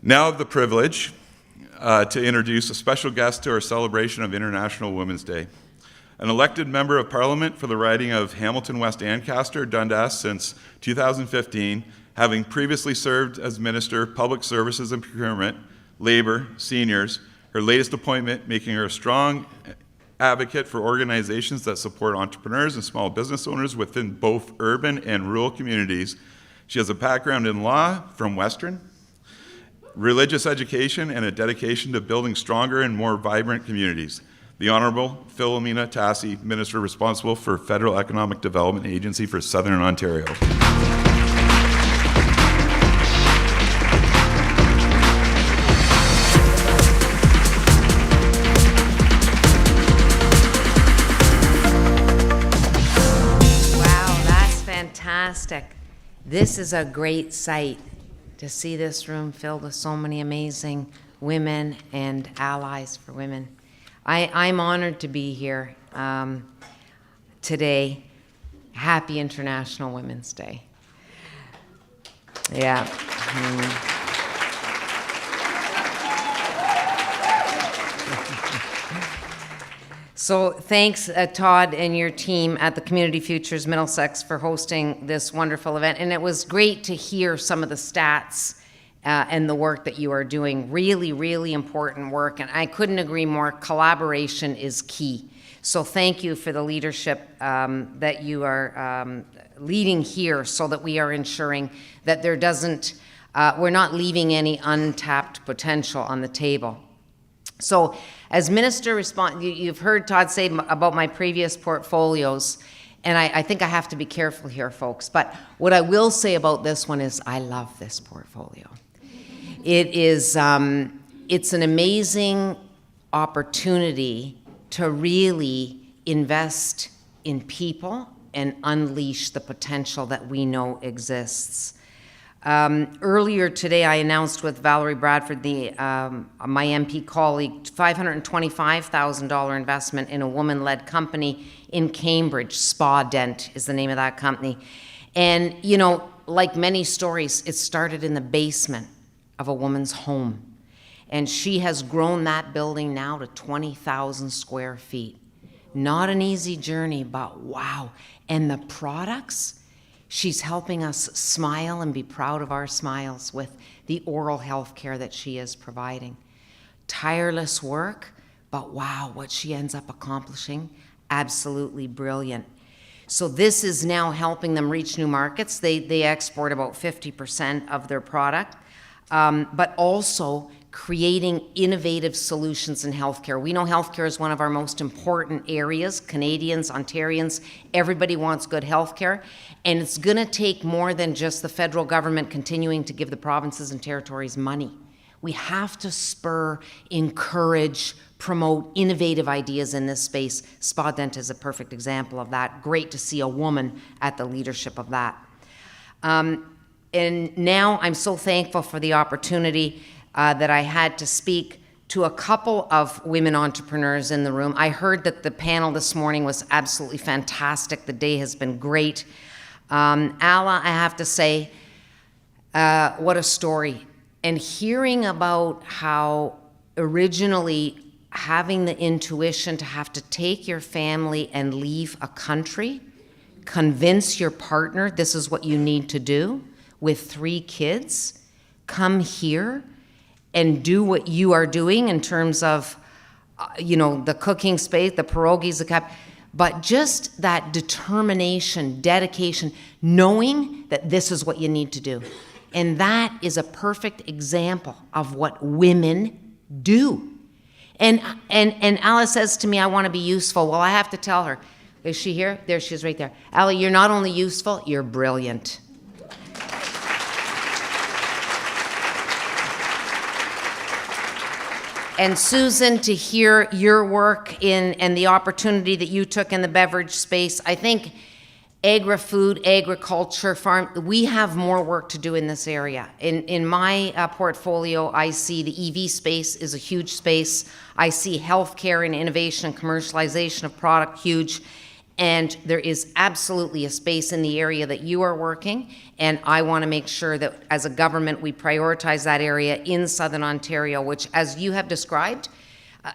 Now I have the privilege to introduce a special guest to our celebration of International Women's Day. An elected member of Parliament for the riding of Hamilton West Ancaster, Dundas since 2015, having previously served as Minister, Public Services and Procurement, Labour, Seniors, her latest appointment making her a strong advocate for organizations that support entrepreneurs and small business owners within both urban and rural communities. She has a background in law from Western, religious education, and a dedication to building stronger and more vibrant communities. The Honourable Filomena Tassi, Minister responsible for Federal Economic Development Agency for Southern Ontario. Wow, that's fantastic. This is a great sight to see this room filled with so many amazing women and allies for women. I'm honored to be here today. Happy International Women's Day. Yeah. So thanks, Todd and your team at the Community Futures Middlesex for hosting this wonderful event. And it was great to hear some of the stats and the work that you are doing. Really, really important work. And I couldn't agree more. Collaboration is key. So thank you for the leadership that you are leading here, so that we are ensuring that there doesn't, we're not leaving any untapped potential on the table. So as Minister you've heard Todd say about my previous portfolios, and I think I have to be careful here, folks, but what I will say about this one is I love this portfolio. It is, it's an amazing opportunity to really invest in people and unleash the potential that we know exists. Earlier today, I announced with Valerie Bradford, my MP colleague, $525,000 investment in a woman-led company in Cambridge. Spa Dent is the name of that company. And, like many stories, it started in the basement of a woman's home. And she has grown that building now to 20,000 square feet. Not an easy journey, but wow. And the products, she's helping us smile and be proud of our smiles with the oral health care that she is providing. Tireless work, but wow, what she ends up accomplishing, absolutely brilliant. So this is now helping them reach new markets. They export about 50% of their product. but also creating innovative solutions in healthcare. We know healthcare is one of our most important areas. Canadians, Ontarians, everybody wants good healthcare, and it's going to take more than just the federal government continuing to give the provinces and territories money. We have to spur, encourage, promote innovative ideas in this space. Spa Dent is a perfect example of that. Great to see a woman at the leadership of that. And now I'm so thankful for the opportunity that I had to speak to a couple of women entrepreneurs in the room. I heard that the panel this morning was absolutely fantastic. The day has been great. Alla, I have to say, what a story. And hearing about how originally having the intuition to have to take your family and leave a country, convince your partner this is what you need to do with 3 kids, come here and do what you are doing in terms of, the cooking space, the pierogies, but just that determination, dedication, knowing that this is what you need to do. And that is a perfect example of what women do. And Alla says to me, I want to be useful. Well, I have to tell her, is she here? There she is right there. Alla, you're not only useful, you're brilliant. And Susan, to hear your work and the opportunity that you took in the beverage space, I think agri-food, agriculture, farm, we have more work to do in this area. In my portfolio, I see the EV space is a huge space. I see healthcare and innovation and commercialization of product huge. And there is absolutely a space in the area that you are working, and I want to make sure that as a government we prioritize that area in Southern Ontario, which, as you have described,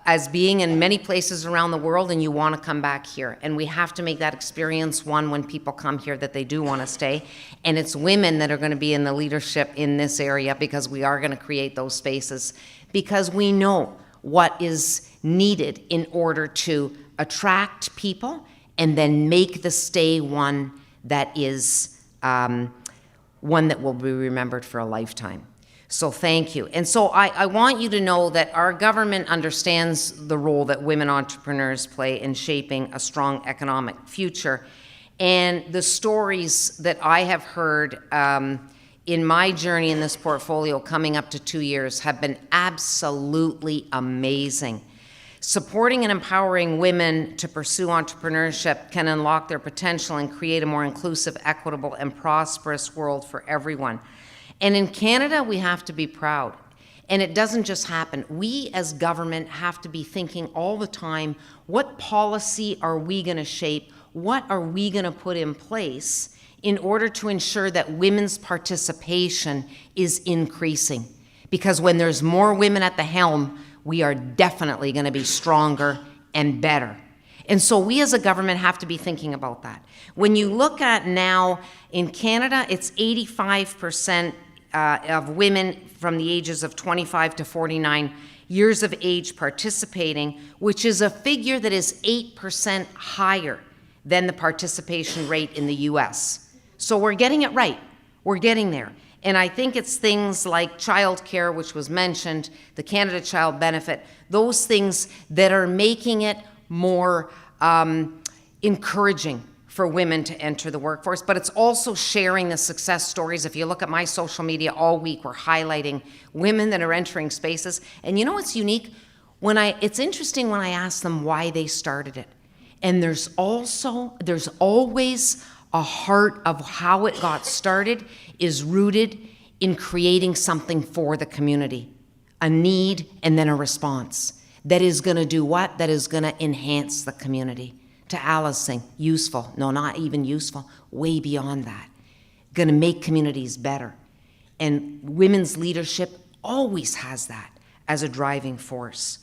as being in many places around the world, and you want to come back here. And we have to make that experience one when people come here that they do want to stay. And it's women that are going to be in the leadership in this area, because we are going to create those spaces, because we know what is needed in order to attract people and then make the stay one that is one that will be remembered for a lifetime. So thank you. And so I want you to know that our government understands the role that women entrepreneurs play in shaping a strong economic future. And the stories that I have heard in my journey in this portfolio coming up to 2 years have been absolutely amazing. Supporting and empowering women to pursue entrepreneurship can unlock their potential and create a more inclusive, equitable, and prosperous world for everyone. And in Canada, we have to be proud. And it doesn't just happen. We as government have to be thinking all the time, what policy are we going to shape? What are we going to put in place in order to ensure that women's participation is increasing? Because when there's more women at the helm, we are definitely going to be stronger and better. And so we as a government have to be thinking about that. When you look at now in Canada, it's 85% of women from the ages of 25 to 49 years of age participating, which is a figure that is 8% higher than the participation rate in the US. So we're getting it right. We're getting there. And I think it's things like childcare, which was mentioned, the Canada Child Benefit, those things that are making it more encouraging for women to enter the workforce. But it's also sharing the success stories. If you look at my social media all week, we're highlighting women that are entering spaces. And you know what's unique? It's interesting when I ask them why they started it. And there's always a heart of how it got started is rooted in creating something for the community, a need and then a response that is going to do what? That is going to enhance the community. To Alla's thing, useful. No, not even useful, way beyond that. Going to make communities better. And women's leadership always has that as a driving force.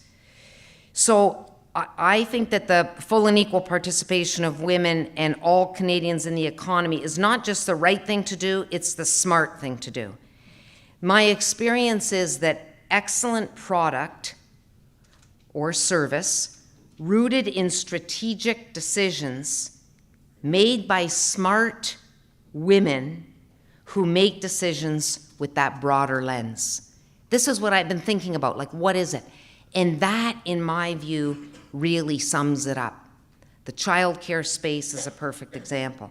So I think that the full and equal participation of women and all Canadians in the economy is not just the right thing to do, it's the smart thing to do. My experience is that excellent product or service rooted in strategic decisions made by smart women who make decisions with that broader lens. This is what I've been thinking about, like, what is it? And that, in my view, really sums it up. The childcare space is a perfect example.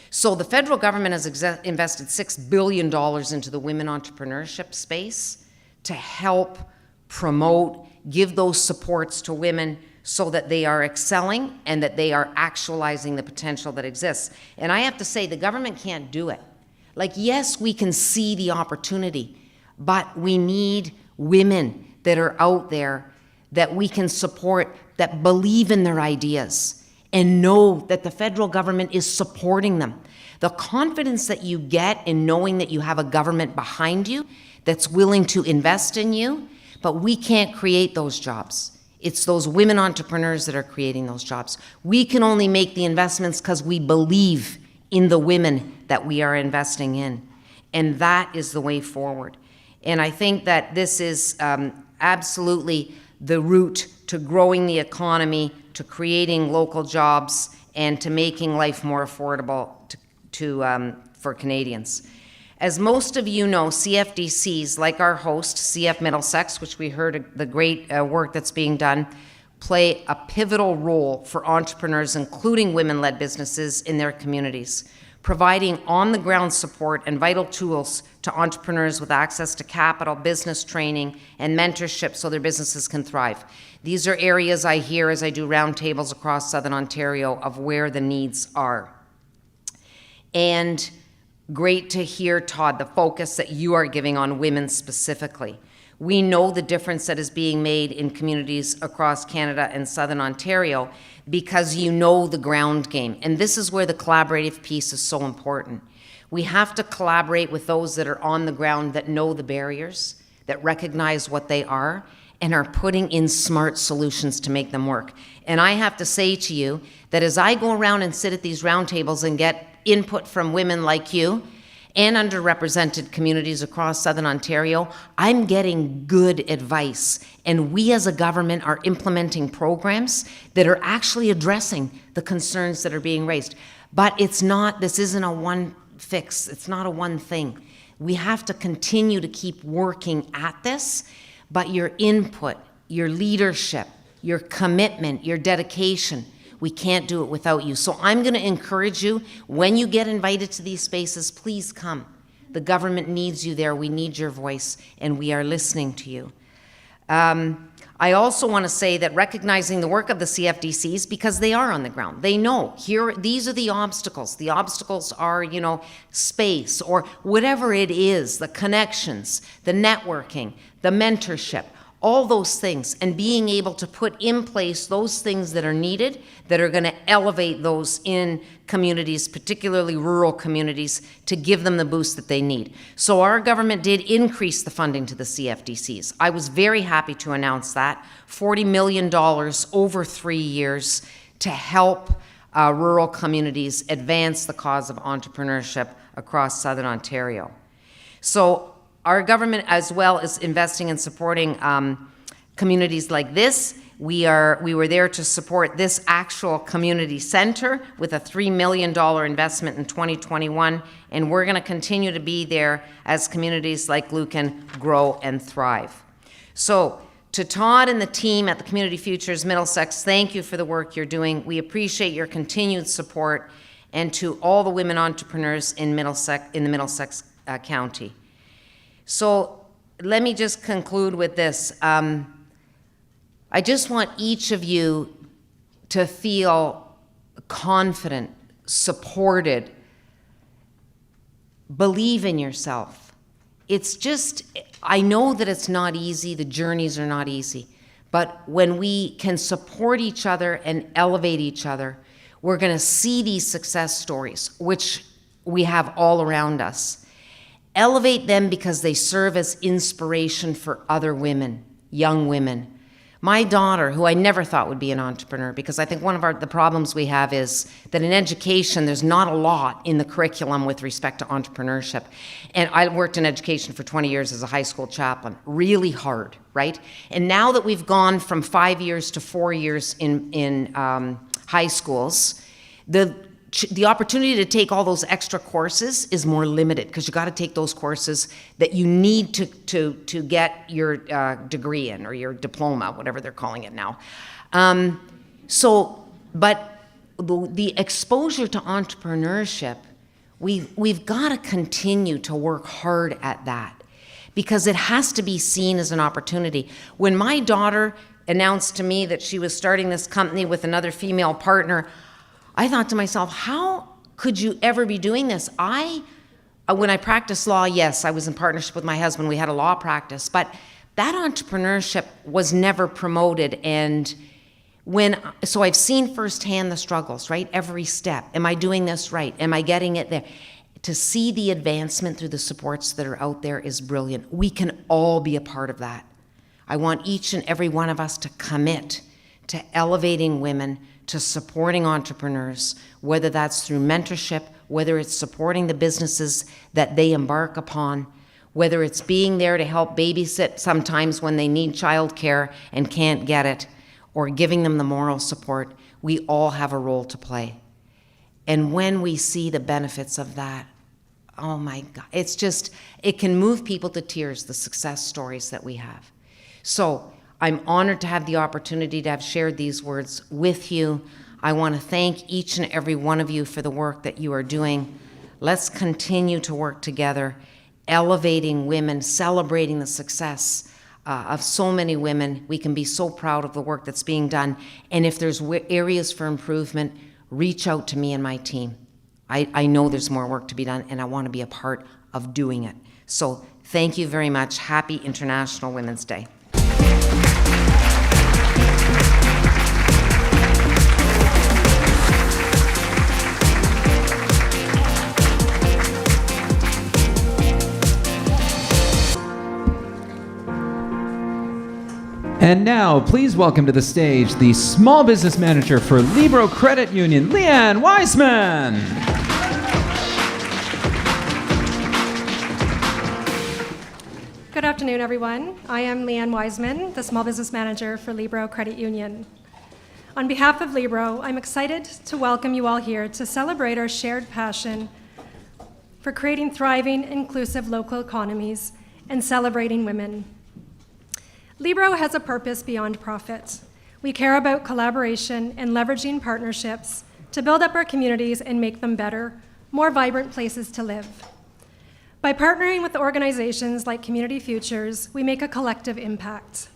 So the federal government has invested $6 billion into the women entrepreneurship space to help promote, give those supports to women so that they are excelling and that they are actualizing the potential that exists. And I have to say, the government can't do it. Like, yes, we can see the opportunity, but we need women that are out there that we can support, that believe in their ideas and know that the federal government is supporting them. The confidence that you get in knowing that you have a government behind you that's willing to invest in you, but we can't create those jobs. It's those women entrepreneurs that are creating those jobs. We can only make the investments because we believe in the women that we are investing in. And that is the way forward. And I think that this is absolutely the route to growing the economy, to creating local jobs, and to making life more affordable for Canadians. As most of you know, CFDCs, like our host, CF Middlesex, which we heard the great work that's being done, play a pivotal role for entrepreneurs, including women-led businesses in their communities, providing on-the-ground support and vital tools to entrepreneurs with access to capital, business training, and mentorship so their businesses can thrive. These are areas I hear as I do roundtables across Southern Ontario of where the needs are. And great to hear, Todd, the focus that you are giving on women specifically. We know the difference that is being made in communities across Canada and Southern Ontario because you know the ground game. And this is where the collaborative piece is so important. We have to collaborate with those that are on the ground, that know the barriers, that recognize what they are, and are putting in smart solutions to make them work. And I have to say to you that as I go around and sit at these roundtables and get input from women like you and underrepresented communities across Southern Ontario, I'm getting good advice. And we as a government are implementing programs that are actually addressing the concerns that are being raised. But it's not, this isn't a one fix, it's not a one thing. We have to continue to keep working at this, but your input, your leadership, your commitment, your dedication, we can't do it without you. So I'm going to encourage you, when you get invited to these spaces, please come. The government needs you there. We need your voice, and we are listening to you. I also want to say that recognizing the work of the CFDCs, because they are on the ground. They know, these are the obstacles. The obstacles are, space or whatever it is, the connections, the networking, the mentorship, all those things, and being able to put in place those things that are needed, that are going to elevate those in communities, particularly rural communities, to give them the boost that they need. So our government did increase the funding to the CFDCs. I was very happy to announce that, $40 million over 3 years to help rural communities advance the cause of entrepreneurship across Southern Ontario. So our government as well is investing and supporting communities like this. We were there to support this actual community center with a $3 million investment in 2021, and we're going to continue to be there as communities like Lucan grow and thrive. So to Todd and the team at the Community Futures Middlesex, thank you for the work you're doing. We appreciate your continued support, and to all the women entrepreneurs in the Middlesex County. So let me just conclude with this. I just want each of you to feel confident, supported, believe in yourself. It's just, I know that it's not easy, the journeys are not easy, but when we can support each other and elevate each other, we're going to see these success stories, which we have all around us. Elevate them because they serve as inspiration for other women, young women. My daughter, who I never thought would be an entrepreneur, because I think one of the problems we have is that in education, there's not a lot in the curriculum with respect to entrepreneurship. And I worked in education for 20 years as a high school chaplain. Really hard, right? And now that we've gone from 5 years to 4 years in high schools, the the opportunity to take all those extra courses is more limited because you got to take those courses that you need to get your degree in, or your diploma, whatever they're calling it now. But the exposure to entrepreneurship, we've got to continue to work hard at that, because it has to be seen as an opportunity. When my daughter announced to me that she was starting this company with another female partner, I thought to myself, how could you ever be doing this? When I practiced law, yes, I was in partnership with my husband. We had a law practice, but that entrepreneurship was never promoted. And so I've seen firsthand the struggles, right? Every step. Am I doing this right? Am I getting it there? To see the advancement through the supports that are out there is brilliant. We can all be a part of that. I want each and every one of us to commit to elevating women, to supporting entrepreneurs, whether that's through mentorship, whether it's supporting the businesses that they embark upon, whether it's being there to help babysit sometimes when they need childcare and can't get it, or giving them the moral support. We all have a role to play. And when we see the benefits of that, oh my God, it can move people to tears, the success stories that we have. So I'm honored to have the opportunity to have shared these words with you. I want to thank each and every one of you for the work that you are doing. Let's continue to work together, elevating women, celebrating the success of so many women. We can be so proud of the work that's being done. And if there's areas for improvement, reach out to me and my team. I know there's more work to be done, and I want to be a part of doing it. So thank you very much. Happy International Women's Day. And now, please welcome to the stage the Small Business Manager for Libro Credit Union, Leanne Wiseman. Good afternoon, everyone. I am Leanne Wiseman, the Small Business Manager for Libro Credit Union. On behalf of Libro, I'm excited to welcome you all here to celebrate our shared passion for creating thriving, inclusive local economies and celebrating women. Libro has a purpose beyond profit. We care about collaboration and leveraging partnerships to build up our communities and make them better, more vibrant places to live. By partnering with organizations like Community Futures, we make a collective impact.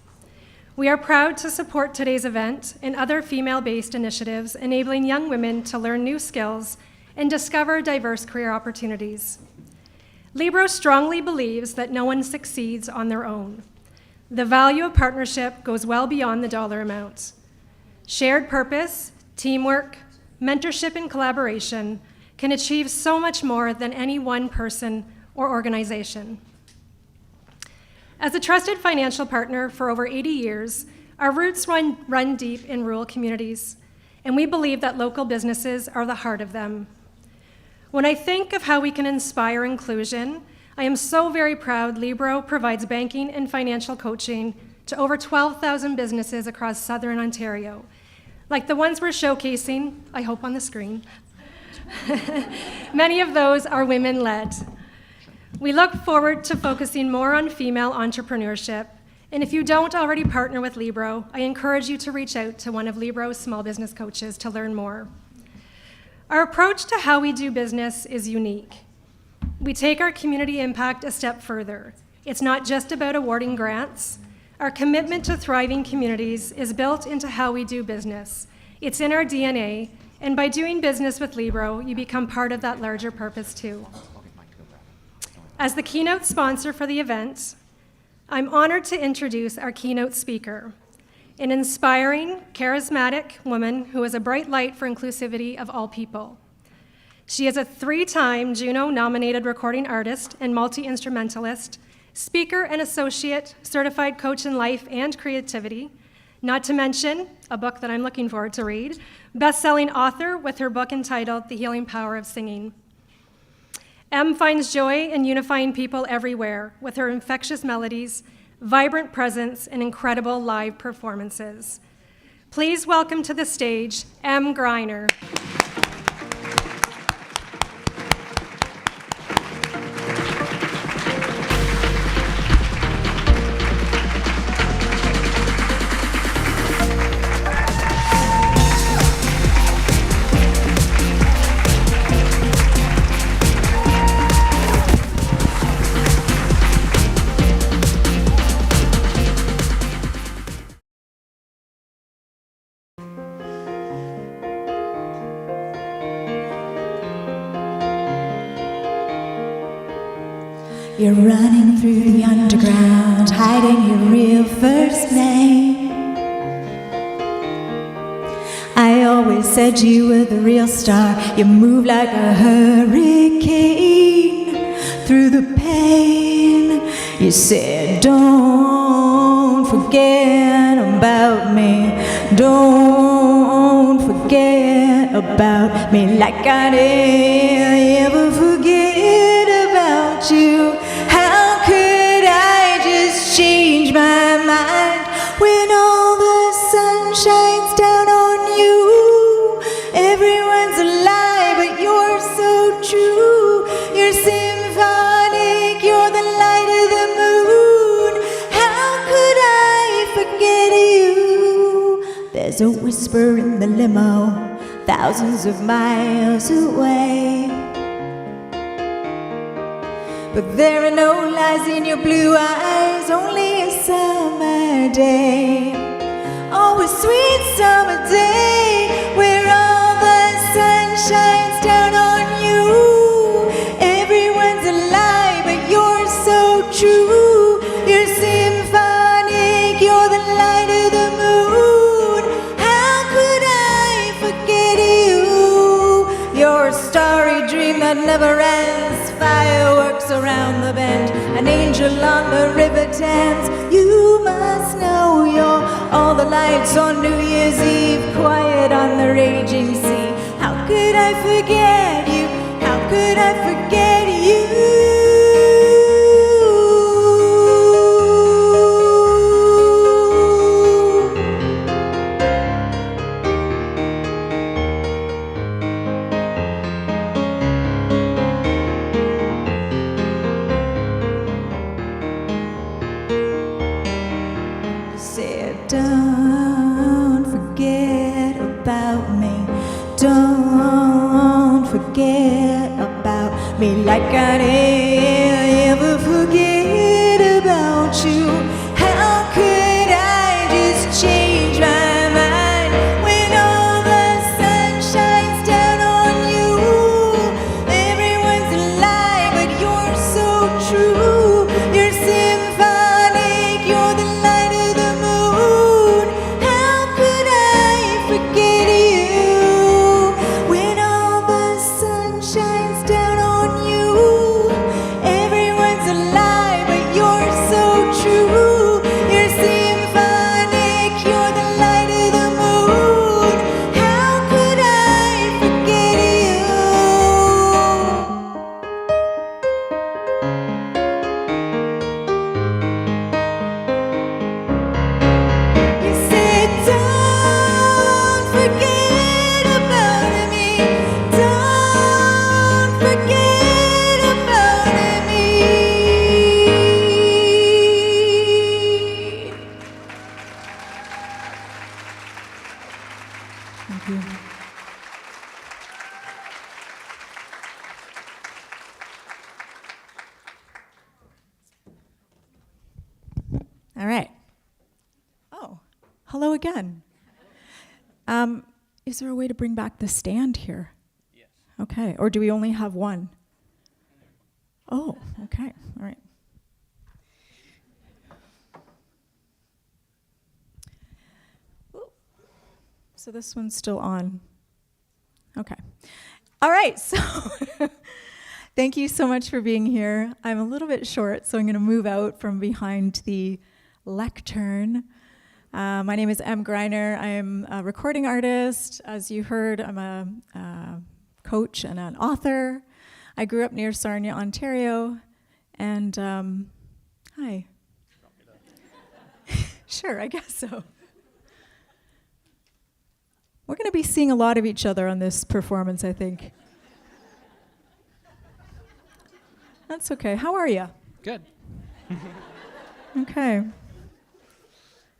We are proud to support today's event and other female-based initiatives enabling young women to learn new skills and discover diverse career opportunities. Libro strongly believes that no one succeeds on their own. The value of partnership goes well beyond the dollar amount. Shared purpose, teamwork, mentorship, and collaboration can achieve so much more than any one person or organization. As a trusted financial partner for over 80 years, our roots run deep in rural communities, and we believe that local businesses are the heart of them. When I think of how we can inspire inclusion, I am so very proud Libro provides banking and financial coaching to over 12,000 businesses across Southern Ontario, like the ones we're showcasing, I hope on the screen. Many of those are women-led. We look forward to focusing more on female entrepreneurship, and if you don't already partner with Libro, I encourage you to reach out to one of Libro's small business coaches to learn more. Our approach to how we do business is unique. We take our community impact a step further. It's not just about awarding grants. Our commitment to thriving communities is built into how we do business. It's in our DNA, and by doing business with Libro, you become part of that larger purpose too. As the keynote sponsor for the event, I'm honored to introduce our keynote speaker, an inspiring, charismatic woman who is a bright light for inclusivity of all people. She is a 3-time Juno-nominated recording artist and multi-instrumentalist, speaker and associate, certified coach in life and creativity, not to mention a book that I'm looking forward to read, best-selling author with her book entitled The Healing Power of Singing. Em finds joy in unifying people everywhere with her infectious melodies, vibrant presence, and incredible live performances. Please welcome to the stage, Em Greiner. You're running through the underground, hiding your real first name. I always said you were the real star. You move like a hurricane through the pain. You said, don't forget about me. Don't forget about me like I did ever forget about you. How could I just change my mind when all the sun shines down on you? Everyone's a lie, but you're so true. You're symphonic, you're the light of the moon. How could I forget you? There's a whisper in the limo, thousands of miles away. But there are no lies in your blue eyes, only a summer day. Oh, a sweet summer day, where all the sun shines down on you. Everyone's a lie, but you're so true. You're symphonic, you're the light of the moon. How could I forget you? You're a starry dream that never ends, fireworks around the bend, an angel on the river Thames. You must know you're all the lights on New Year's Eve, quiet on the raging sea. How could I forget you? How could I forget you? Don't forget about me. Don't forget about me like I ever forget about you. How could I just change my mind when all the sun shines down on you? Everyone's a lie, but you're so true. You're symphonic, you're the light of the moon. How could I forget you when all the sun shines down on you? Everyone's a lie, but you're so true. You're symphonic, you're the light of the moon. How could I forget you? You said, don't forget about me. Don't forget about me. Thank you. All right. Oh, hello again. Is there a way to bring back the stand here? Yes. Okay, or do we only have one? Oh, okay, all right. Ooh. So this one's still on. Okay. All right, so thank you so much for being here. I'm a little bit short, so I'm going to move out from behind the lectern. My name is Em Greiner. I'm a recording artist. As you heard, I'm a coach and an author. I grew up near Sarnia, Ontario, and hi. Sure, I guess so. We're going to be seeing a lot of each other on this performance, I think. That's okay. How are you? Good. Okay.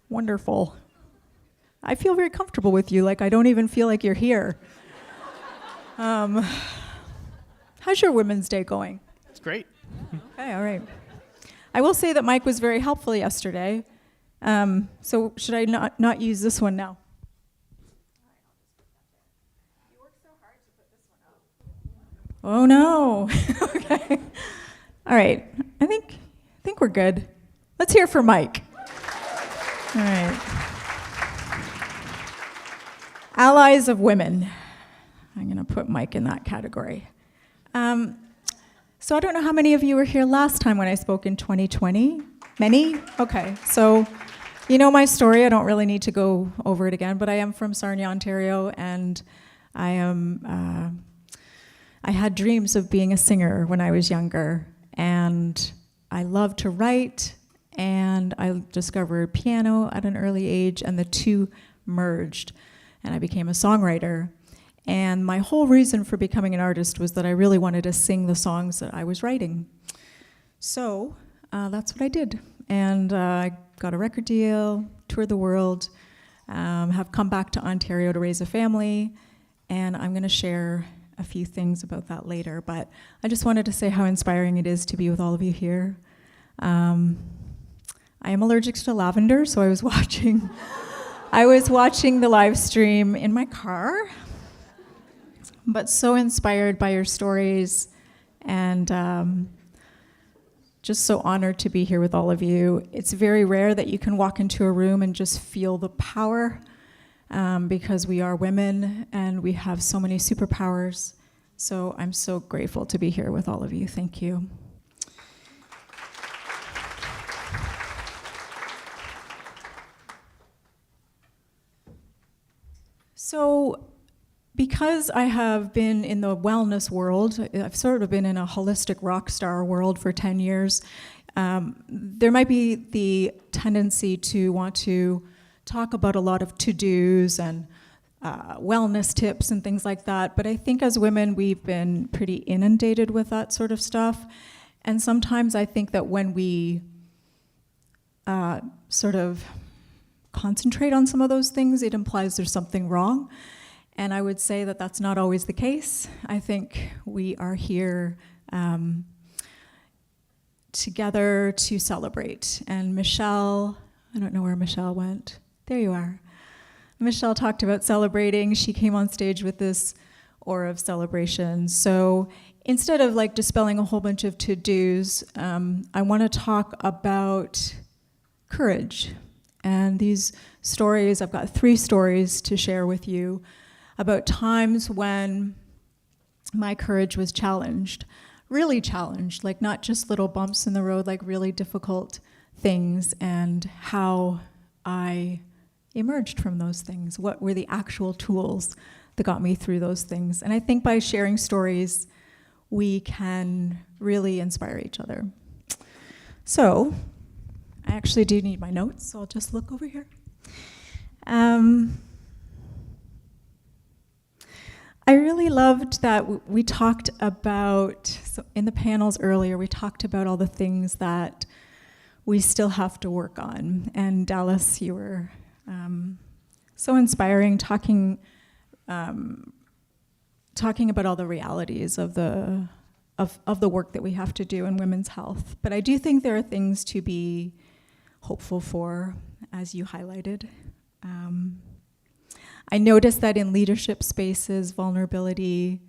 Wonderful. I feel very comfortable with you. Like, I don't even feel like you're here. How's your Women's Day going? It's great. Okay, all right. I will say that Mike was very helpful yesterday. So should I not use this one now? Oh no. Okay. All right, I think we're good. Let's hear for Mike. All right. Allies of women. I'm going to put Mike in that category. So I don't know how many of you were here last time when I spoke in 2020. Many? Okay, so you know my story. I don't really need to go over it again, but I am from Sarnia, Ontario, and I had dreams of being a singer when I was younger, and I loved to write, and I discovered piano at an early age, and the two merged, and I became a songwriter. And my whole reason for becoming an artist was that I really wanted to sing the songs that I was writing. So that's what I did. And I got a record deal, toured the world, have come back to Ontario to raise a family, and I'm going to share a few things about that later. But I just wanted to say how inspiring it is to be with all of you here. I am allergic to lavender, so I was watching the live stream in my car, but so inspired by your stories, and just so honored to be here with all of you. It's very rare that you can walk into a room and just feel the power, because we are women and we have so many superpowers. So I'm so grateful to be here with all of you. Thank you. So, because I have been in the wellness world, I've sort of been in a holistic rock star world for 10 years, there might be the tendency to want to talk about a lot of to-dos and wellness tips and things like that, but I think as women we've been pretty inundated with that sort of stuff, and sometimes I think that when we sort of concentrate on some of those things, it implies there's something wrong. And I would say that that's not always the case. I think we are here together to celebrate. And Michele, I don't know where Michele went. There you are. Michele talked about celebrating. She came on stage with this aura of celebration. So instead of like dispelling a whole bunch of to-dos, I want to talk about courage. And these stories, I've got 3 stories to share with you about times when my courage was challenged, really challenged, like not just little bumps in the road, like really difficult things, and how I emerged from those things. What were the actual tools that got me through those things? And I think by sharing stories, we can really inspire each other. So, I actually do need my notes, so I'll just look over here. I really loved that we talked about, so in the panels earlier, we talked about all the things that we still have to work on. And Dallas, you were so inspiring, talking about all the realities of the work that we have to do in women's health. But I do think there are things to be hopeful for, as you highlighted. I noticed that in leadership spaces, vulnerability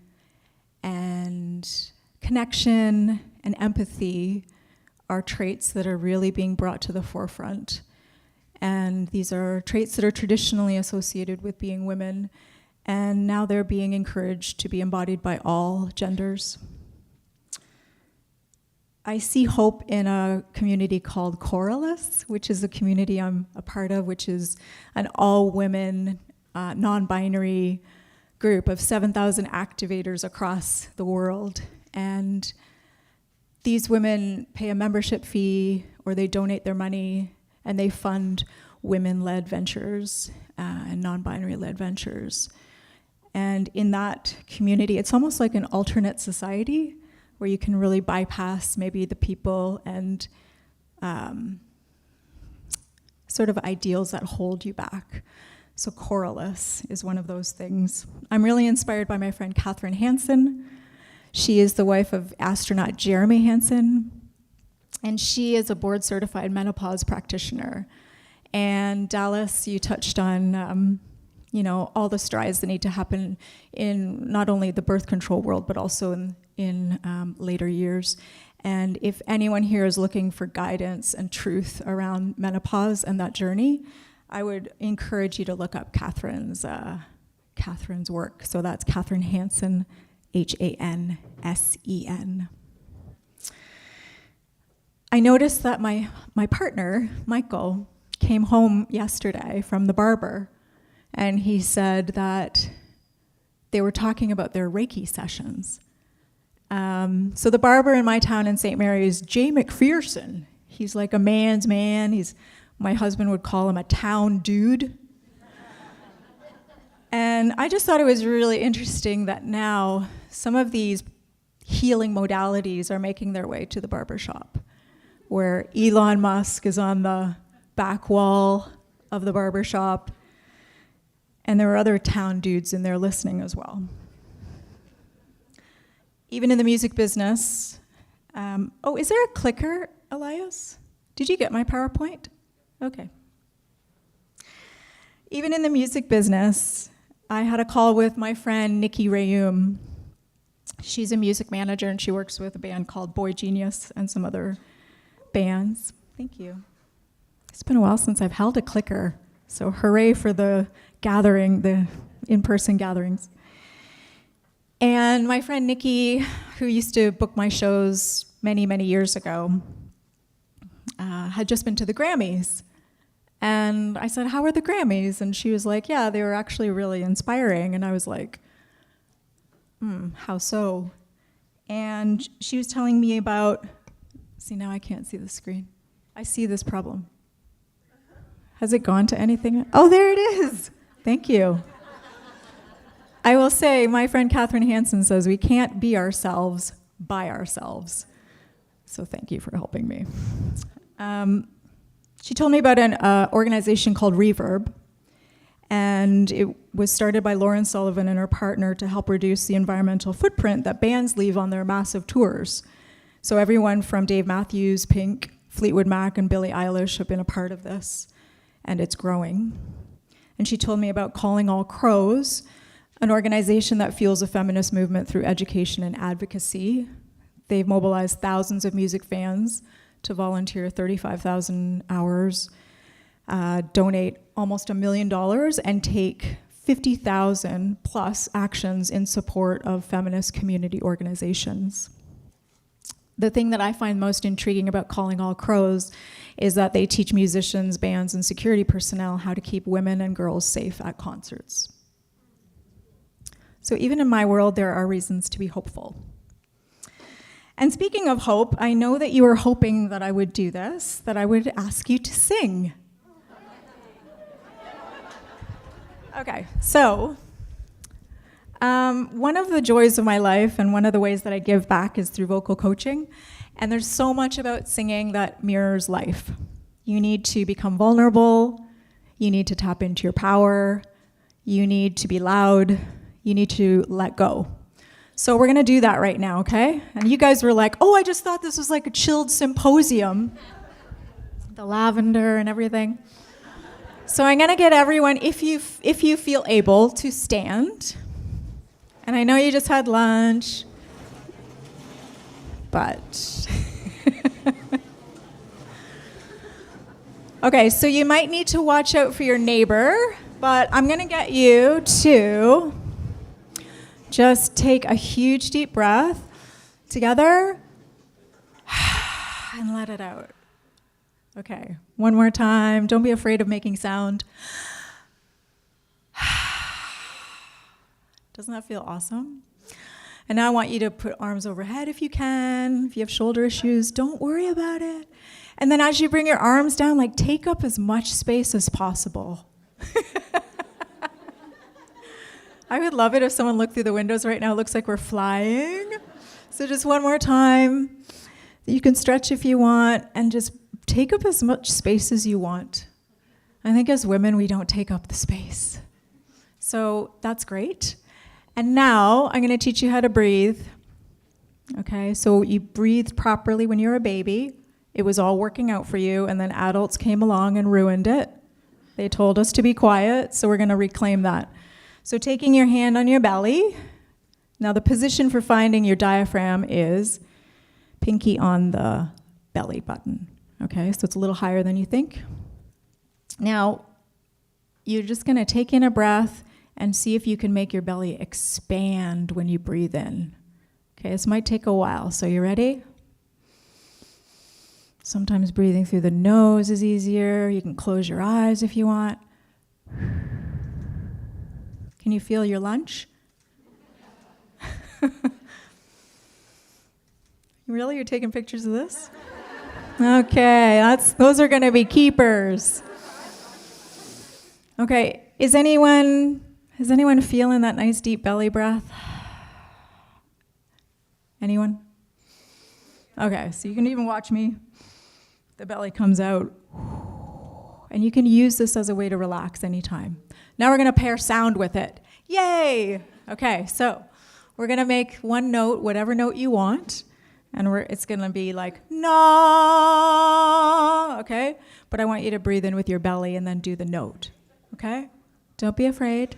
and connection and empathy are traits that are really being brought to the forefront. And these are traits that are traditionally associated with being women, and now they're being encouraged to be embodied by all genders. I see hope in a community called Coralus, which is a community I'm a part of, which is an all-women, non-binary group of 7,000 activators across the world. And these women pay a membership fee, or they donate their money, and they fund women-led ventures and non-binary-led ventures. And in that community, it's almost like an alternate society where you can really bypass maybe the people and sort of ideals that hold you back. So Coralus is one of those things. I'm really inspired by my friend Catherine Hansen. She is the wife of astronaut Jeremy Hansen, and she is a board-certified menopause practitioner. And Dallas, you touched on all the strides that need to happen in not only the birth control world, but also in later years. And if anyone here is looking for guidance and truth around menopause and that journey, I would encourage you to look up Catherine's work. So that's Catherine Hansen, Hansen. I noticed that my partner, Michael, came home yesterday from the barber, and he said that they were talking about their Reiki sessions. So the barber in my town in St. Mary is Jay McPherson. He's like a man's man. My husband would call him a town dude. And I just thought it was really interesting that now some of these healing modalities are making their way to the barbershop, where Elon Musk is on the back wall of the barbershop, and there are other town dudes in there listening as well. Even in the music business, is there a clicker, Elias? Did you get my PowerPoint? Okay. Even in the music business, I had a call with my friend Nikki Rayum. She's a music manager, and she works with a band called Boy Genius and some other bands. Thank you. It's been a while since I've held a clicker, so hooray for the gathering, the in-person gatherings. And my friend Nikki, who used to book my shows many, many years ago, had just been to the Grammys. And I said, how are the Grammys? And she was like, yeah, they were actually really inspiring. And I was like, how so? And she was telling me about, see, now I can't see the screen. I see this problem. Has it gone to anything? Oh, there it is. Thank you. I will say, my friend Catherine Hansen says we can't be ourselves by ourselves. So thank you for helping me. She told me about an organization called Reverb, and it was started by Lauren Sullivan and her partner to help reduce the environmental footprint that bands leave on their massive tours. So everyone from Dave Matthews, Pink, Fleetwood Mac, and Billie Eilish have been a part of this, and it's growing. And she told me about Calling All Crows, an organization that fuels a feminist movement through education and advocacy. They've mobilized thousands of music fans to volunteer 35,000 hours, donate almost $1 million, and take 50,000 plus actions in support of feminist community organizations. The thing that I find most intriguing about Calling All Crows is that they teach musicians, bands, and security personnel how to keep women and girls safe at concerts. So even in my world, there are reasons to be hopeful. And speaking of hope, I know that you were hoping that I would do this, that I would ask you to sing. Okay, so one of the joys of my life and one of the ways that I give back is through vocal coaching. And there's so much about singing that mirrors life. You need to become vulnerable. You need to tap into your power. You need to be loud. You need to let go. So we're gonna do that right now, okay? And you guys were like, oh, I just thought this was like a chilled symposium. The lavender and everything. So I'm gonna get everyone, if you feel able, to stand. And I know you just had lunch, but. Okay, so you might need to watch out for your neighbor, but I'm gonna get you to just take a huge deep breath together and let it out. Okay, one more time. Don't be afraid of making sound. Doesn't that feel awesome? And now I want you to put arms overhead if you can. If you have shoulder issues, don't worry about it. And then as you bring your arms down, like take up as much space as possible. I would love it if someone looked through the windows right now. It looks like we're flying. So just one more time. You can stretch if you want and just take up as much space as you want. I think as women, we don't take up the space. So that's great. And now I'm going to teach you how to breathe. Okay, so you breathed properly when you were a baby. It was all working out for you, and then adults came along and ruined it. They told us to be quiet, so we're going to reclaim that. So taking your hand on your belly. Now the position for finding your diaphragm is pinky on the belly button. Okay, so it's a little higher than you think. Now, you're just gonna take in a breath and see if you can make your belly expand when you breathe in. Okay, this might take a while, so you ready? Sometimes breathing through the nose is easier. You can close your eyes if you want. Can you feel your lunch? Really? You're taking pictures of this? Okay, those are going to be keepers. Okay, is anyone feeling that nice deep belly breath? Anyone? Okay, so you can even watch me. The belly comes out. And you can use this as a way to relax anytime. Now we're going to pair sound with it. Yay! Okay, so we're going to make one note, whatever note you want. And it's going to be like, no, okay? But I want you to breathe in with your belly and then do the note, okay? Don't be afraid.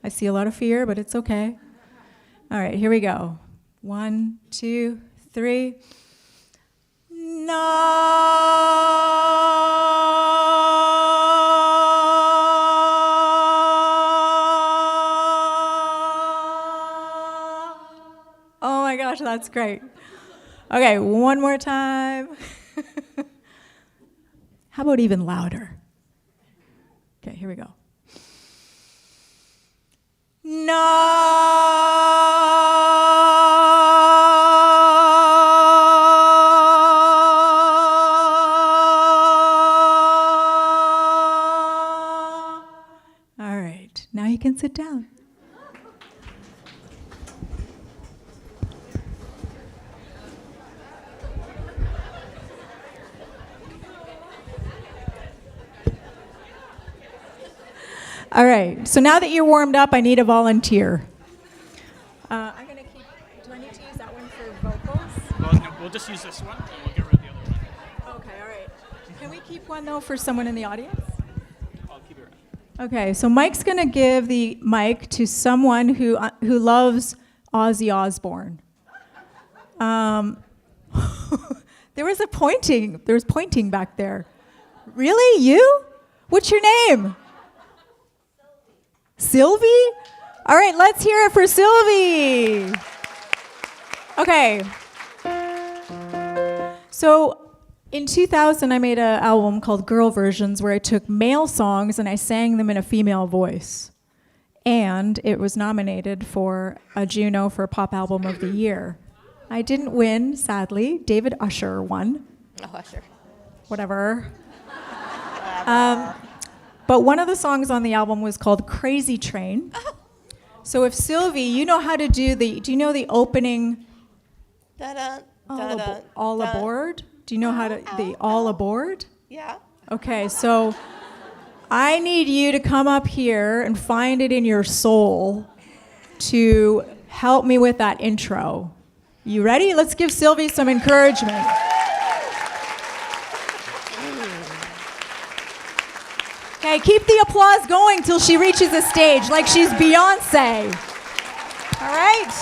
I see a lot of fear, but it's okay. All right, here we go. 1, 2, 3. No. Oh my gosh, that's great. Okay, one more time. How about even louder? Okay, here we go. No. All right, now you can sit down. All right, so now that you're warmed up, I need a volunteer. I'm going to keep, do I need to use that one for vocals? Well, no, we'll just use this one, and we'll get rid of the other one. Okay, all right. Can we keep one, though, for someone in the audience? I'll keep it around. Okay, so Mike's going to give the mic to someone who loves Ozzy Osbourne. There was pointing back there. Really? You? What's your name? Sylvie? All right, let's hear it for Sylvie. Okay. So in 2000, I made an album called Girl Versions where I took male songs and I sang them in a female voice. And it was nominated for a Juno for Pop Album of the Year. I didn't win, sadly. David Usher won. Oh, Usher. Whatever. But one of the songs on the album was called Crazy Train. So if Sylvie, you know how to do you know the opening all aboard? Do you know how to, the all aboard? Yeah. Okay, so I need you to come up here and find it in your soul to help me with that intro. You ready? Let's give Sylvie some encouragement. Okay, keep the applause going till she reaches the stage like she's Beyonce. All right?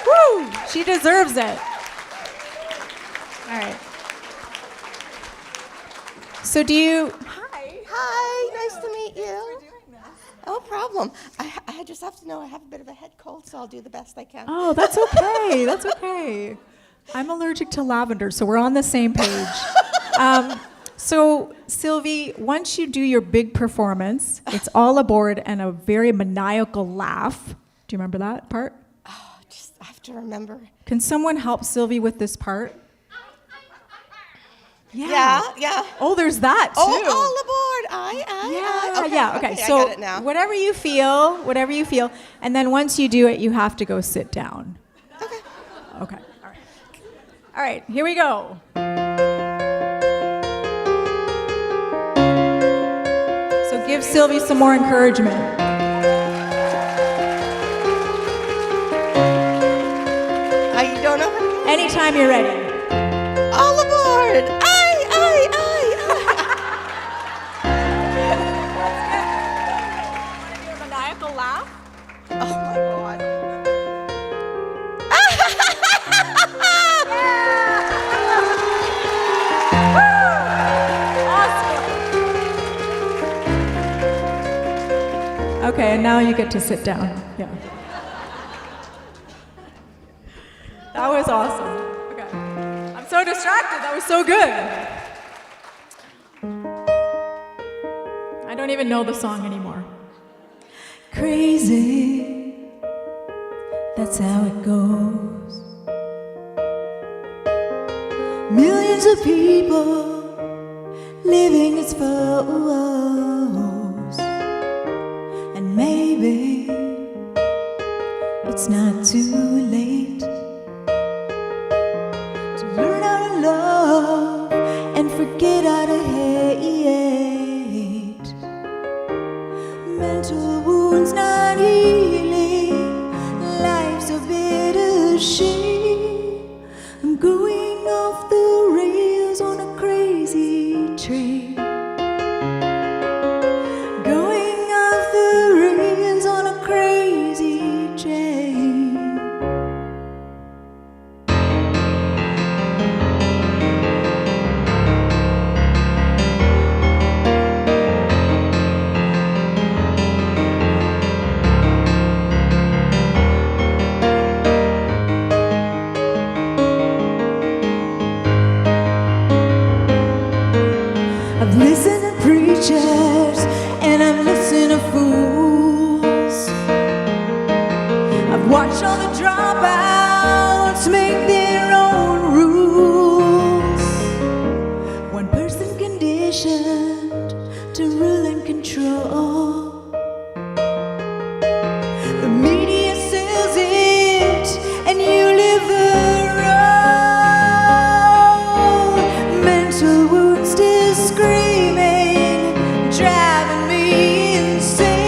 Woo! She deserves it. All right. So do you... Hi, nice to meet you. No problem. I just have to know I have a bit of a head cold, so I'll do the best I can. Oh, that's okay. That's okay. I'm allergic to lavender, so we're on the same page. So, Sylvie, once you do your big performance, it's all aboard and a very maniacal laugh. Do you remember that part? Oh, just I have to remember. Can someone help Sylvie with this part? Yeah. Oh, there's that too. Oh, all aboard. Yeah. Okay. So I got it now. whatever you feel, and then once you do it, you have to go sit down. Okay. All right. All right. Here we go. So give Sylvie some more encouragement. You don't know? Anytime you're ready. All aboard. Maniacal laugh? Oh my God. now you get to sit down. Yeah. That was awesome. Okay. I'm so distracted. That was so good. I don't even know the song anymore. Crazy, that's how it goes. Millions of people living its foes. And maybe it's not too late to learn how to love and forget how to hate. Mental wounds not healing, life's a bitter shame. I'm going off the rails on a crazy train. Going off the rails on a crazy train. I've listened to preachers and I've listened to fools. I've watched all the dropouts make their own rules. One person conditioned to rule and control. The media sells it and you live the role. Mental wounds still screaming, driving me insane.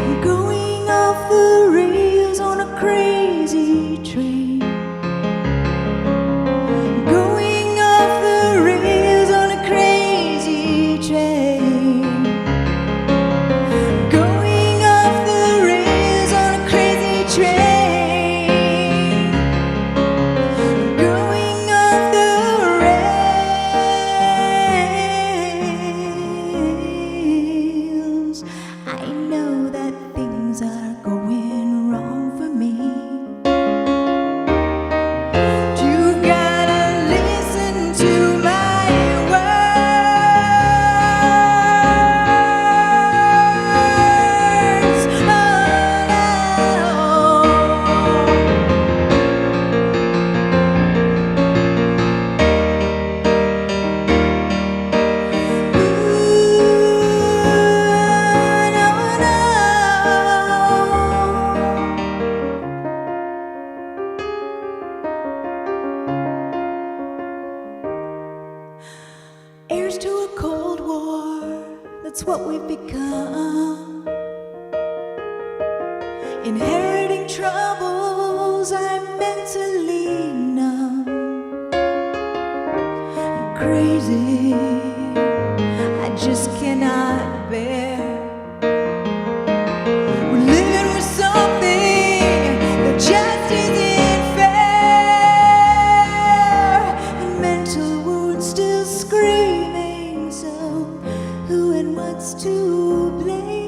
I'm going off the rails on a crazy train. Going off the rails on a crazy train. Going off the rails on a crazy train. Going off the rails. I know that things are going wrong for me. You've gotta listen to my words. Oh, heirs to a cold war, that's what we've become. Inheriting troubles, I'm mentally numb. Crazy, I just cannot bear. We're living with something that just isn't fair. And mental wounds still screaming, so who and what's to blame?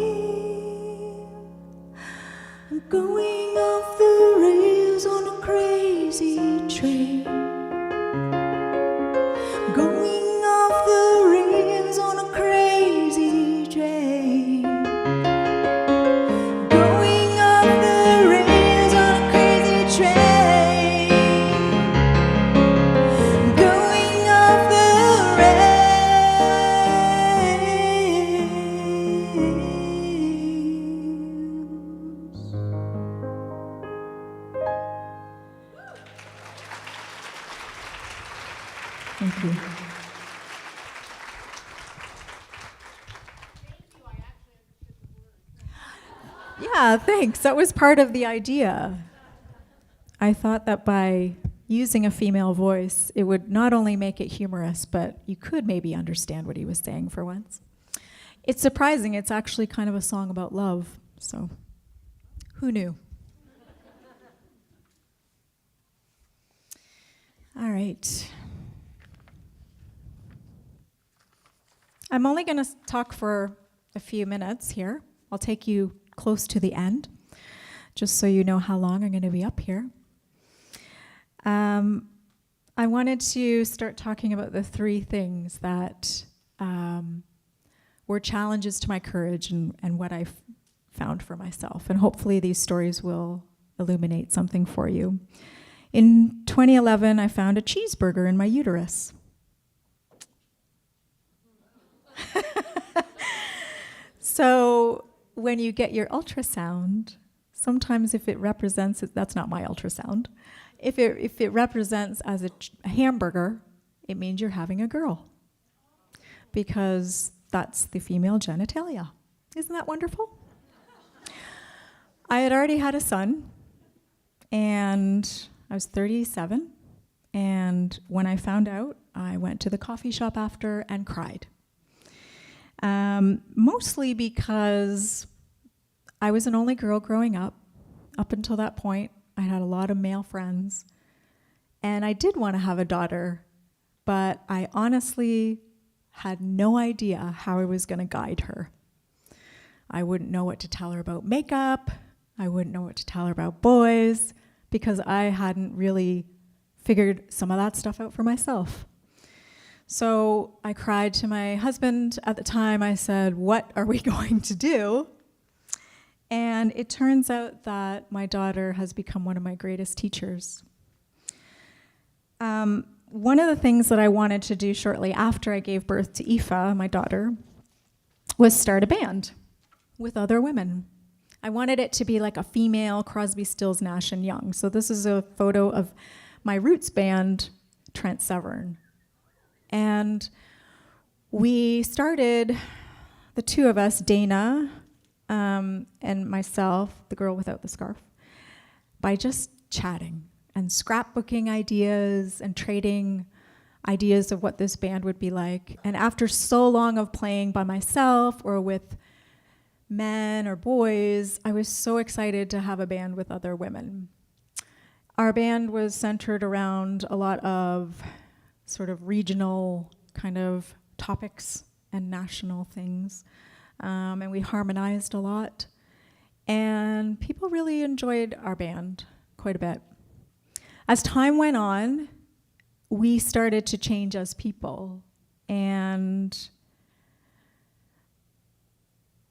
I'm going off the rails on a crazy train. Going off the rails on a crazy train. Going off the rails on a crazy train. Going off the Thank you. Yeah, thanks. That was part of the idea. I thought that by using a female voice, it would not only make it humorous, but you could maybe understand what he was saying for once. It's surprising. It's actually kind of a song about love. So, who knew? All right. I'm only going to talk for a few minutes here. I'll take you close to the end, just so you know how long I'm going to be up here. I wanted to start talking about the 3 things that were challenges to my courage and what I found for myself. And hopefully these stories will illuminate something for you. In 2011, I found a cheeseburger in my uterus. So when you get your ultrasound, sometimes if it represents, that's not my ultrasound, if it represents as a hamburger, it means you're having a girl, because that's the female genitalia. Isn't that wonderful? I had already had a son, and I was 37, and when I found out, I went to the coffee shop after and cried. Mostly because I was an only girl growing up. Up until that point, I had a lot of male friends, and I did want to have a daughter, but I honestly had no idea how I was going to guide her. I wouldn't know what to tell her about makeup. I wouldn't know what to tell her about boys, because I hadn't really figured some of that stuff out for myself. So I cried to my husband at the time. I said, "What are we going to do?" And it turns out that my daughter has become one of my greatest teachers. One of the things that I wanted to do shortly after I gave birth to Aoife, my daughter, was start a band with other women. I wanted it to be like a female Crosby, Stills, Nash & Young. So this is a photo of my roots band, Trent Severn. And we started, the 2 of us, Dana and myself, the girl without the scarf, by just chatting and scrapbooking ideas and trading ideas of what this band would be like. And after so long of playing by myself or with men or boys, I was so excited to have a band with other women. Our band was centered around a lot of sort of regional kind of topics and national things. And we harmonized a lot. And people really enjoyed our band quite a bit. As time went on, we started to change as people. And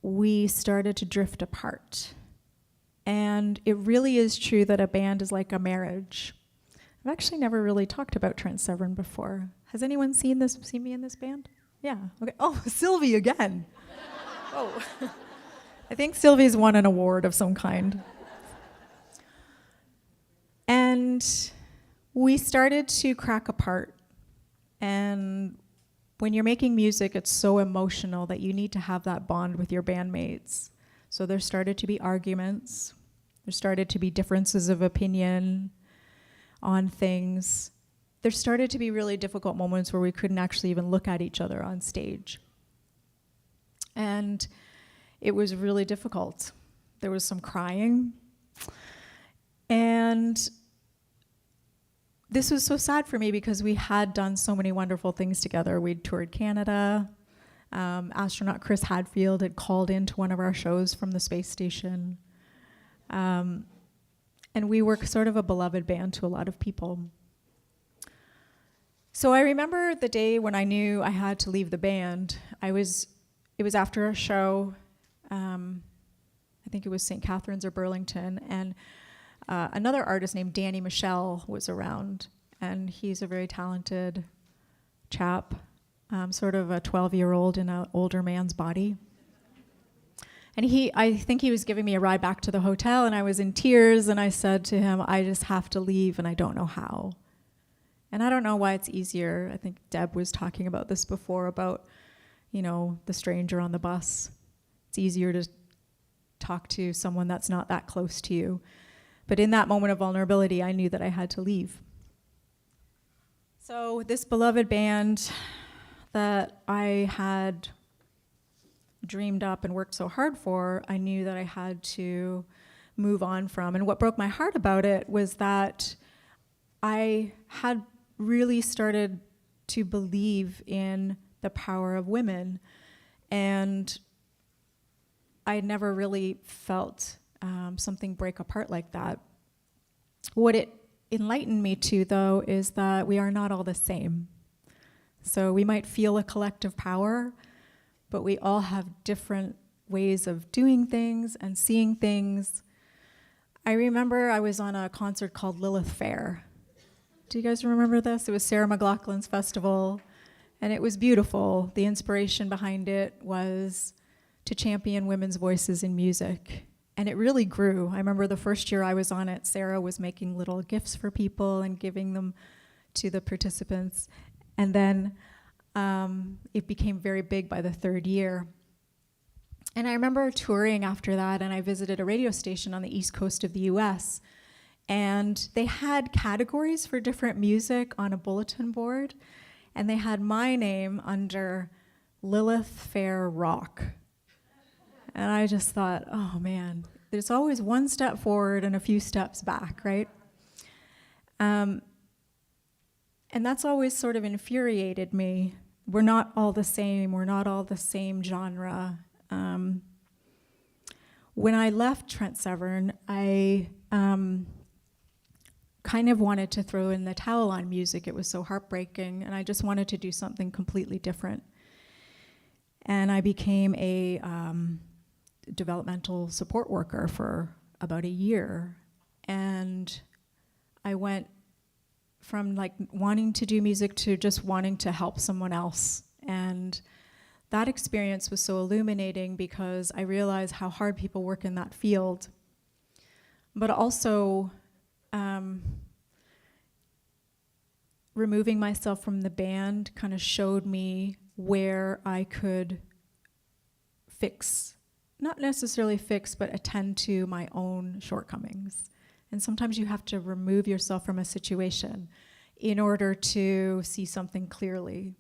we started to drift apart. And it really is true that a band is like a marriage. I've actually never really talked about Trent Severn before. Has anyone seen me in this band? Yeah, okay. Oh, Sylvie again. Oh, I think Sylvie's won an award of some kind. And we started to crack apart. And when you're making music, it's so emotional that you need to have that bond with your bandmates. So there started to be arguments. There started to be differences of opinion on things. There started to be really difficult moments where we couldn't actually even look at each other on stage. And it was really difficult. There was some crying. And this was so sad for me because we had done so many wonderful things together. We'd toured Canada. Astronaut Chris Hadfield had called into one of our shows from the space station. And we were sort of a beloved band to a lot of people. So I remember the day when I knew I had to leave the band. It was after a show. I think it was St. Catharines or Burlington, and another artist named Danny Michele was around, and he's a very talented chap, sort of a 12-year-old in an older man's body. And I think he was giving me a ride back to the hotel, and I was in tears, and I said to him, "I just have to leave, and I don't know how." And I don't know why it's easier. I think Deb was talking about this before, about, the stranger on the bus. It's easier to talk to someone that's not that close to you. But in that moment of vulnerability, I knew that I had to leave. So this beloved band that I had dreamed up and worked so hard for, I knew that I had to move on from. And what broke my heart about it was that I had really started to believe in the power of women. And I never really felt something break apart like that. What it enlightened me to, though, is that we are not all the same. So we might feel a collective power, but we all have different ways of doing things and seeing things. I remember I was on a concert called Lilith Fair. Do you guys remember this? It was Sarah McLachlan's festival, and it was beautiful. The inspiration behind it was to champion women's voices in music. And it really grew. I remember the first year I was on it, Sarah was making little gifts for people and giving them to the participants. And then it became very big by the third year. And I remember touring after that, and I visited a radio station on the east coast of the US. And they had categories for different music on a bulletin board. And they had my name under Lilith Fair Rock. And I just thought, oh man, there's always one step forward and a few steps back, right? And that's always sort of infuriated me. We're not all the same. We're not all the same genre. When I left Trent Severn, I kind of wanted to throw in the towel on music. It was so heartbreaking, and I just wanted to do something completely different. And I became a developmental support worker for about a year. And I went from like wanting to do music to just wanting to help someone else. And that experience was so illuminating because I realized how hard people work in that field. But also, removing myself from the band kind of showed me where I could fix, not necessarily fix, but attend to my own shortcomings. And sometimes you have to remove yourself from a situation in order to see something clearly.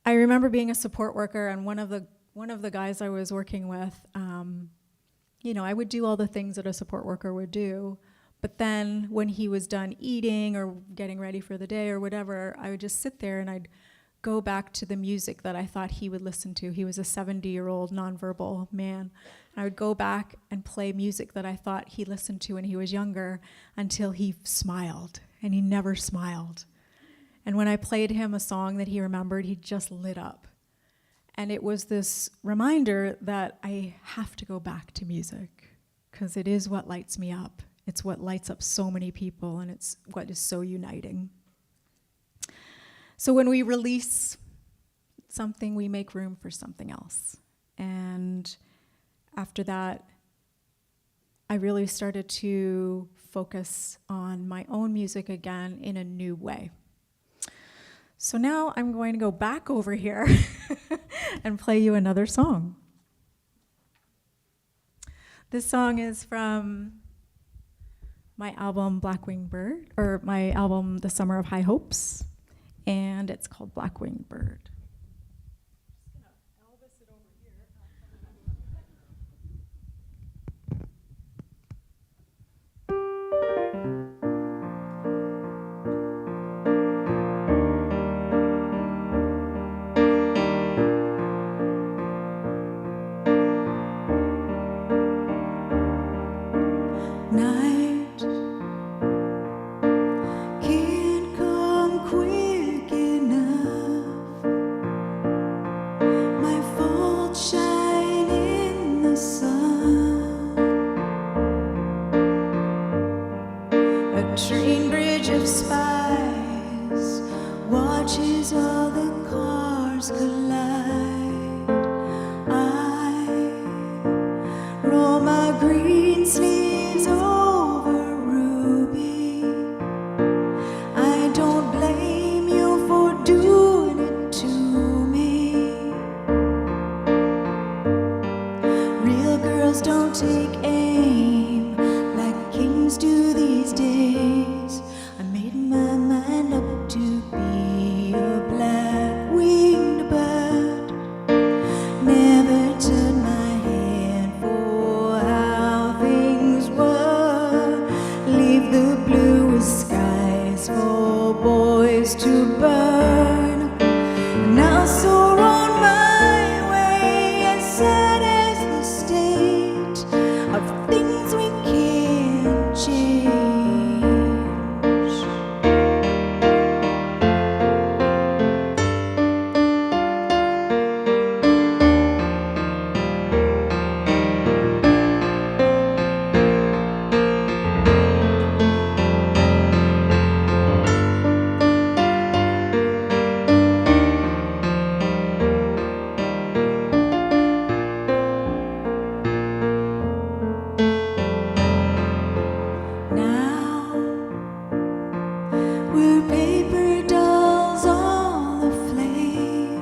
I remember being a support worker, and one of the guys I was working with, I would do all the things that a support worker would do, but then when he was done eating or getting ready for the day or whatever, I would just sit there and I'd go back to the music that I thought he would listen to. He was a 70-year-old nonverbal man. I would go back and play music that I thought he listened to when he was younger until he smiled, and he never smiled. And when I played him a song that he remembered, he just lit up. And it was this reminder that I have to go back to music because it is what lights me up. It's what lights up so many people, and it's what is so uniting. So when we release something, we make room for something else. And after that, I really started to focus on my own music again in a new way. So now I'm going to go back over here and play you another song. This song is from my album Black-Winged Bird, or my album The Summer of High Hopes, and it's called Black-Winged Bird. Now soar on my way as sad as We're paper dolls all aflame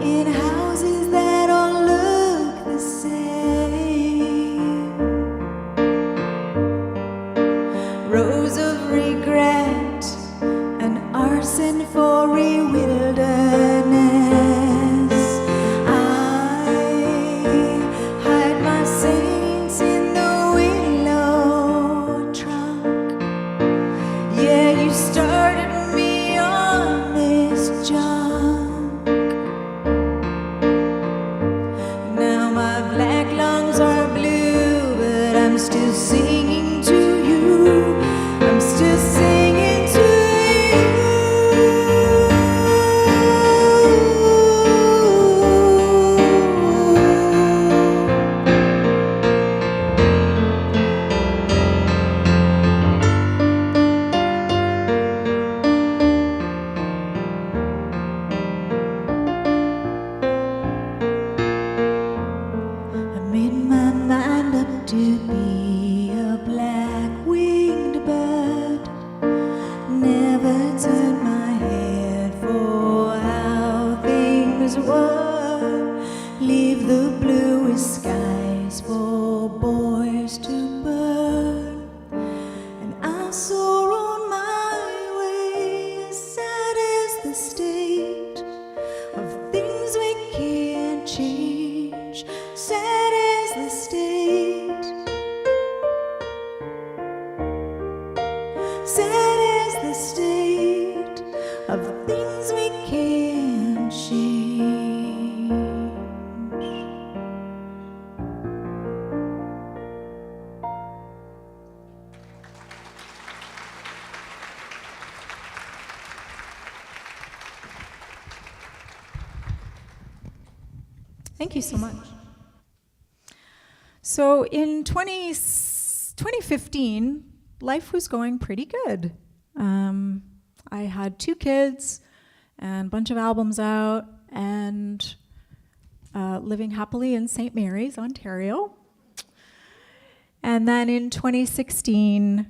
in houses that all look the same. Rows of regret and arson for wilderness. I hide my saints in the willow trunk. Yeah, you started me on this junk. Now my black lungs are blue, but I'm still singing to you. I'm still singing to I made my mind up to be a black-winged bird. Never turned my head for how things were. Leave the bluest skies for boys to burn. And I soar on my way, sad as the state of things we can't change. Sad as the state. Sad as the state of things we can't change. Thank you so much. So in 2015, life was going pretty good. I had 2 kids and a bunch of albums out and living happily in St. Mary's, Ontario. And then in 2016,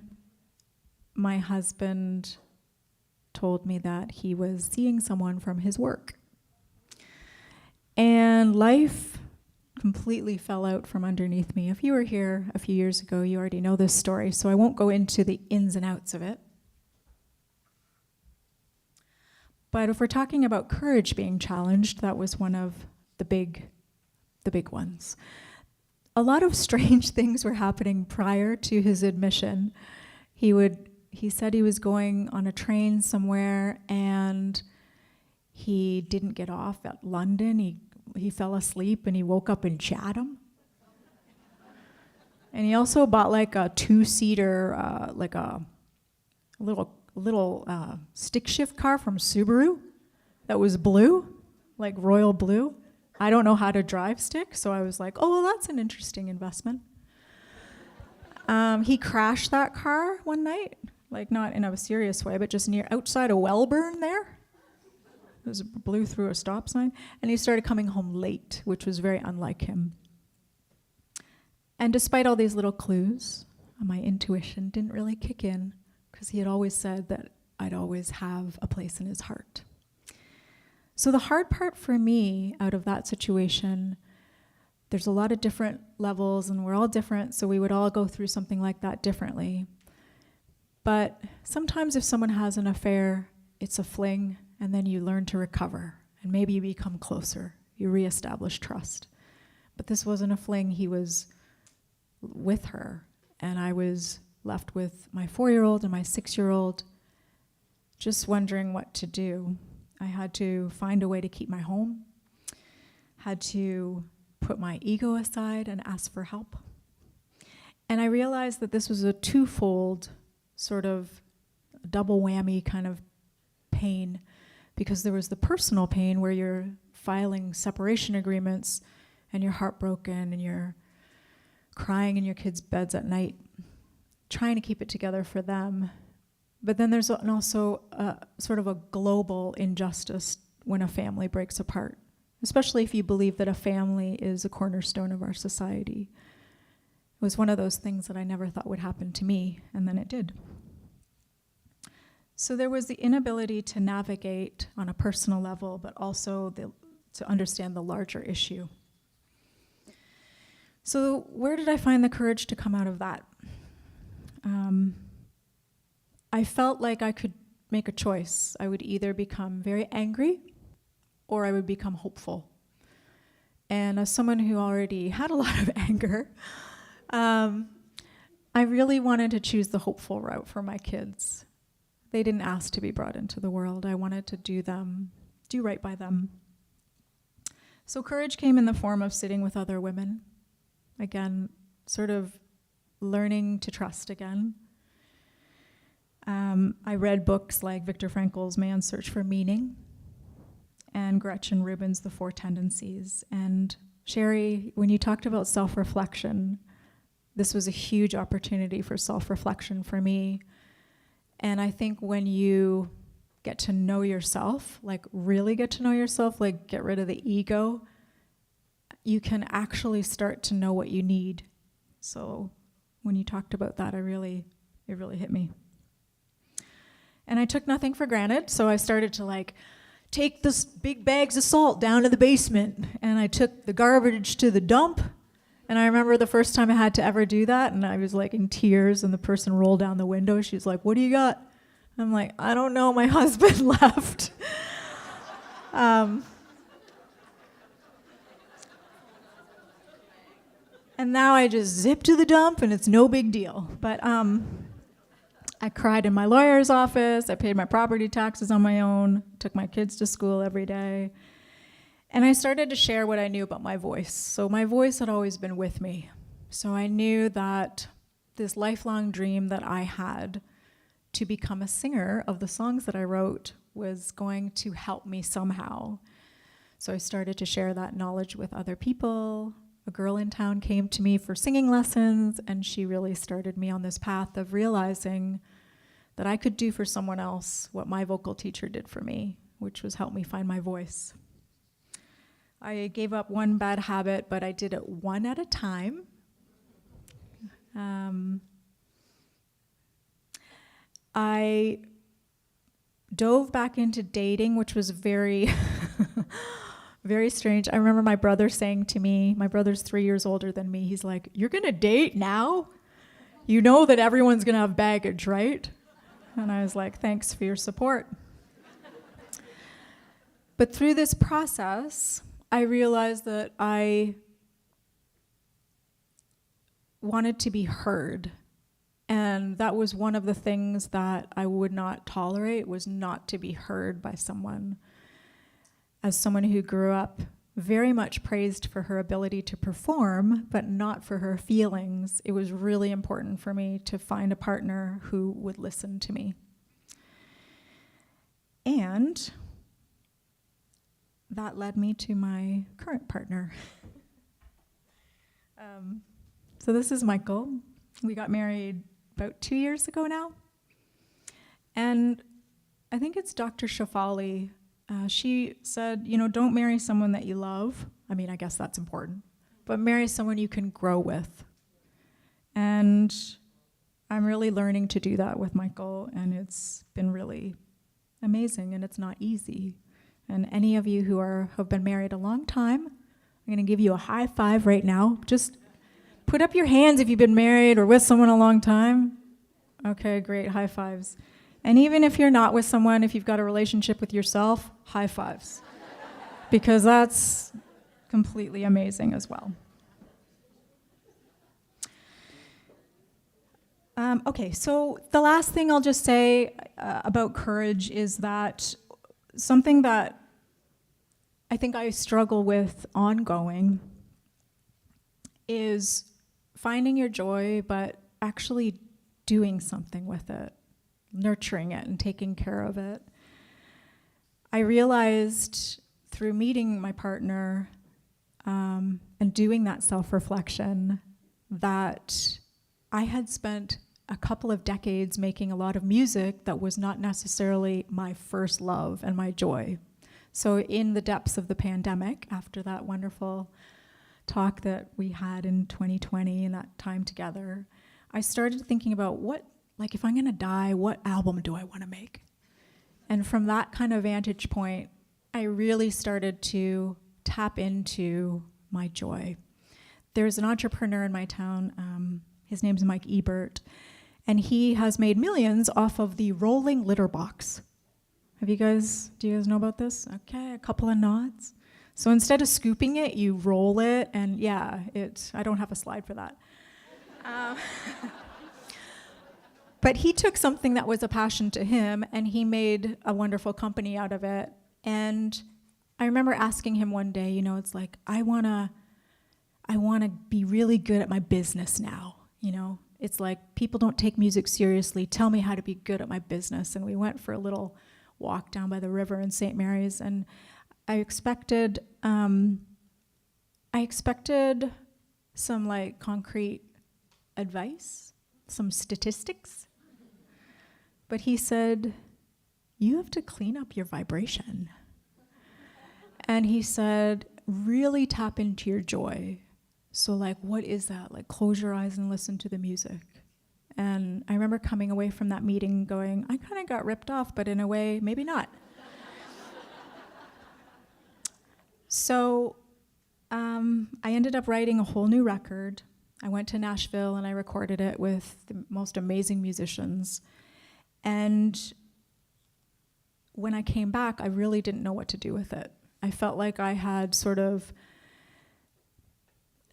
my husband told me that he was seeing someone from his work. And life completely fell out from underneath me. If you were here a few years ago, you already know this story, so I won't go into the ins and outs of it. But if we're talking about courage being challenged, that was one of the big ones. A lot of strange things were happening prior to his admission. He said he was going on a train somewhere and he didn't get off at London. He fell asleep and he woke up in Chatham. And he also bought like a 2-seater, like a little stick shift car from Subaru that was blue, like royal blue. I don't know how to drive stick, so I was like, oh, well, that's an interesting investment. He crashed that car one night, like not in a serious way, but just outside of Welburn there. It blew through a stop sign, and he started coming home late, which was very unlike him. And despite all these little clues, my intuition didn't really kick in, because he had always said that I'd always have a place in his heart. So the hard part for me out of that situation, there's a lot of different levels, and we're all different, so we would all go through something like that differently. But sometimes if someone has an affair, it's a fling, and then you learn to recover, and maybe you become closer. You reestablish trust. But this wasn't a fling. He was with her, and I was left with my 4-year-old and my 6-year-old, just wondering what to do. I had to find a way to keep my home, had to put my ego aside and ask for help. And I realized that this was a twofold sort of double whammy kind of pain, because there was the personal pain where you're filing separation agreements and you're heartbroken and you're crying in your kids' beds at night, trying to keep it together for them. But then there's also sort of a global injustice when a family breaks apart, especially if you believe that a family is a cornerstone of our society. It was one of those things that I never thought would happen to me, and then it did. So there was the inability to navigate on a personal level, but also to understand the larger issue. So where did I find the courage to come out of that? I felt like I could make a choice. I would either become very angry or I would become hopeful. And as someone who already had a lot of anger, I really wanted to choose the hopeful route for my kids. They didn't ask to be brought into the world. I wanted to do right by them. So courage came in the form of sitting with other women. Again, sort of learning to trust again. I read books like Viktor Frankl's Man's Search for Meaning and Gretchen Rubin's The Four Tendencies. And Sherry, when you talked about self-reflection, this was a huge opportunity for self-reflection for me. And I think when you get to know yourself, like really get to know yourself, like get rid of the ego, you can actually start to know what you need. So when you talked about that, it really hit me. And I took nothing for granted, so I started to take this big bags of salt down to the basement, and I took the garbage to the dump. And I remember the first time I had to ever do that, and I was in tears, and the person rolled down the window. She's like, "What do you got?" I'm like, "I don't know, my husband left." And now I just zip to the dump, and it's no big deal. But I cried in my lawyer's office. I paid my property taxes on my own, took my kids to school every day. And I started to share what I knew about my voice. So my voice had always been with me. So I knew that this lifelong dream that I had to become a singer of the songs that I wrote was going to help me somehow. So I started to share that knowledge with other people. A girl in town came to me for singing lessons, and she really started me on this path of realizing that I could do for someone else what my vocal teacher did for me, which was help me find my voice. I gave up one bad habit, but I did it one at a time. I dove back into dating, which was very, very strange. I remember my brother saying to me, my brother's 3 years older than me, he's like, "You're gonna date now? You know that everyone's gonna have baggage, right?" And I was like, "Thanks for your support." But through this process, I realized that I wanted to be heard. And that was one of the things that I would not tolerate, was not to be heard by someone. As someone who grew up very much praised for her ability to perform, but not for her feelings, it was really important for me to find a partner who would listen to me. And that led me to my current partner. So this is Michael. We got married about 2 years ago now. And I think it's Dr. Shafali. She said, don't marry someone that you love. I mean, I guess that's important. But marry someone you can grow with. And I'm really learning to do that with Michael, and it's been really amazing, and it's not easy. And any of you who have been married a long time, I'm going to give you a high five right now. Just put up your hands if you've been married or with someone a long time. Okay, great, high fives. And even if you're not with someone, if you've got a relationship with yourself, high fives. Because that's completely amazing as well. Okay, so the last thing I'll just say about courage is that something that I think I struggle with ongoing is finding your joy, but actually doing something with it, nurturing it and taking care of it. I realized through meeting my partner and doing that self-reflection that I had spent a couple of decades making a lot of music that was not necessarily my first love and my joy. So in the depths of the pandemic, after that wonderful talk that we had in 2020 and that time together, I started thinking about if I'm gonna die, what album do I wanna make? And from that kind of vantage point, I really started to tap into my joy. There's an entrepreneur in my town, his name's Mike Ebert, and he has made millions off of the rolling litter box. Do you guys know about this? Okay, a couple of nods. So instead of scooping it, you roll it, and yeah, I don't have a slide for that. But he took something that was a passion to him, and he made a wonderful company out of it. And I remember asking him one day, it's like, I wanna be really good at my business now, It's like, people don't take music seriously. Tell me how to be good at my business. And we went for a little walk down by the river in St. Mary's, and I expected some like concrete advice, some statistics. But he said, you have to clean up your vibration. And he said, really tap into your joy. So like, what is that? Like, close your eyes and listen to the music. And I remember coming away from that meeting going, I kind of got ripped off, but in a way, maybe not. So I ended up writing a whole new record. I went to Nashville and I recorded it with the most amazing musicians. And when I came back, I really didn't know what to do with it. I felt like I had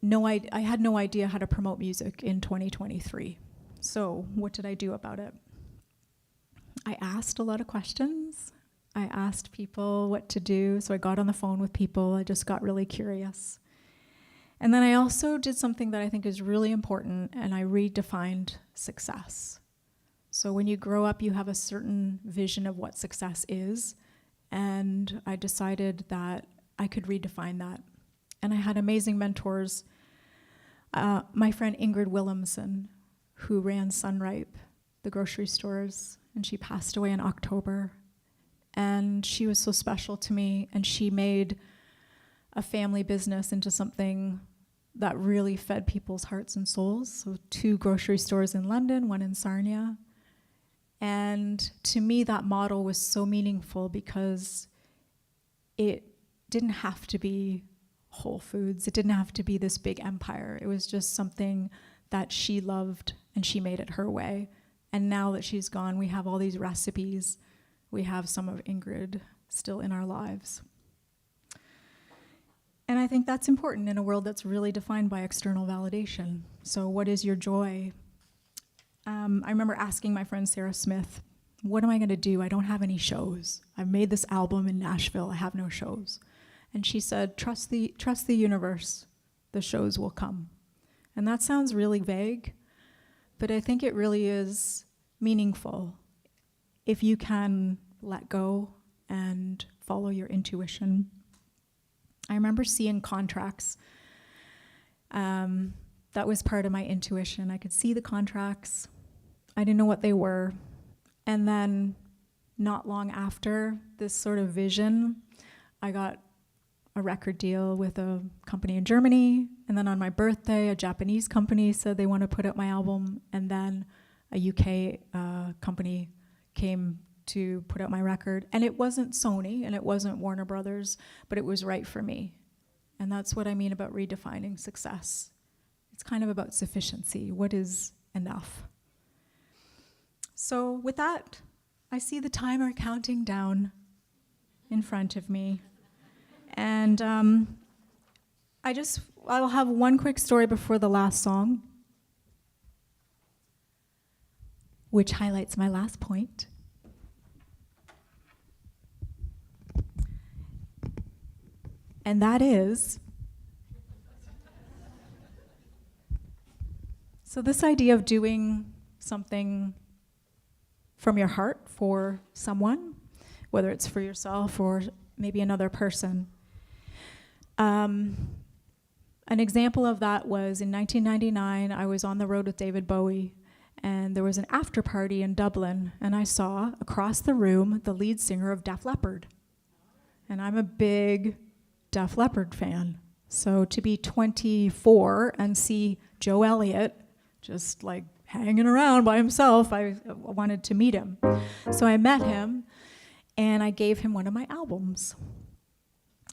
I had no idea how to promote music in 2023. So what did I do about it? I asked a lot of questions. I asked people what to do. So I got on the phone with people. I just got really curious. And then I also did something that I think is really important, and I redefined success. So when you grow up, you have a certain vision of what success is, and I decided that I could redefine that. And I had amazing mentors. My friend Ingrid Williamson, who ran Sunripe, the grocery stores, and she passed away in October. And she was so special to me, and she made a family business into something that really fed people's hearts and souls. So 2 grocery stores in London, 1 in Sarnia. And to me, that model was so meaningful because it didn't have to be Whole Foods. It didn't have to be this big empire. It was just something that she loved, and she made it her way. And now that she's gone, we have all these recipes. We have some of Ingrid still in our lives. And I think that's important in a world that's really defined by external validation. So what is your joy? I remember asking my friend Sarah Smith, what am I gonna do? I don't have any shows. I've made this album in Nashville, I have no shows. And she said, trust the universe, the shows will come. And that sounds really vague, but I think it really is meaningful if you can let go and follow your intuition. I remember seeing contracts. That was part of my intuition. I could see the contracts. I didn't know what they were. And then not long after this sort of vision, I got a record deal with a company in Germany. And then on my birthday, a Japanese company said they want to put out my album. And then a UK company came to put out my record. And it wasn't Sony and it wasn't Warner Brothers, but it was right for me. And that's what I mean about redefining success. It's kind of about sufficiency. What is enough? So with that, I see the timer counting down in front of me. And I'll have one quick story before the last song, which highlights my last point. And that is, so this idea of doing something from your heart for someone, whether it's for yourself or maybe another person. An example of that was in 1999, I was on the road with David Bowie, and there was an after party in Dublin, and I saw across the room the lead singer of Def Leppard. And I'm a big Def Leppard fan. So to be 24 and see Joe Elliott just like hanging around by himself, I wanted to meet him. So I met him, And I gave him one of my albums.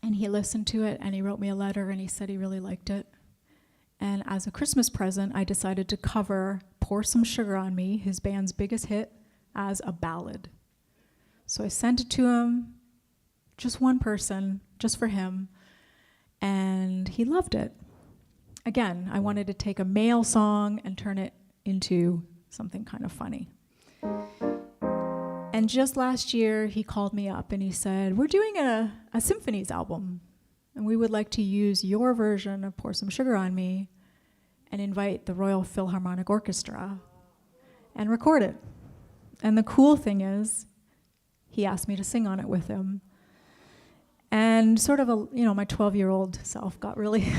And he listened to it, and he wrote me a letter, and he said he really liked it. And as a Christmas present, I decided to cover Pour Some Sugar on Me, his band's biggest hit, as a ballad. So I sent it to him, just one person, just for him, and he loved it. Again, I wanted to take a male song and turn it into something kind of funny. And just last year, he called me up and he said, we're doing a symphonies album, and we would like to use your version of Pour Some Sugar on Me and invite the Royal Philharmonic Orchestra and record it. And the cool thing is, he asked me to sing on it with him. And sort of my 12-year-old self got really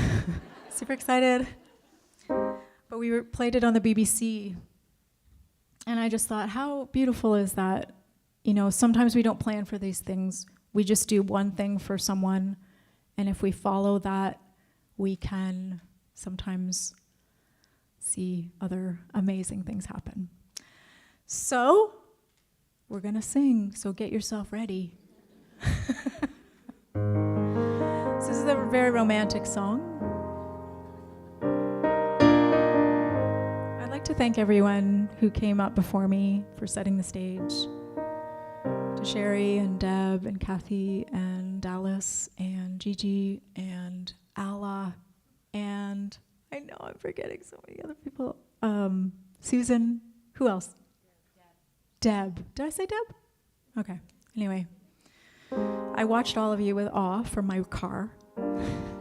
super excited. But we played it on the BBC. And I just thought, how beautiful is that? Sometimes we don't plan for these things. We just do one thing for someone. And if we follow that, we can sometimes see other amazing things happen. So we're going to sing. So get yourself ready. This is a very romantic song. I'd like to thank everyone who came up before me for setting the stage. To Sherry and Deb and Cathy and Dallas and Gigi and Alla and I know I'm forgetting so many other people. Susan, who else? Deb. Did I say Deb? Okay. Anyway, I watched all of you with awe from my car.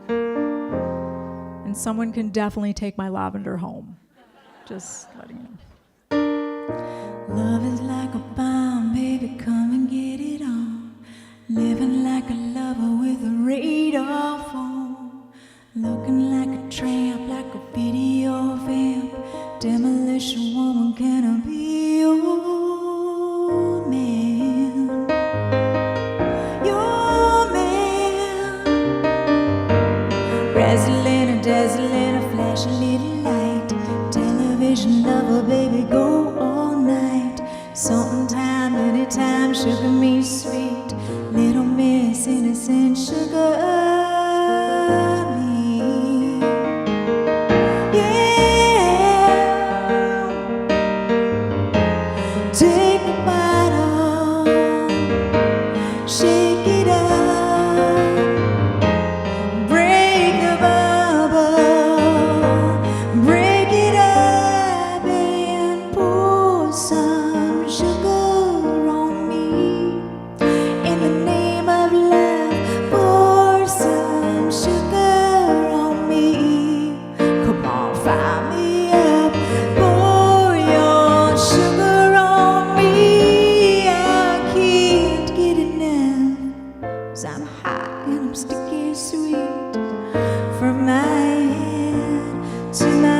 And someone can definitely take my lavender home. Just letting you know. Love is like a bomb, baby, come and get it on. Living like a lover with a radar phone. Looking like a tramp, like a video vamp. Demolition woman, can I be your man? Your man. Razzling and dazzling, a flashing little light. Television lover, baby, go all night. Sometime, anytime, sugar me sweet. Little miss, innocent sugar me. Yeah. Take a bottle, shake it up, break the bubble, break it up and pour some sugar on me. In the name of love, pour some sugar on me. Come on, fire me up, pour your sugar on me. I can't get enough, 'cause I'm hot and I'm sticky sweet. From my head to my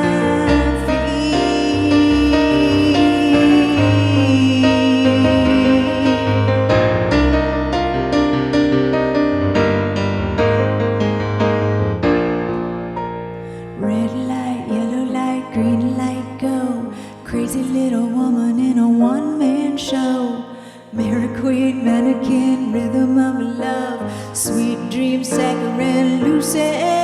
red light, yellow light, green light, go. Crazy little woman in a one-man show. Mary Queen, mannequin, rhythm of love. Sweet dream, saccharine, Lucana.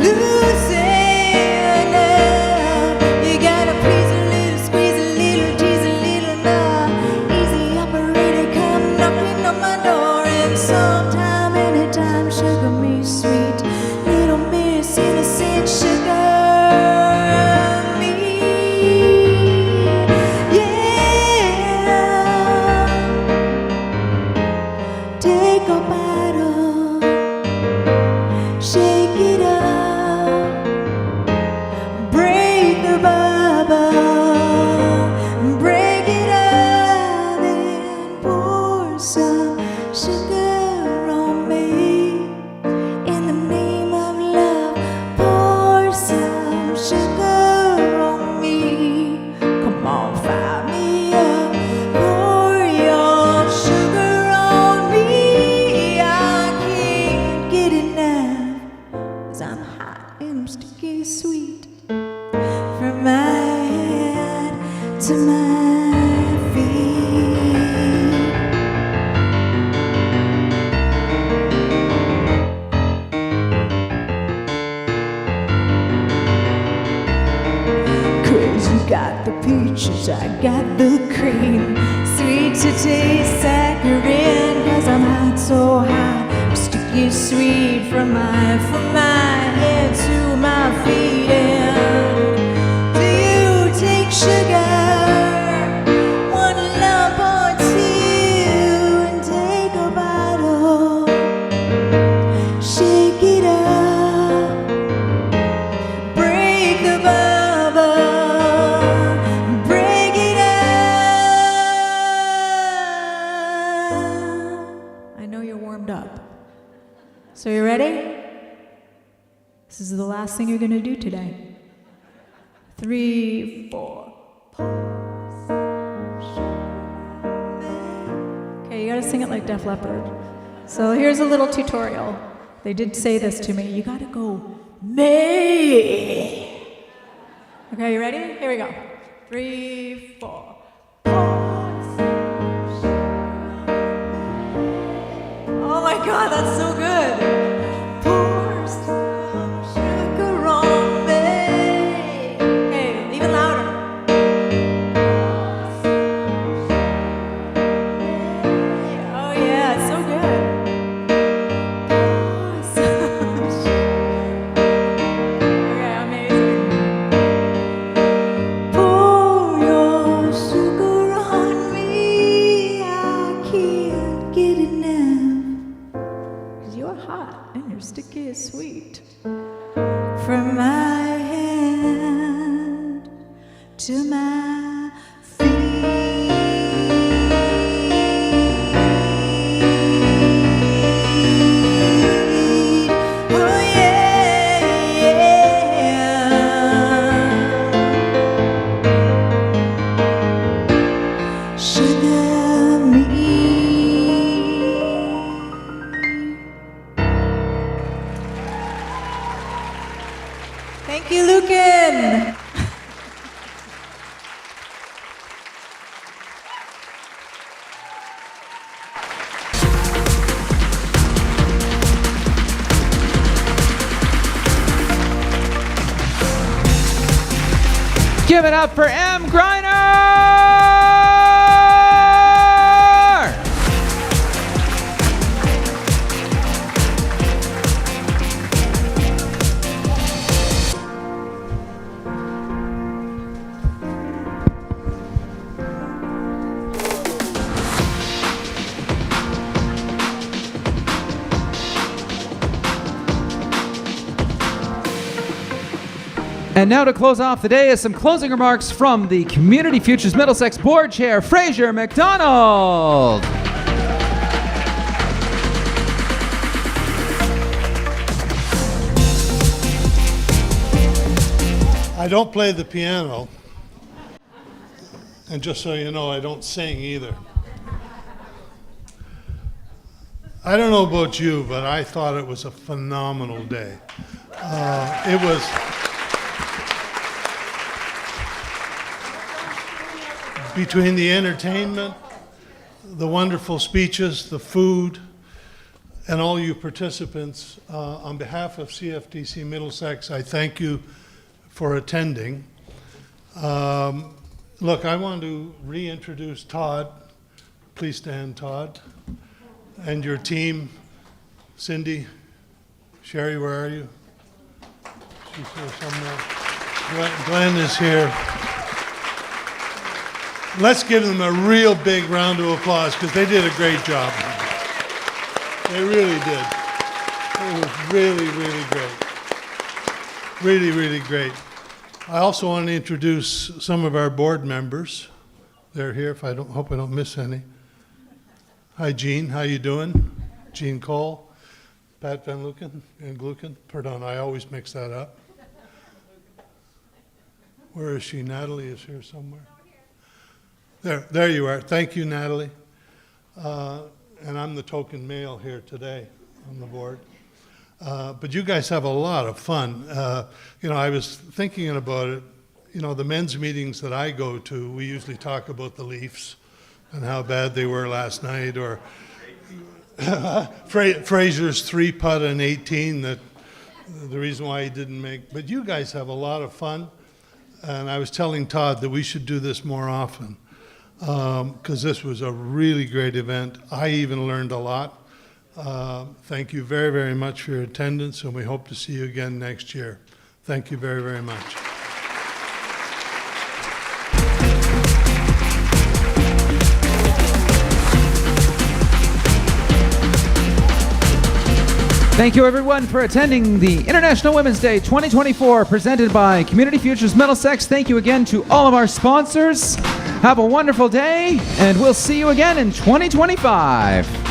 Lucana. You gotta please a little, squeeze a little, tease a little more. Easy operator, come knocking on my door. And sometime, anytime, sugar me sweet. Little miss, innocent sugar me. Yeah. Take a bottle, shake it up, break the bubble, break it up and pour some sugar on me. In the name of love, pour some sugar on me. Come on, fire me up, pour your sugar on me. I can't get enough, 'cause I'm hot and I'm sticky sweet. From my head to my got the peaches, I got the cream. Sweet to taste, saccharine, 'cause I'm hot so hot. I'm sticky sweet from my head to my feet. And do you take sugar? One lump or two, and take a bottle. Shake it up, break the bubble, break it up. I know you're warmed up. So you ready? This is the last thing you're going to do today. 3, 4. Okay, you got to sing it like Def Leppard. So here's a little tutorial. They did say this to me. You got to go, May. Okay, you ready? Here we go. 3, 4. Oh my God, that's so good. Pour some sugar on me. Okay, even louder. Oh yeah, it's so good. Pour some sugar. Okay, amazing. Pour your sugar on me. I can't get enough. 'Cause you're hot and your sticky is sweet. From my hand to my feet. Oh yeah, yeah. Sugar me. Thank you, Lucan. Give it up for M. Griner! And now to close off the day is some closing remarks from the Community Futures Middlesex Board Chair, Fraser McDonald. I don't play the piano, and just so you know, I don't sing either. I don't know about you, but I thought it was a phenomenal day. It was between the entertainment, the wonderful speeches, the food, and all you participants. On behalf of CFTC Middlesex, I thank you for attending. Look, I want to reintroduce Todd. Please stand, Todd. And your team, Cindy, Sherry, where are you? She's here somewhere. Glenn is here. Let's give them a real big round of applause because they did a great job. They really did. It was really, really great. Really, really great. I also want to introduce some of our board members. They're here. Hope I don't miss any. Hi, Jean. How you doing? Jean Cole, Pat Van Lucan, and Lucan. Pardon, I always mix that up. Where is she? Natalie is here somewhere. There you are. Thank you, Natalie. And I'm the token male here today on the board. But you guys have a lot of fun. I was thinking about it. The men's meetings that I go to, we usually talk about the Leafs and how bad they were last night, or Fraser's 3-putt in 18, that the reason why he didn't make. But you guys have a lot of fun. And I was telling Todd that we should do this more often because this was a really great event. I even learned a lot. Thank you very, very much for your attendance, and we hope to see you again next year. Thank you very, very much. Thank you, everyone, for attending the International Women's Day 2024 presented by Community Futures Middlesex. Thank you again to all of our sponsors. Have a wonderful day, and we'll see you again in 2025.